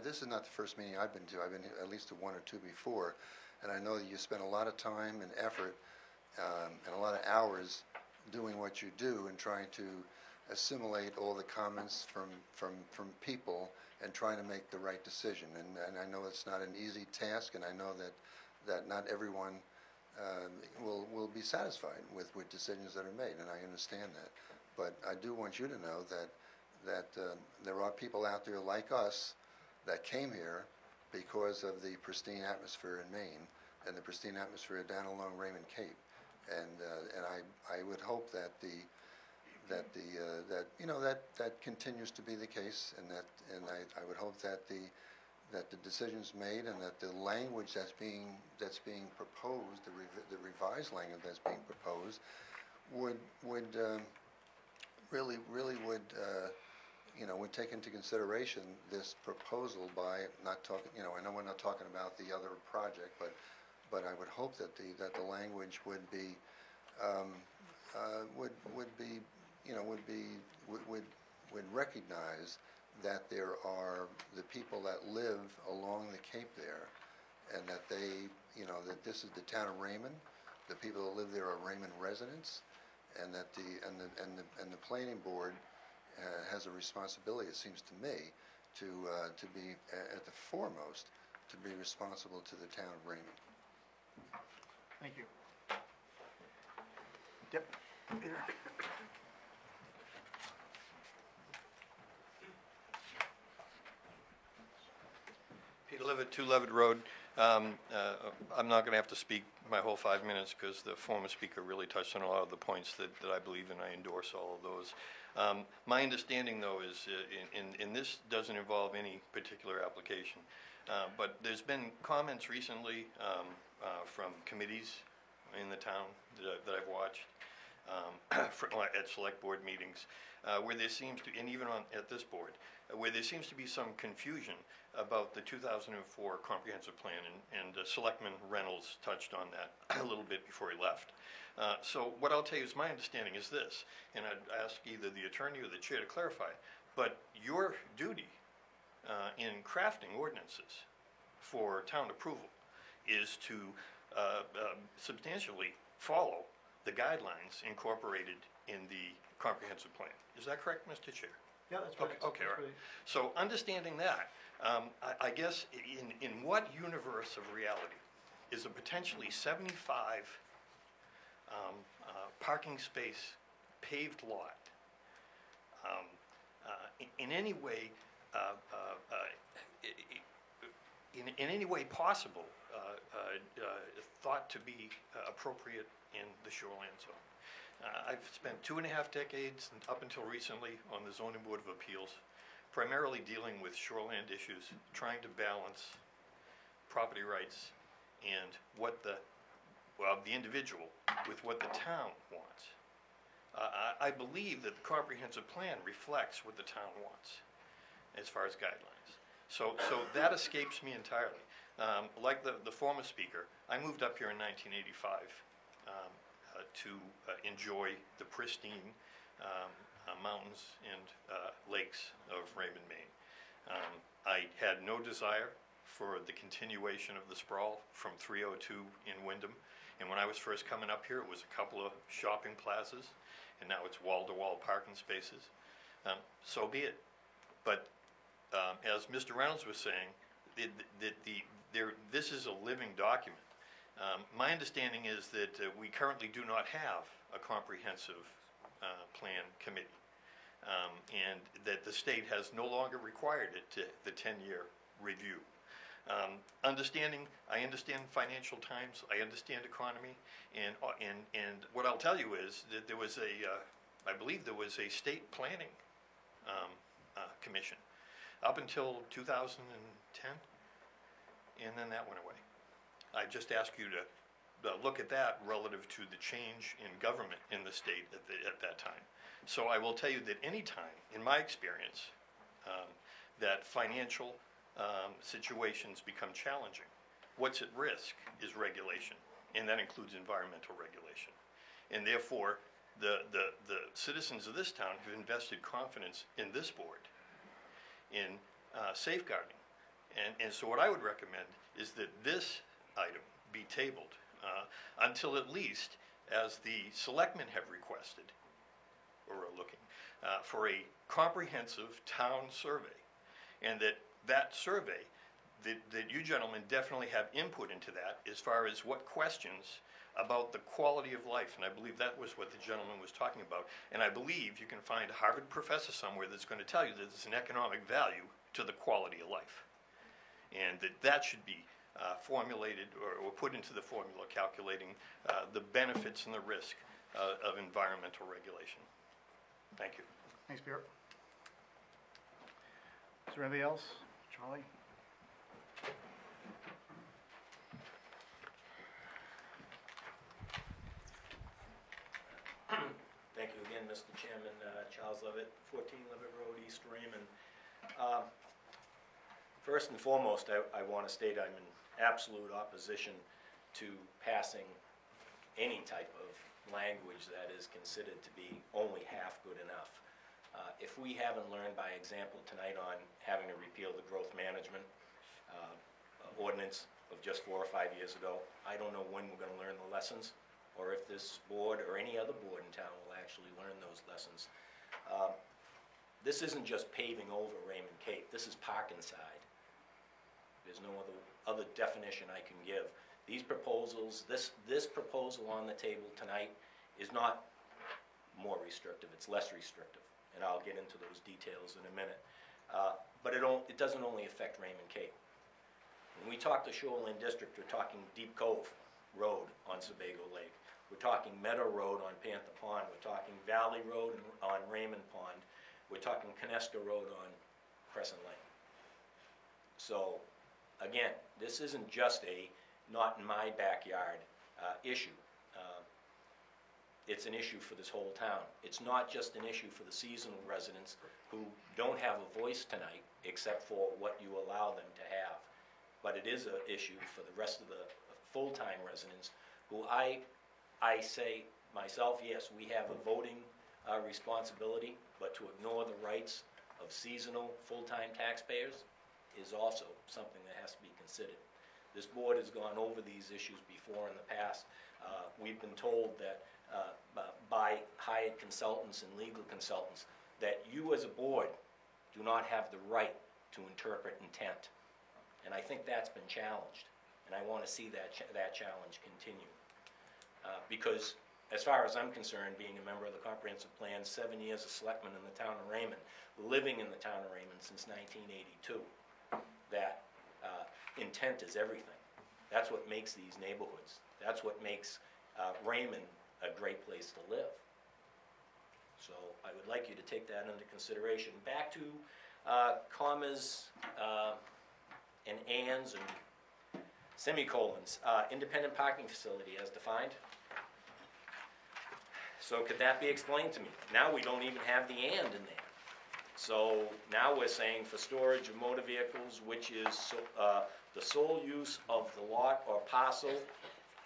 this is not the first meeting I've been to. I've been here at least to one or two before, and I know that you spend a lot of time and effort and a lot of hours doing what you do and trying to assimilate all the comments from people and trying to make the right decision. And I know it's not an easy task, and I know that not everyone will be satisfied with decisions that are made, and I understand that. But I do want you to know that there are people out there like us that came here because of the pristine atmosphere in Maine and the pristine atmosphere down along Raymond Cape, and I would hope that that continues to be the case, and I would hope that the decisions made and that the language that's being proposed, the revised language that's being proposed, would really would take into consideration this proposal by not talking. I know we're not talking about the other project, but I would hope that the language would recognize that there are the people that live along the Cape there, and that that this is the town of Raymond. The people that live there are Raymond residents, and that the planning board has a responsibility, it seems to me, to be at the foremost, to be responsible to the town of Raymond. Thank you. Yep, Peter. Peter Levitt, 2 Levitt Road. I'm not going to have to speak my whole 5 minutes because the former speaker really touched on a lot of the points that I believe, and I endorse all of those. My understanding, though, is and this doesn't involve any particular application, but there's been comments recently from committees in the town that I've watched at select board meetings, where there seems to, and even at this board, where there seems to be some confusion about the 2004 comprehensive plan, and Selectman Reynolds touched on that a little bit before he left. So what I'll tell you is my understanding is this, and I'd ask either the attorney or the chair to clarify, but your duty in crafting ordinances for town approval is to substantially follow the guidelines incorporated in the comprehensive plan. Is that correct, Mr. Chair? Yeah, that's right. Okay, all right. So understanding that, I guess in what universe of reality is a potentially 75 parking space paved lot in any way in any way possible thought to be appropriate in the shoreline zone? I've spent 2.5 decades, up until recently, on the Zoning Board of Appeals, primarily dealing with shoreland issues, trying to balance property rights and what the individual with what the town wants. I believe that the comprehensive plan reflects what the town wants as far as guidelines. So that escapes me entirely. Like the former speaker, I moved up here in 1985 to enjoy the pristine mountains and lakes of Raymond, Maine. I had no desire for the continuation of the sprawl from 302 in Wyndham. And when I was first coming up here, it was a couple of shopping plazas, and now it's wall-to-wall parking spaces. So be it. But as Mr. Reynolds was saying, this is a living document. My understanding is that we currently do not have a comprehensive plan committee, and that the state has no longer required it to the 10-year review. I understand financial times, I understand economy, and what I'll tell you is that there was I believe there was a state planning commission up until 2010, and then that went away. I just ask you to look at that relative to the change in government in the state at that time. So I will tell you that any time, in my experience, that financial situations become challenging, what's at risk is regulation, and that includes environmental regulation. And therefore, the citizens of this town have invested confidence in this board in safeguarding. And so what I would recommend is that this item be tabled until at least, as the selectmen have requested, or are looking, for a comprehensive town survey, and that survey that you gentlemen definitely have input into that as far as what questions about the quality of life, and I believe that was what the gentleman was talking about. And I believe you can find a Harvard professor somewhere that's going to tell you that there's an economic value to the quality of life, and that should be formulated or put into the formula calculating the benefits and the risk of environmental regulation. Thank you. Thanks, Pierre. Is there anything else? Charlie? Thank you again, Mr. Chairman. Charles Levitt, 14 Levitt Road, East Raymond. First and foremost, I want to state I'm in absolute opposition to passing any type of language that is considered to be only half good enough. If we haven't learned by example tonight on having to repeal the growth management ordinance of just 4 or 5 years ago, I don't know when we're going to learn the lessons, or if this board or any other board in town will actually learn those lessons. This isn't just paving over Raymond Cape, this is park inside. There's no other definition I can give. These proposals, this proposal on the table tonight is not more restrictive, it's less restrictive. And I'll get into those details in a minute. But it doesn't only affect Raymond Cape. When we talk the Shoreland District, we're talking Deep Cove Road on Sebago Lake. We're talking Meadow Road on Panther Pond. We're talking Valley Road on Raymond Pond. We're talking Coneska Road on Crescent Lane. So, again, this isn't just a not in my backyard issue. It's an issue for this whole town. It's not just an issue for the seasonal residents who don't have a voice tonight except for what you allow them to have. But it is an issue for the rest of the full-time residents who I say myself, yes, we have a voting responsibility, but to ignore the rights of seasonal full-time taxpayers is also something that has to be considered. This board has gone over these issues before in the past. We've been told that by hired consultants and legal consultants that you as a board do not have the right to interpret intent. And I think that's been challenged, and I want to see that challenge continue. Because as far as I'm concerned, being a member of the Comprehensive Plan, 7 years as selectman in the town of Raymond, living in the town of Raymond since 1982, that intent is everything. That's what makes these neighborhoods. That's what makes Raymond a great place to live. So I would like you to take that into consideration. Back to commas and ands and semicolons. Independent parking facility as defined. So could that be explained to me? Now we don't even have the and in there. So now we're saying for storage of motor vehicles, which is the sole use of the lot or parcel,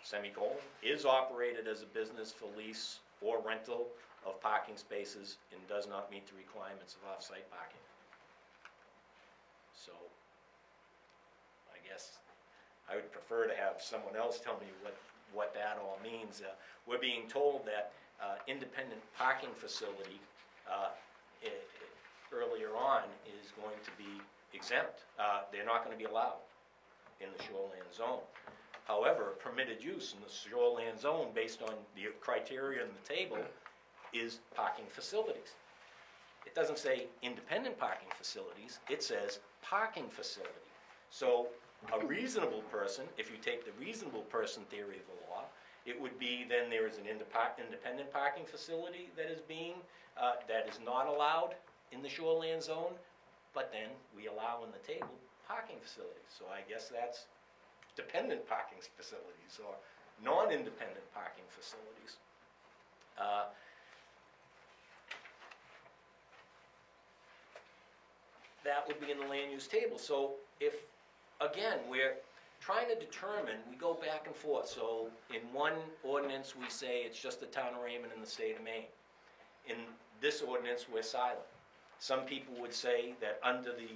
semicolon, is operated as a business for lease or rental of parking spaces and does not meet the requirements of off-site parking. So I guess I would prefer to have someone else tell me what that all means. We're being told that independent parking facility earlier on is going to be exempt. They're not going to be allowed in the shoreline zone. However, permitted use in the shoreline zone based on the criteria in the table is parking facilities. It doesn't say independent parking facilities, it says parking facility. So a reasonable person, if you take the reasonable person theory of the law, it would be then there is an independent parking facility that is not allowed in the shoreline zone, but then we allow in the table parking facilities. So I guess that's dependent parking facilities or non-independent parking facilities. That would be in the land use table. So if, again, we're trying to determine, we go back and forth. So in one ordinance we say it's just the town of Raymond and the state of Maine. In this ordinance we're silent. Some people would say that under the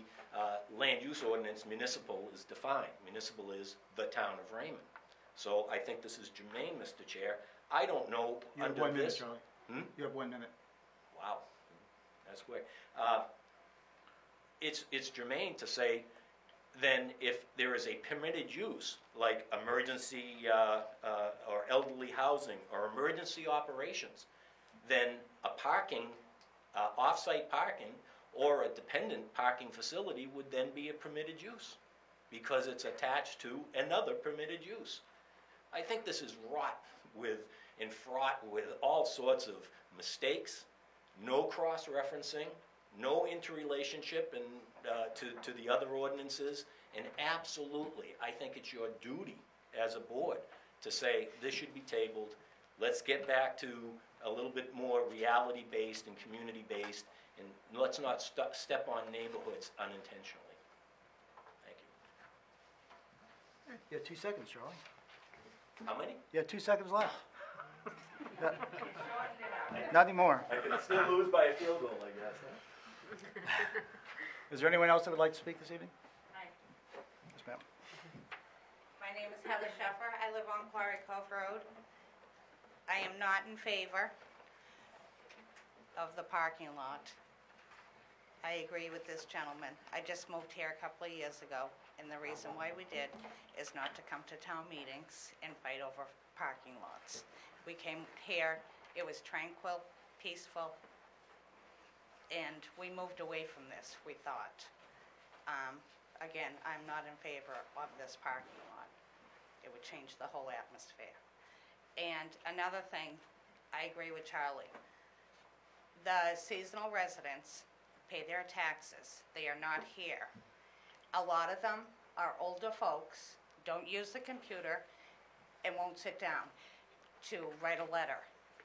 land use ordinance, municipal is defined. Municipal is the town of Raymond. So I think this is germane, Mr. Chair. I don't know You have under 1 minute, this. Charlie. You have 1 minute. Wow, that's quick. It's germane to say then if there is a permitted use, like emergency or elderly housing or emergency operations, then a parking, off-site parking, or a dependent parking facility would then be a permitted use, because it's attached to another permitted use. I think this is wrought with and fraught with all sorts of mistakes, no cross-referencing, no interrelationship and, to the other ordinances, and absolutely, I think it's your duty as a board to say, this should be tabled, let's get back to a little bit more reality-based and community-based, and let's not step on neighborhoods unintentionally. Thank you. You have 2 seconds, Charlie. How many? You have 2 seconds left. Not anymore. I can still lose by a field goal, I guess. Is there anyone else that would like to speak this evening? Hi, Yes, ma'am. my name is Heather Sheffer. I live on Quarry Cove Road. I am not in favor of the parking lot. I agree with this gentleman. I just moved here a couple of years ago, and the reason why we did is not to come to town meetings and fight over parking lots. We came here, it was tranquil, peaceful, and we moved away from this, we thought. Again, I'm not in favor of this parking lot. It would change the whole atmosphere. And another thing, I agree with Charlie. The seasonal residents pay their taxes. They are not here. A lot of them are older folks, don't use the computer, and won't sit down to write a letter.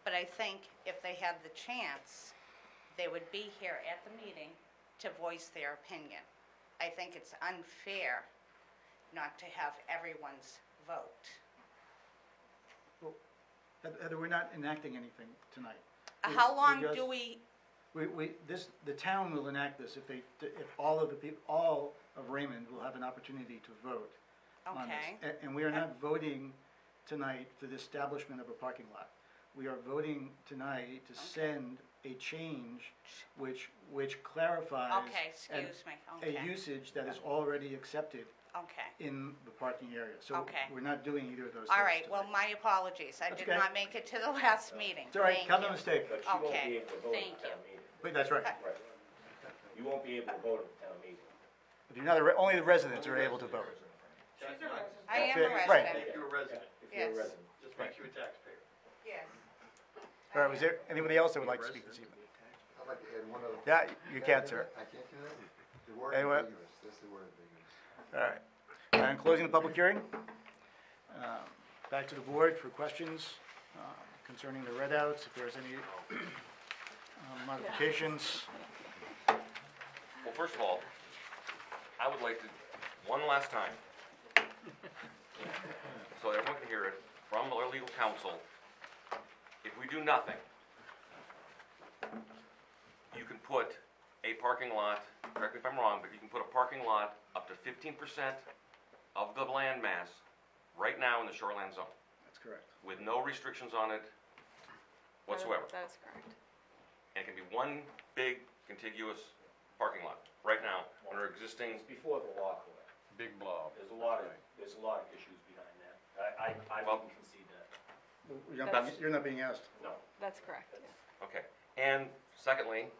But I think if they had the chance, they would be here at the meeting to voice their opinion. I think it's unfair not to have everyone's vote. Heather, we're not enacting anything tonight. How long just- do we, the town will enact this if all of the people, all of Raymond will have an opportunity to vote on this. Okay. And we are not voting tonight for the establishment of a parking lot. We are voting tonight to send a change which clarifies. okay, excuse me, A okay, usage that is already accepted okay. in the parking area. So Okay. we're not doing either of those things All right, well, tonight. my apologies. I That's did okay. not make it to the last meeting. It's all right, Thank count you. no mistake. But she won't be Okay, able to vote thank at town you. meeting. But that's right. You won't be able to vote at town meeting. But you're not, only the residents are able to vote. I am a Right. resident. If you're a resident, If you're a Yes. resident. just make you a taxpayer. Yes. All right, was there anybody else that would like to speak this evening? I'd like to add one other. Yeah, you can, sir. I can't do that? The word Anyway. ambiguous, that's the word ambiguous. All right. I'm closing the public hearing. Back to the board for questions concerning the readouts, if there's any modifications. Well, first of all, I would like to, one last time, so everyone can hear it, from our legal counsel, if we do nothing, you can put a parking lot, correct me if I'm wrong, but you can put a parking lot up to 15% of the land mass right now in the shoreline zone, That's correct. with no restrictions on it whatsoever. That is correct. And it can be one big contiguous parking lot, right now, under existing. It's before the law, Claire. Big blob. There's a lot of issues behind that. I Well- wouldn't concede that. You're not being asked. No. That's correct, yeah. Okay, and secondly,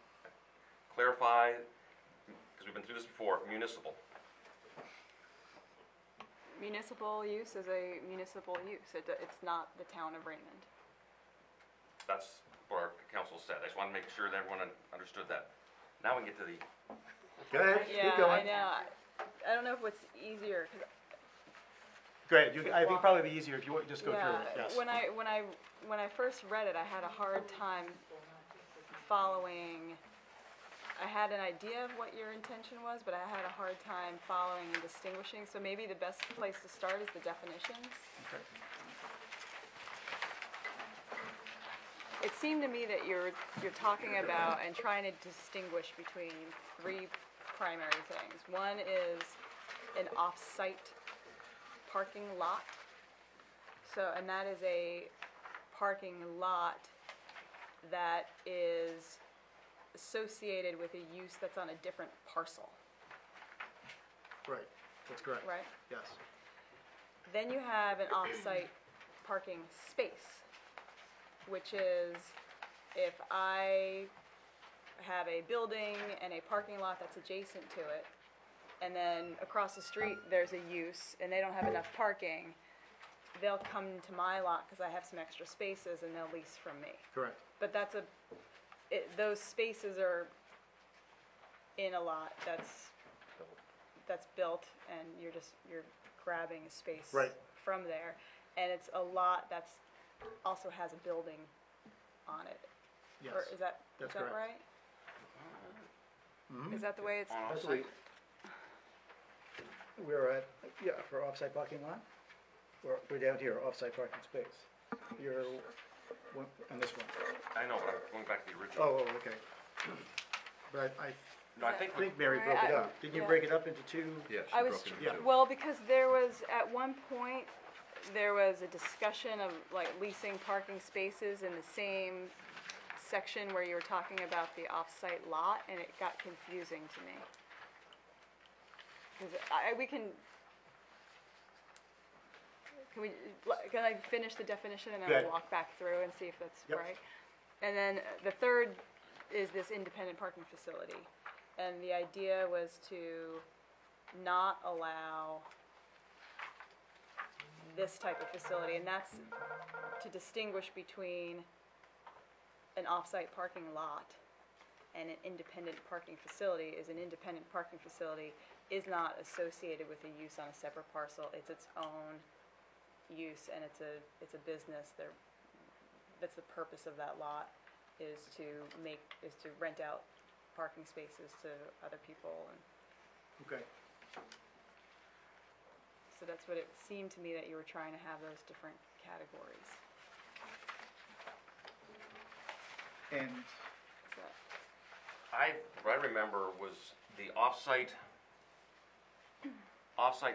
clarify, because we've been through this before, municipal. Municipal use is a municipal use. It's not the town of Raymond. That's what our council said. I just wanted to make sure that everyone understood that. Now we can get to the, Go ahead, keep Yeah, I going. know. I don't know if what's easier, 'cause Go ahead, I think probably be easier if you would just go through yeah, it, yes. when I first read it, I had a hard time following. I had an idea of what your intention was, but I had a hard time following and distinguishing. So maybe the best place to start is the definitions. Okay. It seemed to me that you're talking about and trying to distinguish between three primary things. One is an off-site parking lot. So, and that is a parking lot that is associated with a use that's on a different parcel. Right. That's correct. right? Yes. Then you have an off-site parking space, which is if I have a building and a parking lot that's adjacent to it, and then across the street, there's a use, and they don't have enough parking, they'll come to my lot because I have some extra spaces, and they'll lease from me. Correct. But those spaces are in a lot that's built, and you're grabbing a space Right. from there. And it's a lot that's also has a building on it. Yes. Or is that That's right? correct. Mhm. Is that the way it's? That's what we're at, yeah, for off-site parking lot. We're down here, off-site parking space. You're on this one. I know, but I'm going back to the original. Oh, okay. But I No, I think think Mary broke it up. Didn't you break it up into two? Yeah, I she was, broke it yeah. into two. well, because there was, at one point, there was a discussion of like leasing parking spaces in the same section where you were talking about the off-site lot, and it got confusing to me. Because can I finish the definition and then Go I'll ahead. walk back through and see if that's Yep. right? And then the third is this independent parking facility. And the idea was to not allow this type of facility, and that's to distinguish between an off-site parking lot and an independent parking facility. Is an independent parking facility is not associated with the use on a separate parcel. It's its own use, and it's a business. That's the purpose of that lot, is to rent out parking spaces to other people, and Okay. so that's what it seemed to me, that you were trying to have those different categories. And So, what I remember was the off-site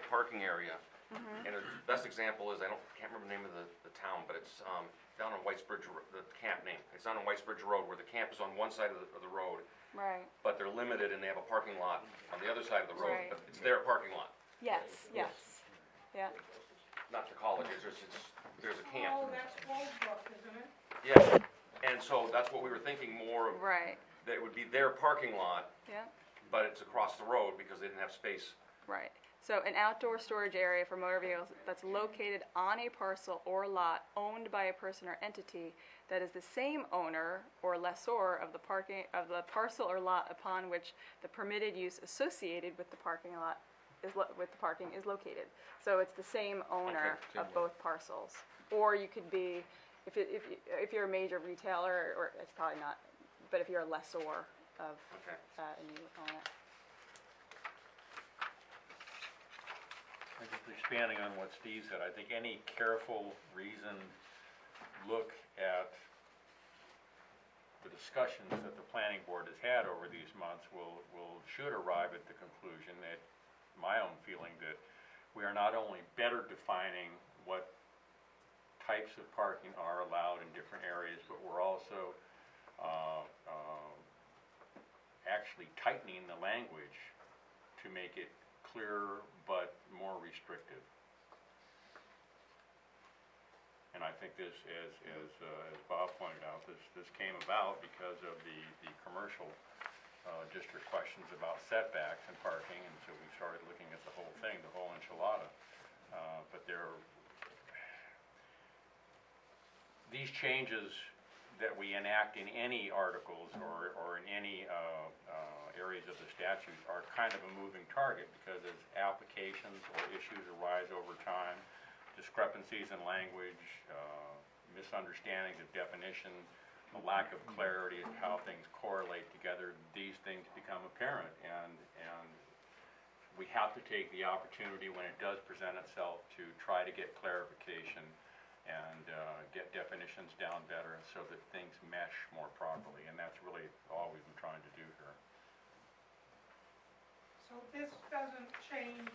parking area. And the best example is, can't remember the name of the town, but it's down on Whitesbridge, the camp name. It's down on Whitesbridge Road, where the camp is on one side of the road, right, but they're limited and they have a parking lot on the other side of the road. Right. But it's their parking lot, yes, yeah, not the college. There's a camp. Oh, that's Colebrook, isn't it? Yeah, and so that's what we were thinking more of, right, that it would be their parking lot, yeah, but it's across the road because they didn't have space. right. So an outdoor storage area for motor vehicles that's located on a parcel or lot owned by a person or entity that is the same owner or lessor of the parcel or lot upon which the permitted use associated with the parking lot is located. So it's the same owner same of both parcels. Or you could be, if you're a major retailer, or it's probably not, but if you're a lessor of Okay. that and you own it. I think expanding on what Steve said, I think any careful, reasoned look at the discussions that the planning board has had over these months should arrive at the conclusion that, my own feeling, that we are not only better defining what types of parking are allowed in different areas, but we're also actually tightening the language to make it clearer but more restrictive. And I think this, as Bob pointed out, this came about because of the commercial district questions about setbacks and parking, and so we started looking at the whole thing, the whole enchilada. But these changes that we enact in any articles or in any areas of the statute are kind of a moving target, because as applications or issues arise over time, discrepancies in language, misunderstandings of definition, a lack of clarity of how things correlate together, these things become apparent, and we have to take the opportunity when it does present itself to try to get clarification and get definitions down better so that things mesh more properly, and that's really all we've been trying to do here. So this doesn't change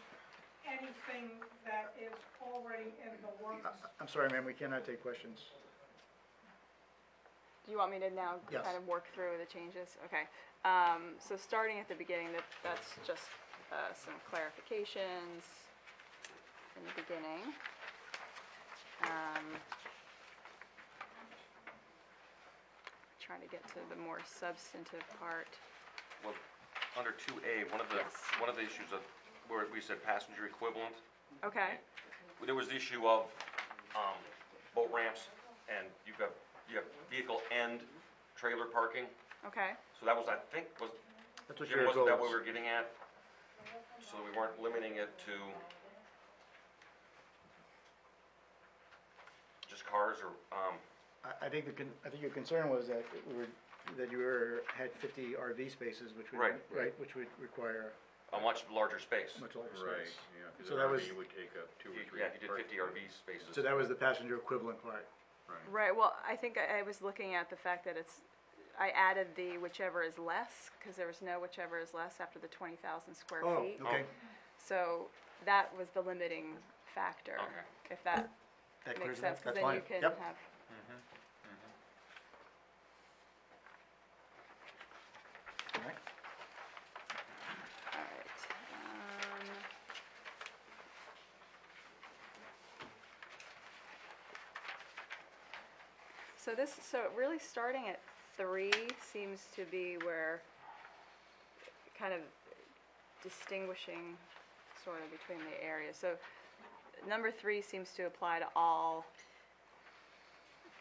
anything that is already in the works? I'm sorry, ma'am, we cannot take questions. Do you want me to now Yes. kind of work through the changes? Okay. So starting at the beginning, that's just some clarifications in the beginning. Trying to get to the more substantive part. Well, under 2A, one of the issues of, where we said passenger equivalent, Okay, there was the issue of boat ramps, and you have vehicle and trailer parking. okay. So that was, I think, That's what Jim, your wasn't that goals. what we were getting at? So we weren't limiting it to just cars or, I think I think your concern was that you had 50 RV spaces, which would, Right. which would require a much larger space. much larger Right, space. yeah, because So an that was, RV would take up 2 or 3. Yeah, if you did 50 RV spaces. so that was the passenger equivalent part. Right, well, I think I was looking at the fact that I added the whichever is less, because there was no whichever is less after the 20,000 square Oh, feet. okay. So that was the limiting factor. Okay. If that That makes clears it sense, up, because that's then you fine. can Yep. have, All right. all right. So really starting at 3 seems to be where kind of distinguishing sort of between the areas. So number 3 seems to apply to all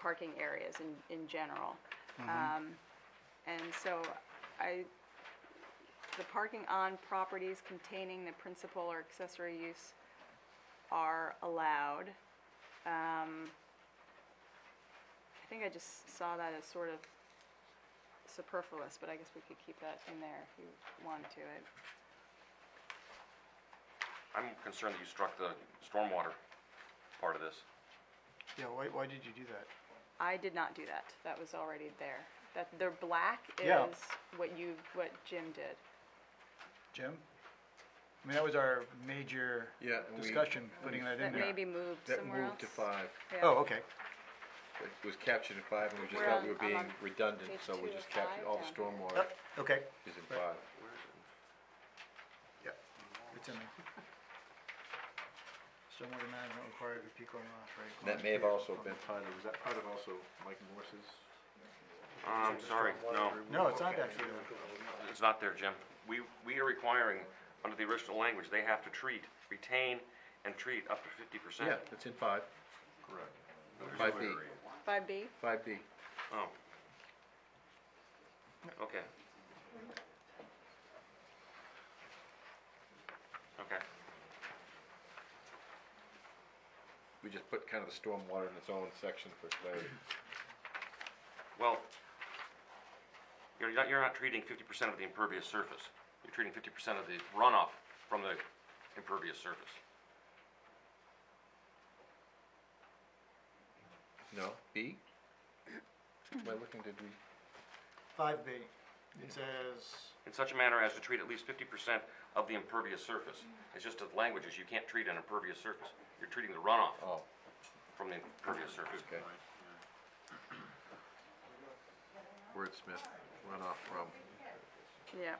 parking areas in general. And so the parking on properties containing the principal or accessory use are allowed. I think I just saw that as sort of superfluous, but I guess we could keep that in there if you want to. I'm concerned that you struck the stormwater part of this. Yeah, why did you do that? I did not do that. That was already there. That the black Yeah. is what Jim did. Jim? I mean, that was our major Yeah, and we- discussion, putting that in That there. maybe moved That somewhere else. moved to 5. Yeah. Oh, okay. It was captured in 5, and we just We're thought on- we were I'm being on redundant, page so we 2 just of captured 5 all the down stormwater Yep, okay. is in Right. 5. Yeah, it's in there. Stormwater management required for peak runoff, right? That may have also been part of, was that part of also Mike Morse's? Sorry, no. No, it's not actually. It's not there, Jim. We are requiring, under the original language, they have to retain and treat up to 50%. Yeah, it's in 5. Correct. 5B. 5B? 5B. Oh. Okay. Okay. We just put kind of the stormwater in its own section for clarity. Well, you're not treating 50% of the impervious surface. You're treating 50% of the runoff from the impervious surface. No, B? Am I looking, did we? 5B, it says, In such a manner as to treat at least 50% of the impervious surface. It's just the languages, you can't treat an impervious surface. You're treating the runoff Oh, from the impervious surface. okay. Wordsmith, runoff from. Yeah.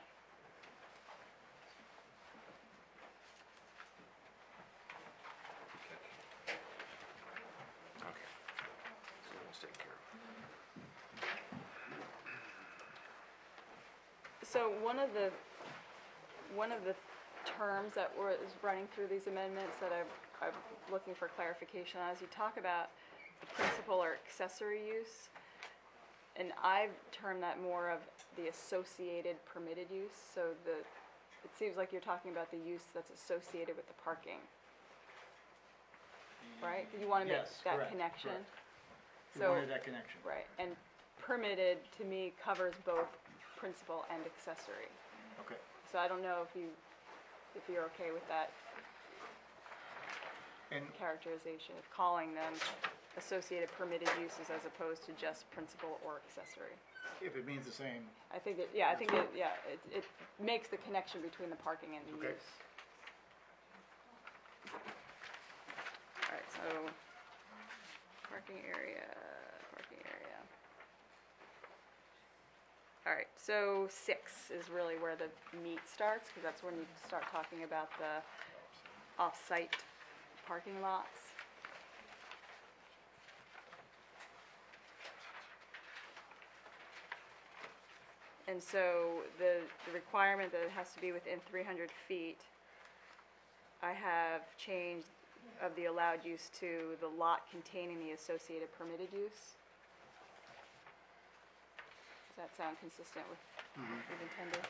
Okay. So that's taken care of. So one of the terms that is running through these amendments that I'm looking for clarification on is you talk about the principal or accessory use. And I've termed that more of the associated permitted use. So it seems like you're talking about the use that's associated with the parking. Right? You want to make Yes, that correct, connection? correct. You So- wanted that connection. Right, and permitted to me covers both principal and accessory. Okay. So I don't know if you're okay with that And characterization of calling them associated permitted uses as opposed to just principal or accessory. if it means the same, I think it makes the connection between the parking and the Okay. use. All right, so parking area. All right, so 6 is really where the meat starts, because that's when you start talking about the off-site parking lots. And so the requirement that it has to be within 300 feet, I have changed of the allowed use to the lot containing the associated permitted use. Does that sound consistent with intended?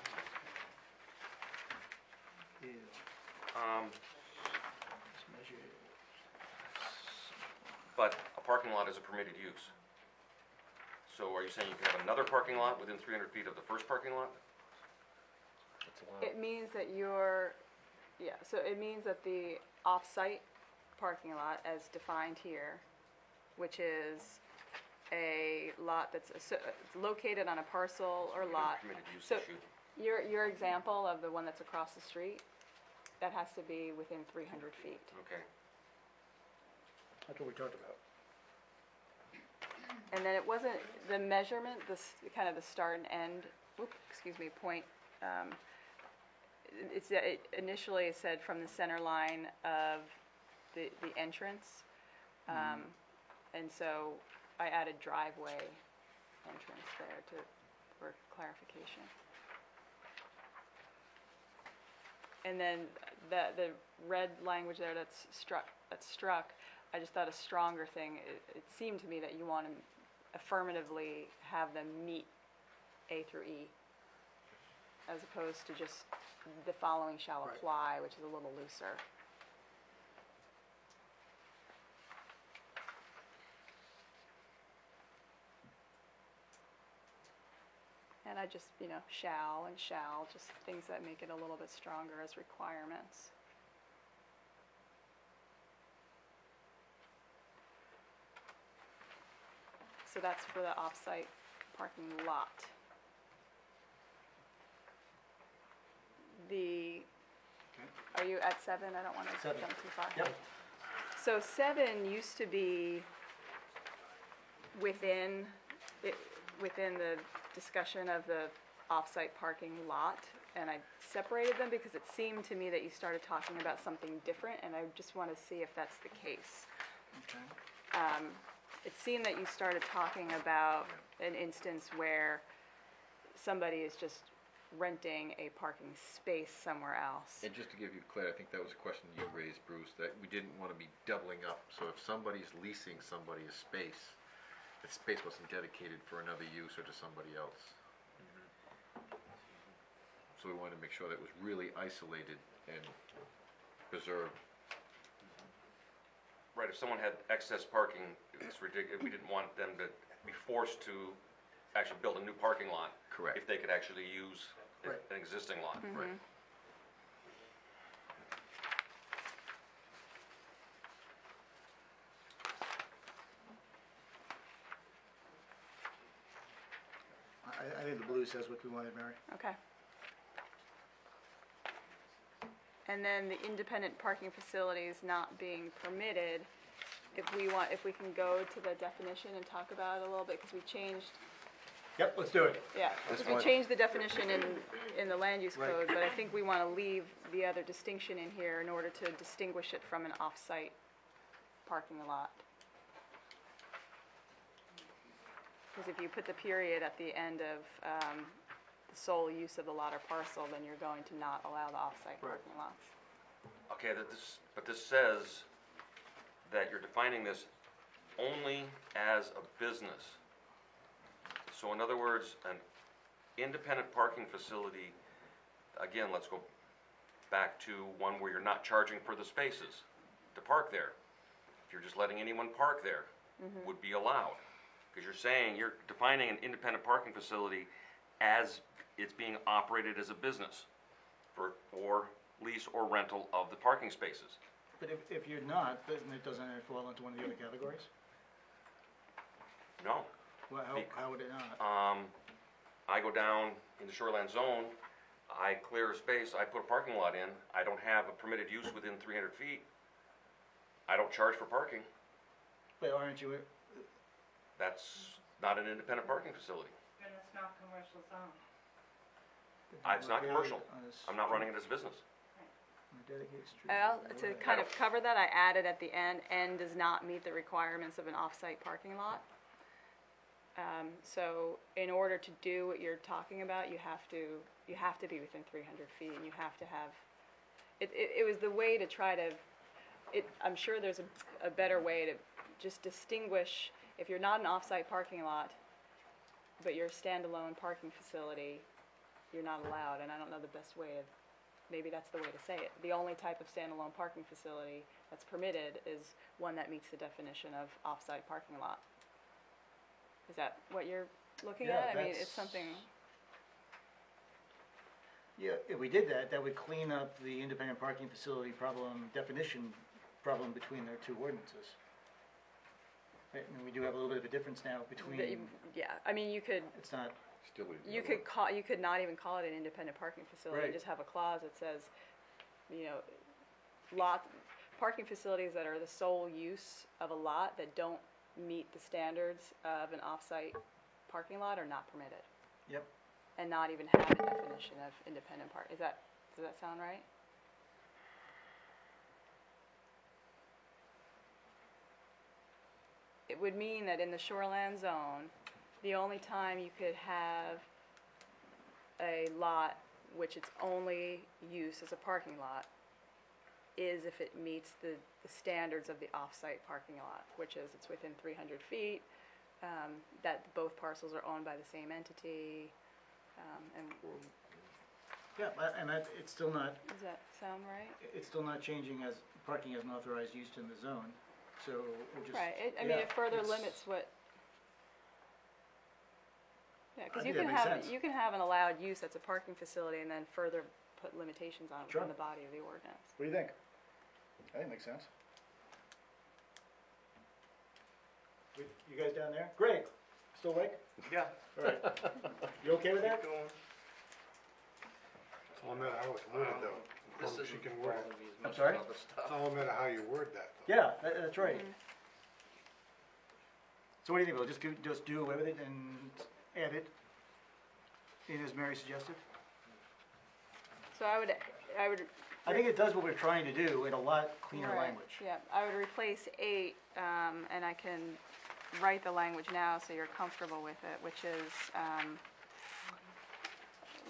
But a parking lot is a permitted use. So are you saying you can have another parking lot within 300 feet of the first parking lot? It means that so it means that the off-site parking lot as defined here, which is a lot that's it's located on a parcel or lot. Permitted use So issue. your example of the one that's across the street, that has to be within 300 feet. Okay. That's what we talked about. And then it wasn't, the measurement, kind of the start and end, point, it initially said from the center line of the entrance. And so I added driveway entrance there for clarification. And then the red language there that's struck, I just thought a stronger thing, it seemed to me that you want to affirmatively have them meet A through E, as opposed to just the following shall apply, which is a little looser. And I just, shall and shall, just things that make it a little bit stronger as requirements. So that's for the off-site parking lot. Are you at 7? I don't want to jump too far. Yep. So 7 used to be within the discussion of the off-site parking lot, and I separated them because it seemed to me that you started talking about something different, and I just want to see if that's the case. Okay. It seemed that you started talking about an instance where somebody is just renting a parking space somewhere else. And just to give you clarity, I think that was a question you raised, Bruce, that we didn't want to be doubling up. So if somebody's leasing somebody a space, the space wasn't dedicated for another use or to somebody else. So we wanted to make sure that it was really isolated and preserved. Right, if someone had excess parking, it's ridiculous, we didn't want them to be forced to actually build a new parking lot. Correct. If they could actually use an existing lot. Right. I think the blue says what we wanted, Mary. Okay. And then the independent parking facilities not being permitted, if we can go to the definition and talk about it a little bit, because we changed. Yep, let's do it. Yeah, because we changed the definition in the land use Right. code, but I think we want to leave the other distinction in here in order to distinguish it from an off-site parking lot. Because if you put the period at the end of the sole use of the lot or parcel, then you're going to not allow the off-site parking lots. Okay, but this says that you're defining this only as a business. So in other words, an independent parking facility, again, let's go back to one where you're not charging for the spaces to park there. If you're just letting anyone park there, would be allowed. Because you're saying, you're defining an independent parking facility as it's being operated as a business or lease or rental of the parking spaces. But if you're not, then it doesn't fall into one of the other categories? No. Well, how would it not? I go down in the shoreline zone, I clear a space, I put a parking lot in, I don't have a permitted use within 300 feet. I don't charge for parking. But aren't you, That's not an independent parking facility. And it's not commercial zone. It's not commercial. I'm not running it as a business. Well, to kind of cover that, I added at the end, "and does not meet the requirements of an off-site parking lot." So in order to do what you're talking about, you have to be within 300 feet, and you have to have, it was the way to try to, I'm sure there's a better way to just distinguish, if you're not an off-site parking lot, but you're a standalone parking facility, you're not allowed, and I don't know the best way of, maybe that's the way to say it. The only type of standalone parking facility that's permitted is one that meets the definition of off-site parking lot. Is that what you're looking Yeah, at? I mean, it's that's- something, Yeah, if we did that, that would clean up the independent parking facility definition problem between their two ordinances. Right, and we do have a little bit of a difference now between, yeah, I mean, you could, it's not, you could not even call it an independent parking facility, Right. just have a clause that says, parking facilities that are the sole use of a lot that don't meet the standards of an off-site parking lot are not permitted, yep. and not even have a definition of independent park. Does that sound right? It would mean that in the shoreland zone, the only time you could have a lot which its only use as a parking lot is if it meets the standards of the off-site parking lot, which is it's within 300 feet, that both parcels are owned by the same entity, and Yeah, and it's still not, does that sound right? it's still not changing as, parking as an authorized use in the zone, so we'll just. Right, I mean, yeah, it further it's- limits what, yeah, because I you think can that have, makes sense. you can have an allowed use that's a parking facility and then further put limitations on it Sure. in the body of the ordinance. What do you think? I think it makes sense. You guys down there? Great. Still awake? Yeah. All right. You okay with that? It's all a matter how it's worded though. This As long as isn't you can word bothering it. me as I'm much sorry? as other stuff. It's all a matter how you word that though. Yeah, that's right. So what do you think? We'll just do away with it and add it in as Mary suggested? So I would, I think it does what we're trying to do in a lot cleaner right, language. yeah, I would replace 8, and I can write the language now so you're comfortable with it, which is,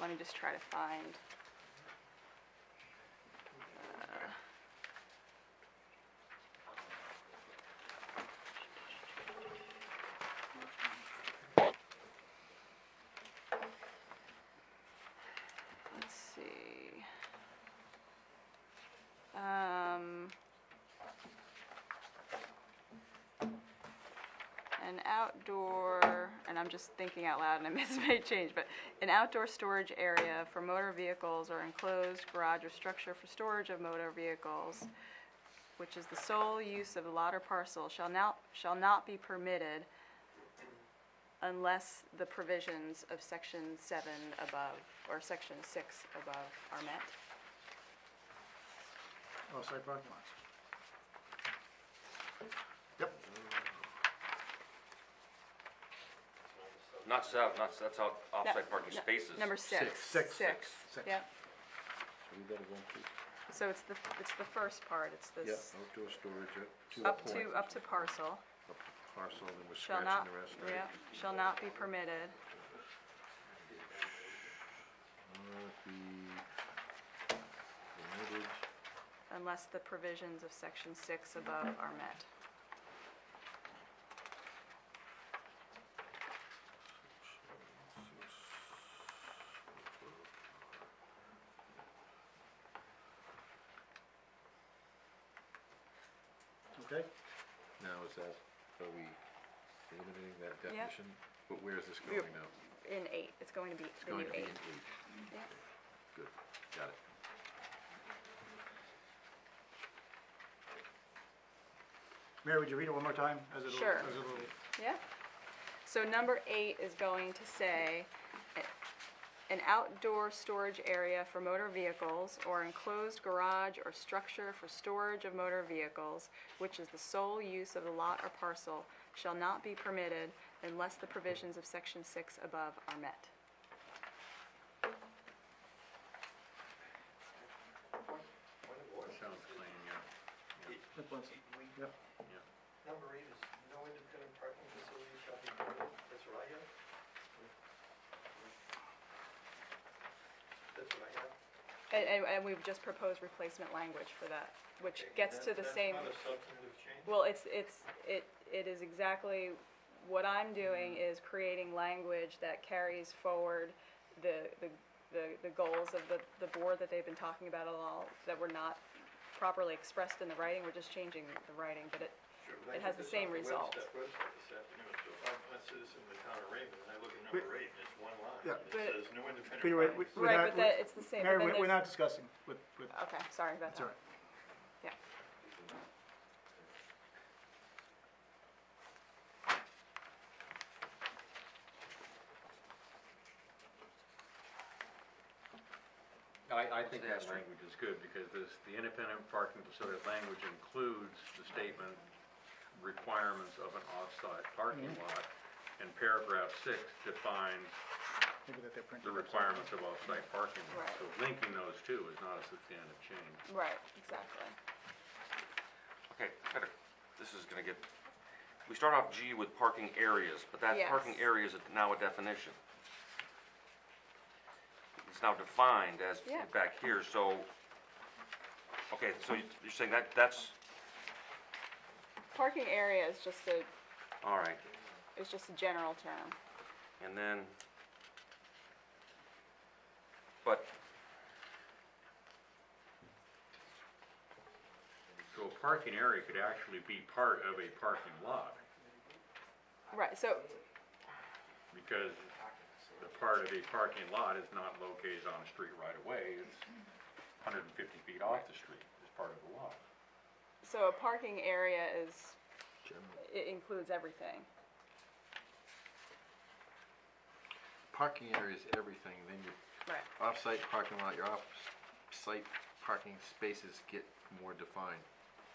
let me just try to find. Let's see. An outdoor, and I'm just thinking out loud and I may change, but an outdoor storage area for motor vehicles or enclosed garage or structure for storage of motor vehicles, which is the sole use of the lot or parcel, shall not be permitted unless the provisions of section 7 above, or section 6 above are met. Off-site parking lots. Yep. Not 7, that's off-site parking No, spaces. Number 6. Six. Yep. So we better go to, So it's the first part, it's yeah, this, outdoor storage up to parcel, Up to parcel, and we're shall scratching not, the rest, right? yeah, shall not be permitted, Be permitted, unless the provisions of section 6 above are met. Okay. now is that, are we eliminating that Yep. definition? But where is this We're- going now? In 8, it's going to be It's the going new to be 8. in eight. Yeah. Good, got it. Mary, would you read it one more time as a Sure. little? Yeah. So number 8 is going to say, an outdoor storage area for motor vehicles or enclosed garage or structure for storage of motor vehicles, which is the sole use of the lot or parcel, shall not be permitted unless the provisions of section 6 above are met. Sounds clean, yeah. Yep. Number 8 is no independent parking facility shall be permitted. That's what I have. That's what I have. And we've just proposed replacement language for that, which gets to the same. That's not a substantive change? Well, it is exactly, what I'm doing is creating language that carries forward the goals of the board that they've been talking about all, that were not properly expressed in the writing. We're just changing the writing, but it has the same result. Website this afternoon, so if I'm a citizen of the town of Raymond, and I look at number 8, and it's one line. Yeah. It says no independent Peter, parking. Right, but it's the same. Mary, but then we're there's- not discussing with, Okay, sorry about that's that. all right. Yeah. I think that language is good, because the independent parking facility language includes the statement requirements of an off-site parking lot, and paragraph 6 defines Maybe that they're printing the upside requirements of off-site parking lots. Right. So linking those two is not a substantive change. Right, exactly. Okay, this is gonna get, we start off G with parking areas, but that Yes. parking area is now a definition. It's now defined as Yeah. back here, so, okay, so you're saying that's, Parking area is just a general term. and then, but, So a parking area could actually be part of a parking lot, Right, so, because the part of a parking lot is not located on a street right away. It's 150 feet off the street as part of the lot. so a parking area is, it includes everything. Parking area is everything, then your Right. off-site parking lot, your off-site parking spaces get more defined.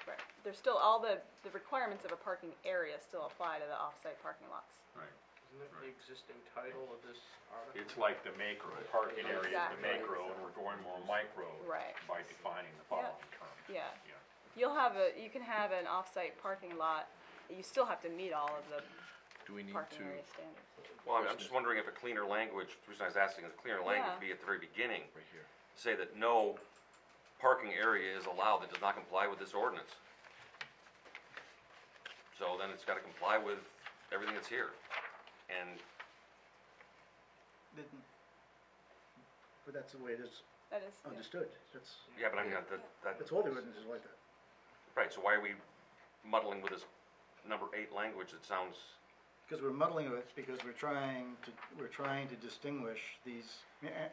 Right. There's still, all the requirements of a parking area still apply to the off-site parking lots. Right. Isn't it the existing title of this article? It's like the macro, parking area is the Exactly. macro, and we're going more micro Right. by defining the following terms. Yeah. Yeah. You can have an off-site parking lot, you still have to meet all of the Do we need parking to, area standards. well, I'm just wondering if a cleaner language, the reason I was asking, is cleaner language Yeah. be at the very beginning, right here, say that no parking area is allowed that does not comply with this ordinance. So then it's gotta comply with everything that's here. And, But that's the way it is That is, yeah. understood. That's, yeah, but I mean, that's all the ordinances like that. right, so why are we muddling with this number 8 language that sounds, Because we're muddling it, because we're trying to distinguish these,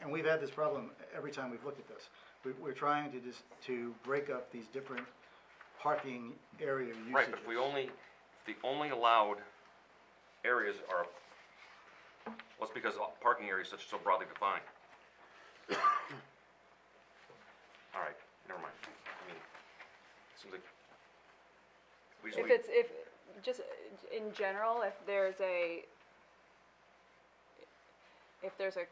and we've had this problem every time we've looked at this. We're trying to break up these different parking area usages. right, but if the only allowed areas are, well, it's because parking areas such so broadly defined. All right, never mind. I mean, it seems like If just in general, if there's a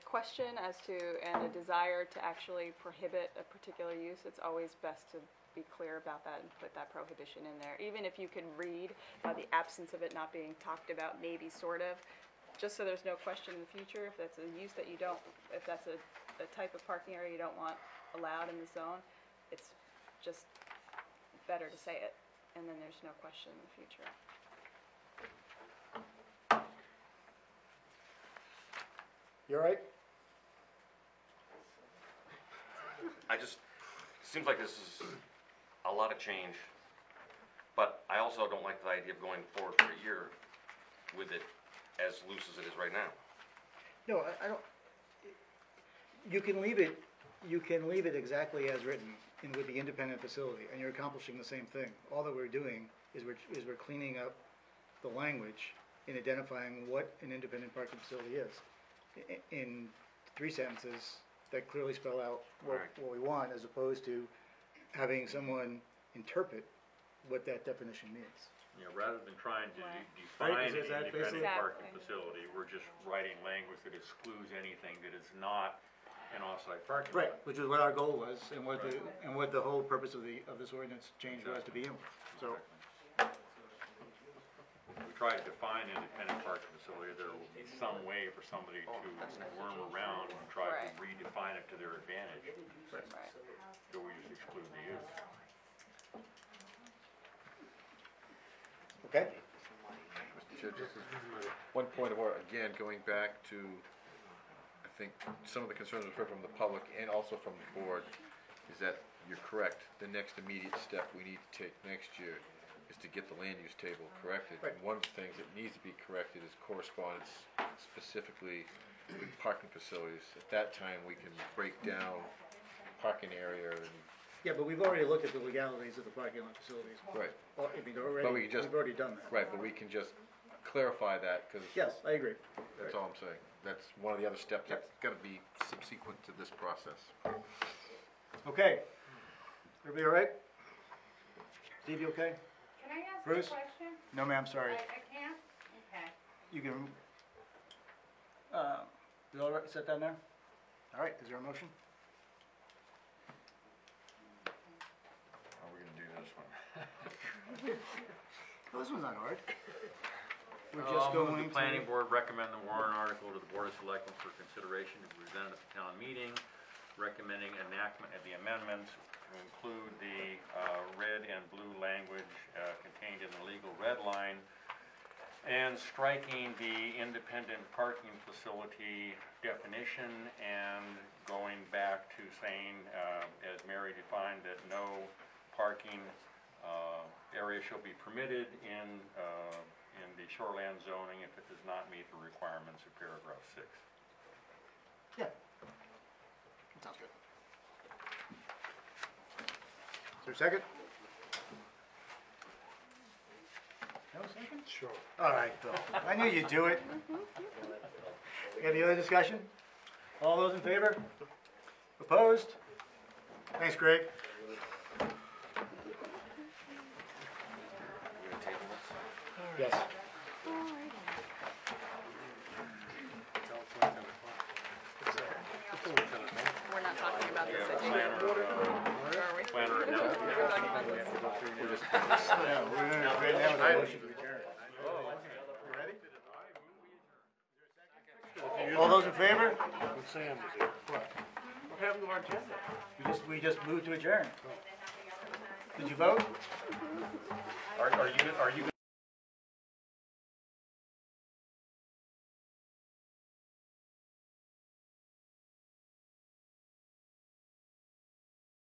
question as to, and a desire to actually prohibit a particular use, it's always best to be clear about that and put that prohibition in there. Even if you can read about the absence of it not being talked about, maybe sort of, just so there's no question in the future, if that's a use that you don't, if that's a type of parking area you don't want allowed in the zone, it's just better to say it, and then there's no question in the future. You all right? seems like this is a lot of change, but I also don't like the idea of going forward for a year with it as loose as it is right now. No, I don't, you can leave it exactly as written and with the independent facility, and you're accomplishing the same thing. All that we're doing is we're cleaning up the language in identifying what an independent parking facility is. In 3 sentences that clearly spell out what we want, as opposed to having someone interpret what that definition means. You know, rather than trying to Right, define is that an basically- independent parking facility, we're just writing language that excludes anything that is not an off-site parking lot. Right, which is what our goal was, and what the whole purpose of this ordinance change was to begin with, so. We try to define independent parking facility, there will be some way for somebody to worm around and try to redefine it to their advantage. So we just exclude the use. Okay. Mr. Chair, just one point of order, again, going back to, I think, some of the concerns we've heard from the public and also from the board, is that you're correct. The next immediate step we need to take next year is to get the land use table corrected. Right. And one of the things that needs to be corrected is correspondence specifically with parking facilities. At that time, we can break down parking area and. Yeah, but we've already looked at the legalities of the parking lot facilities. Right. Well, I mean, But we can just. we've already done that. Right, but we can just clarify that, because. Yes, I agree. That's all I'm saying. That's one of the other steps that's gotta be subsequent to this process. Okay. Everybody all right? Steve, you okay? Can I ask Bruce? a question? No, ma'am, sorry. I can't? Okay. You can, is it all right, sit down there? All right, is there a motion? How are we gonna do this one? Well, this one's not hard. We're I'll just move going the planning to, board recommend the warrant article to the Board of Selectmen for consideration to be presented at the town meeting, recommending enactment of the amendments to include the red and blue language contained in the legal red line, and striking the independent parking facility definition and going back to saying, as Mary defined, that no parking area shall be permitted in the shoreland zoning if it does not meet the requirements of paragraph 6. yeah. That sounds good. Is there a second? No second? Sure. All right, Phil. I knew you'd do it. Any other discussion? All those in favor? Opposed? Thanks, Greg. Yes. We're not talking about this, I think. Planner, Are we? planner, no. We're just. Yeah, we're gonna right now with a motion to adjourn. You ready? All those in favor? When Sam was here. What? What happened to our agenda? We just moved to adjourn. Did you vote? Are you